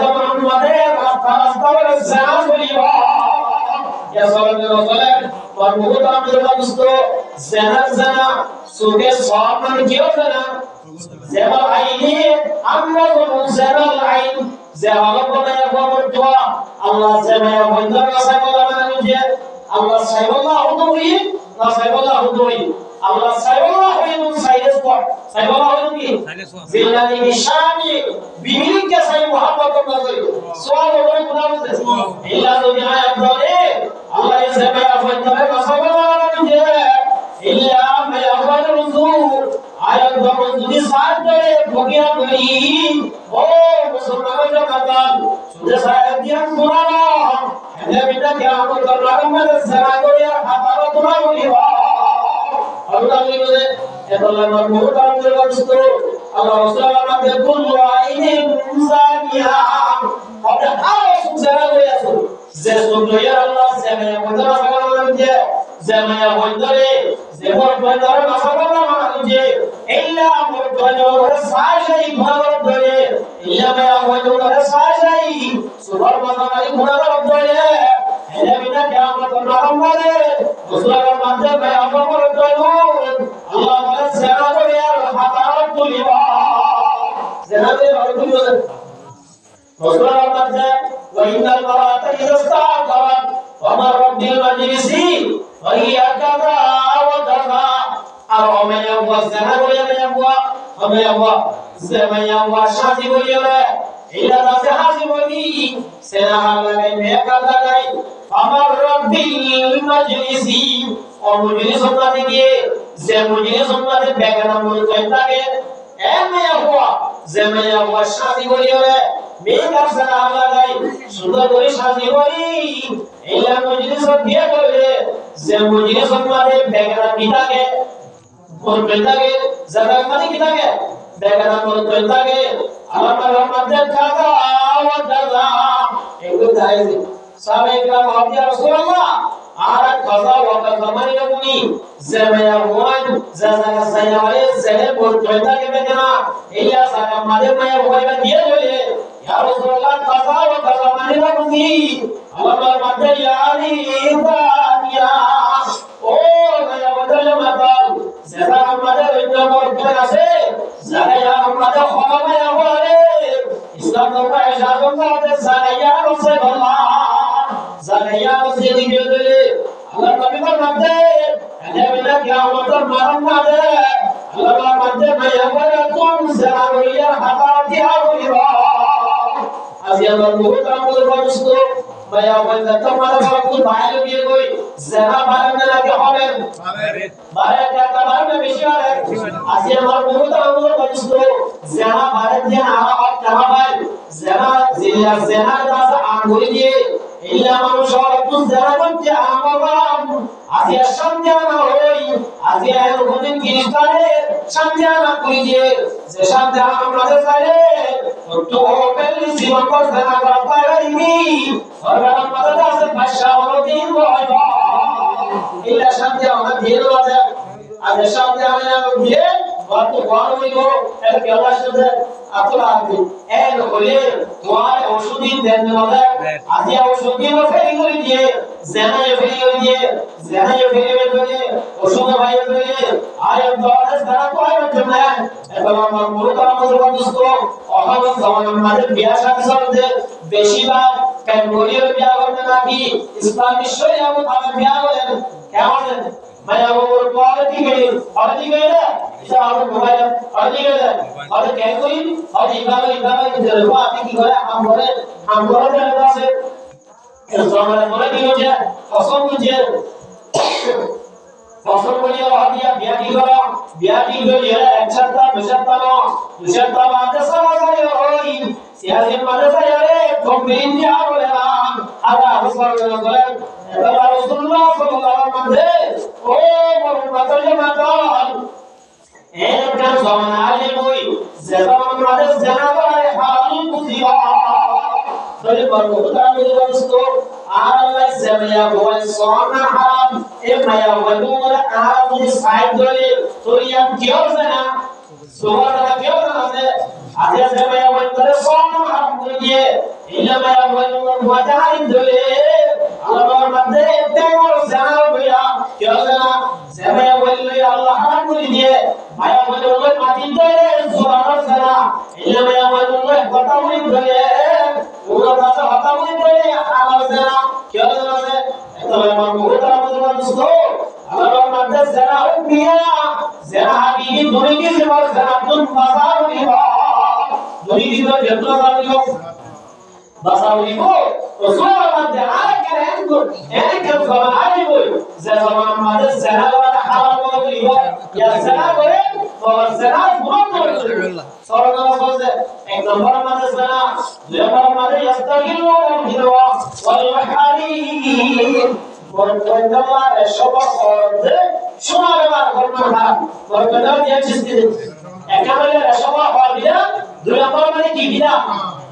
zaman মধ্যে রাস্তা সাজ করিবা ইয়া সাল্লাল্লাহু আলাইহি और बहुत आप लोग दोस्तों ज़ना सुबह सात मन क्यों ज़ना ज़ेबा आईने अम्मा को ज़ना आईन ज़ेबा को मैं बहुत दुआ अल्लाह से मैं बंदर का साइबल्ला बना मुझे अल्लाह साइबल्ला हो तो ही ना साइबल्ला हो तो ही अल्लाह साइबल्ला हो तो साइलेंस पर साइबल्ला हो तो की ज़िल्लानी निशानी बीवी के साइब मोहब्बत करना चाहिए सवाल और खुदा से इल्ला तो यहाँ अब्दुल्ले Allah is a man of the Masawan, Illa may have one I am going to this Saturday, Pokia, oh, Musulman, the Sayan Kurana, and then the Yamu, the Rama, the Saragoya, Haparakuri. Allah will it, and Allah will come to the store. Allah Salam, the Pulu, Zania, of the house of Saragoya. Zesudoya Allah zemaya bodara sagalanje zemaya bodare zemor bodara masagalanje illa bodara sajai bodare illa maya bodara sajai subar masagali bodare hele bina kiamat rahmane usra mande maya bodare Allah mala zera ya hatarat tuliba zera de bodare usra mande وإن المرأة إذا استعطرت ومرت بالمجلس وهي كذا وكذا أو من يبغى الزنا ولا من يبغى ومن يبغى زمن يبغى شاذ ولا إلا نزاز ولي سنا من يكذا لي ومرت بالمجلس ومجلس النبي زمجلس النبي بعدنا ملكنا أما يبغى زمن يبغى شاذ ولا मेरा सलाम लगाई सुंदर कोई शादी कोई इल्ला मुझे सब दिया बोले जे मुझे सब मारे बेगरा पिता के और पिता के जरा माने पिता के बेगरा और पिता के अल्लाह रहमत खागा और दादा एक दाई सारे का माफिया रसूल अल्लाह आरा खजा वका जमाने लगुनी जमया हुआन জায়গা সাইয়ারে সেলে বলতে কে না ইয়া সাকা মাঝে মায়া ভয়বা দিয়ে বলে ইয়া রাসূলুল্লাহ কাজা ও কাজা মানে লাগি আল্লাহর মাঝে ইয়ারি দানিয়া ও গায়া বদলে মাতাল জায়গা আমাদের অন্য বলতে আছে জায়গা আমাদের হওয়া বলে ইসলাম ধর্ম ইজাজত আছে জায়গা রাসূলুল্লাহ জায়গা রাসূল দিয়ে বলে আল্লাহ নবী বলতে এনে কিয়ামতের মারণ মাঝে আল্লাহর মাঝে মায়া বলে কোন জায়গা হাতাতি আগুলিবা আজি আমার বহুত আমল বস্তু মায়া বলে তোমার বাপু বাইরে দিয়ে কই জায়গা বাড়ানো লাগে হবে বাইরে টাকা বাড়ানো বেশি হয় আজি আমার বহুত আমল বস্তু জায়গা বাড়ানো দিয়ে আর টাকা বাড় জায়গা জিল্লা জায়গা দাস আঙ্গুলি দিয়ে ইল্লা মানুষ অল্প জায়গা করতে আমবাম আজি সন্ধ্যানা হই আজি এর কোদিন কিস্তারে সন্ধ্যানা কই দিয়ে যে সন্ধ্যানা আমাদের চাইলে তো ওপেন জীবন কর জানা করতে পারিনি সরকার আমাদের কাছে ভাষা হলো দিন হয় ইল্লা সন্ধ্যানা দিন আছে আজ সন্ধ্যানা দিয়ে কত বড় হইব এর কেলার সাথে আতলা আছে এর হলে তোমার ওষুধই দেন না আজি ওষুধই ফেরি করে দিয়ে জানায় ফেরি করে দিয়ে জানায় ফেরি করে দিয়ে ওষুধ ভাই করে আয় দরজ দ্বারা কয় না এবং আমার মুরুদ আমাদের বন্ধুস্ত অহম জামানের মাঝে বিয়া শাদী চলতে বেশিরভাগ ক্যাঙ্গোরিয়ার বিয়া করতে নাকি ইসলাম নিশ্চয়ই এমন ভাবে বিয়া করেন কেমন মায়া ওর পরে দিকে না এটা আমার মোবাইল আর দিকে না আর ক্যাঙ্গোরি আর ইবাবা দেখো আপনি কি করে হাম করে আছে এর জমানা বলে দিও যে ফসল বুঝে ফসল বলিয়া হাদিয়া বিয়া কি করে এক সপ্তাহ দুই সপ্তাহ বাদে সমাজে হই সিয়াসি মাদ্রাসা রে কমবিন দিয়া বলে না আল্লাহ রাসূলুল্লাহ বলেন আল্লাহ রাসূলুল্লাহ সাল্লাল্লাহু আলাইহি ওয়াসাল্লাম ও বড় মাতালে মাতাল একজন জমানা আলে কই জামান মাদে জানাবায় হাল বুঝিবা তবে বড় বস্তু আর আল্লাহ জামিয়া বল সোনা হারাম এ মায়া বলুর আর মুঝে সাইড দলে তোরিয়াম কিও জানা সুবহানাল্লাহ কিও জানা আজ জামিয়া বল করে সোনা হারাম করে দিয়ে ইলা মায়া বলুর ওয়াজাই দলে আল্লাহর মধ্যে তেমন জানা হইয়া কিও জানা জামিয়া বললে আল্লাহ হারাম করে দিয়ে মায়া বলুর মাটি দলে সুবহানাল্লাহ জানা ইলা মায়া বলুর কথা বলি দলে ওরা কাছে কথা বলি দলে আল্লাহ জানা क्या जाना है तो मैं बहुत आराम से दोस्तों अल्लाह मध्य जरा हो गया जरा हकीकी दुनिया की सेवा जरा तुम बाजार में हो दुनिया की सेवा जितना सारी हो बाजार में हो तो सोना मध्य आए करें तो ऐसे क्या सोना आए कोई जरा मध्य जरा वाला हाल हो या जरा करे और जरा बुरा करे सोना सोचे एक नंबर मध्य जरा दो नंबर मध्य यस्तगिलो हिलवा والحريم والله الشباب ده شو ما بقى قلنا والله دي جسدي اكمل الشباب ده دول امر ما دي كده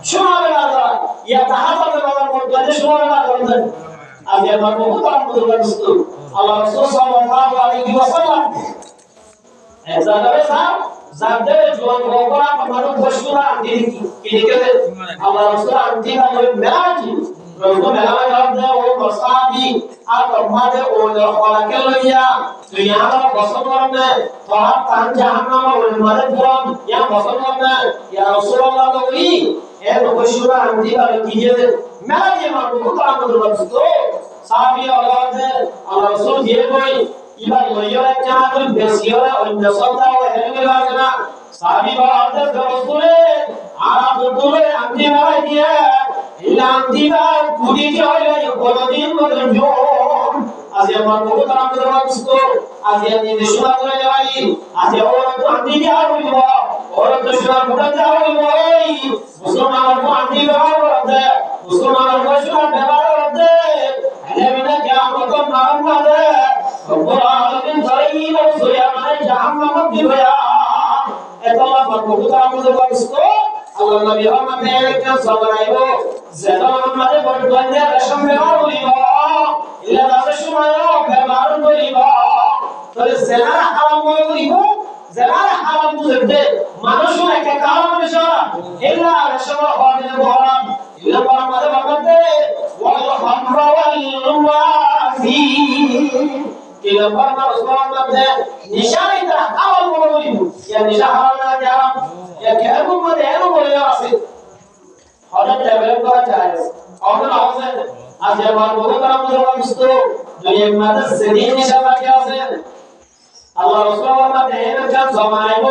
شو ما بقى يا تحفظ والله شو ما بقى قلنا ابي ما هو طعم الرسول الله رسول صلى الله عليه وسلم ऐसा करे साहब जाते जुआन होगा हमारे बशुरा आंटी की के Allah Rasul आंटी का कोई मैच Rasul মেলা হবে ও বসাবি আর তোমাদের ওলে খলাকে লইয়া দুনিয়ার বসত করবে তোর তান জাহান্নাম ওলে মারে পুরাম ইয়া বসত করবে ইয়া রাসূলুল্লাহ কই এ বশুরা আনদি আর কি যে মেলা যে মারবো তো আমাদের বস্তু সাহাবী আল্লাহ রাসূল যে কই ইবা লইয়া একটা তুই বেশিওরা অন্য সত্তা ও হেলে লাগে না সাহাবী বলতে রাসূলে আর দুলে আনদি মারা দিয়ে ইলান্দিবা কুড়ি জয় কোনদিন কোনজন আজ আমার বহুত আমাদের বস্তু আজ আমি নিশা করে যাই আজ ওর তো আন্দি যাও হইব ওর তো শুনা মুটা যাও হইব মুসলমান কো আন্দি ব্যবহার করতে মুসলমান কো শুনা ব্যবহার করতে এনে বিনা কিয়ামত নাম মাদে রব্বুল আলামিন জালিম ও সুয়ামানে জাহান্নাম দিবয়া এত আমার বহুত আমাদের বস্তু Allah Nabi Muhammad ekran sabraybo zaman amare bordande rasham bevar bolibo illa dasa shumayo bevar bolibo to তাহলে জেনারা হারাম মনে করিব জেনারা হারাম বুঝতে মানুষও একটা কারণ মানুষ এলা রেশমা হওয়ার হারাম এলা বড় মাঝে বাবাতে ওয়াল হামরা ওয়াল ওয়াসি এলা বড় মানুষ বাবাতে নিশানে তারা হারাম মনে করিব ইয়া নিশা হারাম না হারাম ইয়া কেমন মনে এর বলে আছে হঠাৎ ডেভেলপ করা যায় অমন আছে আজ আমার বহু কারণ মুস্তো দুনিয়ার মাঝে সেদিন নিশা বাকি আছে আল্লাহ রাসূলুল্লাহ মাঝে এরকম জমাইব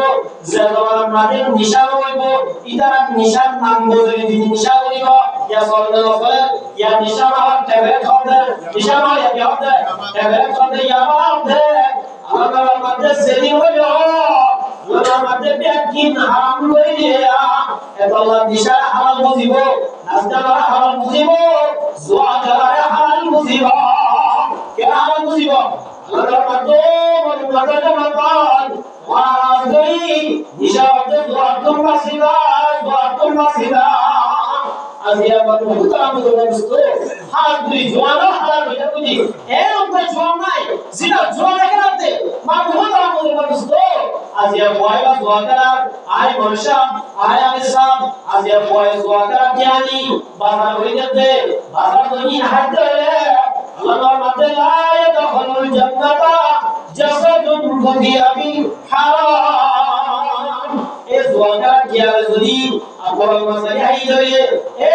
যে জমানার মাঝে নিশা হইব ইদারা নিশার নাম বলে যদি নিশা করিব ইয়া সাল্লাল্লাহু আলাইহি ইয়া নিশা আর ট্যাবলেট হবে নিশা আর ইয়া হবে ট্যাবলেট হবে ইয়া হবে আল্লাহর মাঝে সেদিন হইব আল্লাহর মাঝে বিয়াকিন হারাম করে দিয়া এত আল্লাহ নিশা হালাল বুঝিব নাস্তা হালাল বুঝিব জুয়া খেলা হালাল বুঝিব কে হালাল বুঝিব আল্লাহর মাঝে মনটাকে মাপান ওয়াজই নিশাতে দোয়াতুল মাসিদা আজিয়া বাবু তারা মুদরস্ত হাত দুই জোয়ানা হালাল হইয়া বুঝি এরকম জোয়ান নাই জিনা জোয়ান রাখতে মাবু তারা মুদরস্ত আজিয়া বয়বা জোয়াকার আয় মনসা আয় আমিসাব আজিয়া বয় জোয়াকার জ্ঞানী বাজার হইতে বাজার দনি হাতে আল্লাহর মাঝে লা ইয়াদখুলুল জান্নাতা জাসাদুন বিয়াবি হারাম এ জোয়াকার জ্ঞান যদি আপনার মাঝে আই ধরে এ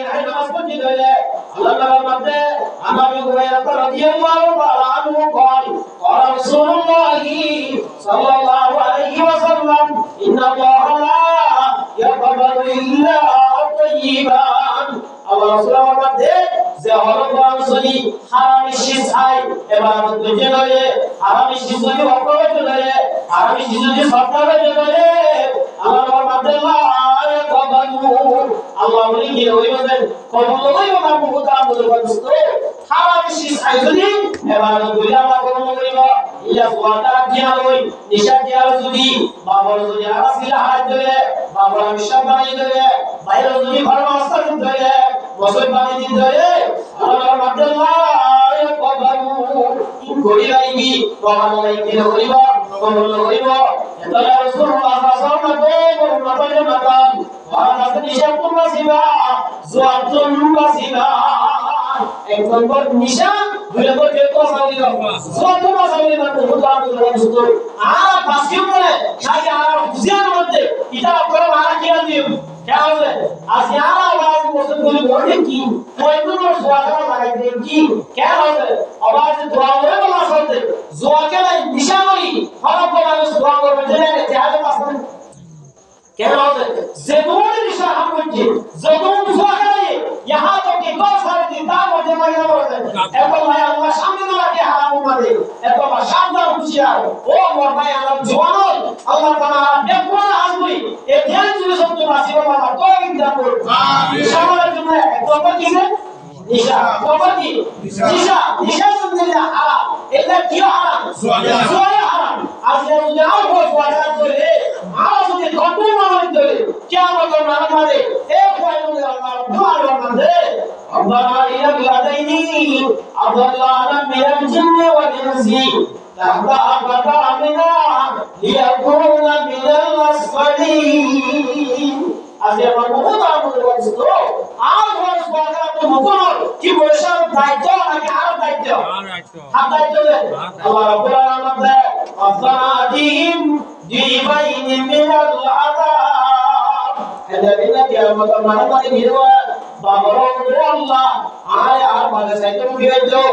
হাই নামাজ পড়তে ধরে আল্লাহর মাঝে আনাবি হুরায়রা রাদিয়াল্লাহু তাআলা আনহু কয় قال رسول الله صلى الله عليه وسلم ان الله لا يقبل الا طيبا আল্লাহ রাসূলের মধ্যে যে হরবান সলি হারামি শিস আই ইবাদত করতে ধরে হারামি শিস যদি অপরাধ ধরে হারামি শিস যদি সত্তাবে ধরে আল্লাহর মধ্যে লা ইয়াকবালু আল্লাহ বলি কি হইবেন কবুল হইব না বহুত আমল করতে হারামি শিস আই যদি ইবাদত করি আল্লাহ কবুল করিব ইয়া সুবহানা দিয়া হই নিশা দিয়া যদি বাবার যদি আরাসিলা হাত ধরে বাবার মিশা বানাই ধরে বাইরে যদি ভালোবাসা ধরে বসই পানি দিন ধরে আল্লাহর মধ্যে লা ইয়াকবালু ইন করি লাইবি বাবা লাইবি করিব কবুল করিব এটা রাসূলুল্লাহ সাল্লাল্লাহু আলাইহি ওয়াসাল্লাম মাকাম ওয়া নিশা মাসিবা জুয়াতুল মাসিবা এক নম্বর নিশা দুই নম্বর কে তো সাউদি জুয়াতুল মাসিবা তো হুদাম রাসূল আর বাসকে বলে খালি আর হুজিয়ার মধ্যে এটা করে মারা কি দিও क्या होवे आज यार आवाज मौसम को बोलने की कोई तो जुआका लगाई दे की क्या होवे आवाज दुआ होवे वाला सोते जुआके ला निशानी हर को मानुस दुआ को बजले ने त्याग पास क्या होवे जदून निशा हम मुझे जदून जुआका यहां तो के दो सारे दिता मुझे मगर होवे एतो भाई अल्लाह सामने ना के हाराम मारे एतो बा शानदार हुशियार ओ मोर भाई अल्लाह जवानो अल्लाह ताला देखो ना आजमी ए ध्यान जुले सब तो मासिबा बाबा तो इंतजार करो आमीन शामल जमना एतो पर किसे निशा बाबा की निशा सुनने हाराम এটা কি হারাম জুয়া হারাম আজকে যদি আর কোন ওয়াদা করে আর যদি কত মানে করে কিয়ামত মারা মারে এক পয়সা আল্লাহ দুয়ার মধ্যে আল্লাহ ইয়া লাদাইনি আল্লাহ মিনাল জিন্নি ওয়াল ইনসি তাহতা আবাদা মিনা লিয়াকুনা মিনাল আসফালিন আজ আমার বহুত আমল করছো আর ওয়াজ ওয়াদা তো মুকর কি বলছো দায়িত্ব নাকি আর দায়িত্ব হাত দায়িত্ব আল্লাহ রাব্বুল আলামিন আযনাদিম দিবাইন মিনাল আযাব এদাবিনা কিয়ামত মানমানে ভিড়বা বাবরো আল্লাহ আয়া আর বাগে সাইতে মুগিয়েছো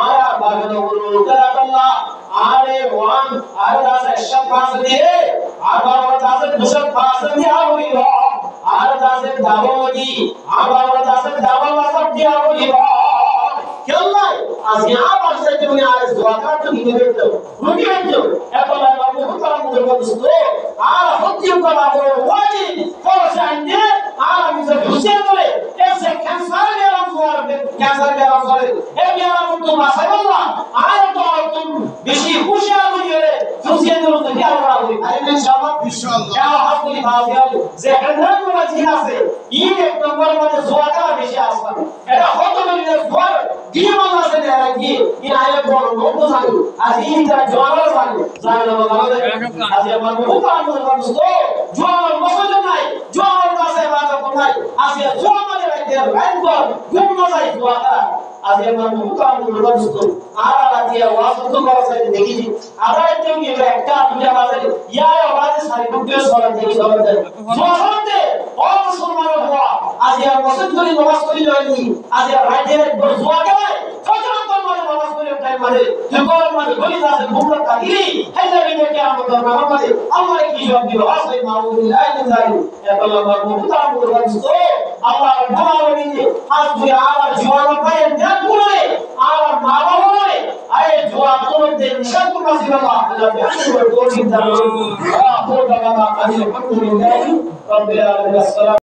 আয়া বাগে উরুতার আল্লাহ আরে ওয়ান আর দাসে শাফাস দিয়ে আর বাবা দাসে দুসব ফাস দিয়া হইল আর দাসে দাবদি আর বাবা দাসে দাবা সব দিয়া হইল কেল্লাই আজ ইয়া বাসে তুমি আর দোয়া তো নিতে দিতে মুগিয়েছো এখন বাবু হুতার মুদের বস্তু আর হত্যা করা বড় ওয়াজিব ফরসাইনে আর মিছে খুশি করে এসে ক্যান্সার গেলাম জোয়ার ক্যান্সার গেলাম করে এই গেলাম তো মাসাইল্লাহ আর তো তুমি বেশি খুশি হয়ে খুশিয়াতের মধ্যে কি আমরা বলি ইনশাআল্লাহ ইয়া হাসবুলি ভাজিয়া যে হান্ড্রেড ওলা জিন আছে ই এক নম্বর মধ্যে জোয়াটা বেশি আসবে এটা কত মিলে জোয়ার দিমান আছে না কি ই আয়ে বড় লোক জানি আজ ই তার জোয়ার জানি জানি না বাংলাদেশ আজ আমার বহুত আনন্দ করছো জোয়ার মসজিদ নাই জোয়ার আছে ইবাদত নাই আজ জোয়ার মানে রাখতে রাইট কর ঘুম না যায় জোয়াটা আজ আমার বহুত আনন্দ করছো আর রাতিয়া ওয়াজ তো করা যায় দেখি আবার তুমি একটা দুটা বাজে ইয়া আওয়াজে সারি বুকে সরা দেখি সরা যায় জোয়ারতে ও মুসলমান হওয়া আজ আর মসজিদ করি নামাজ করি লইনি আজ আর রাইতে জোয়া গায় ফজর মানে নামাজ করি টাইম মানে জোয়ার মানে বলি যাচ্ছে বুকটা কাগিরি হাজার দিনে কি আমাদের নামাজ মানে আমার কি জবাব দিও আসলে মাউলিল্লাহ জানি আল্লাহ বহুত আনন্দ করছো আল্লাহ ভালো নিয়ে আজ তুই আর জোয়ার পায় দেখ বলে আর মা বাবা বলে আরে জোয়া তোমাদের নিশান তোমার সিবাল্লাহ আল্লাহ বিহামদিহি ওয়া চিন্তা করো আল্লাহ বাবা আলহামদুলিল্লাহ রাব্বিল আলামিন।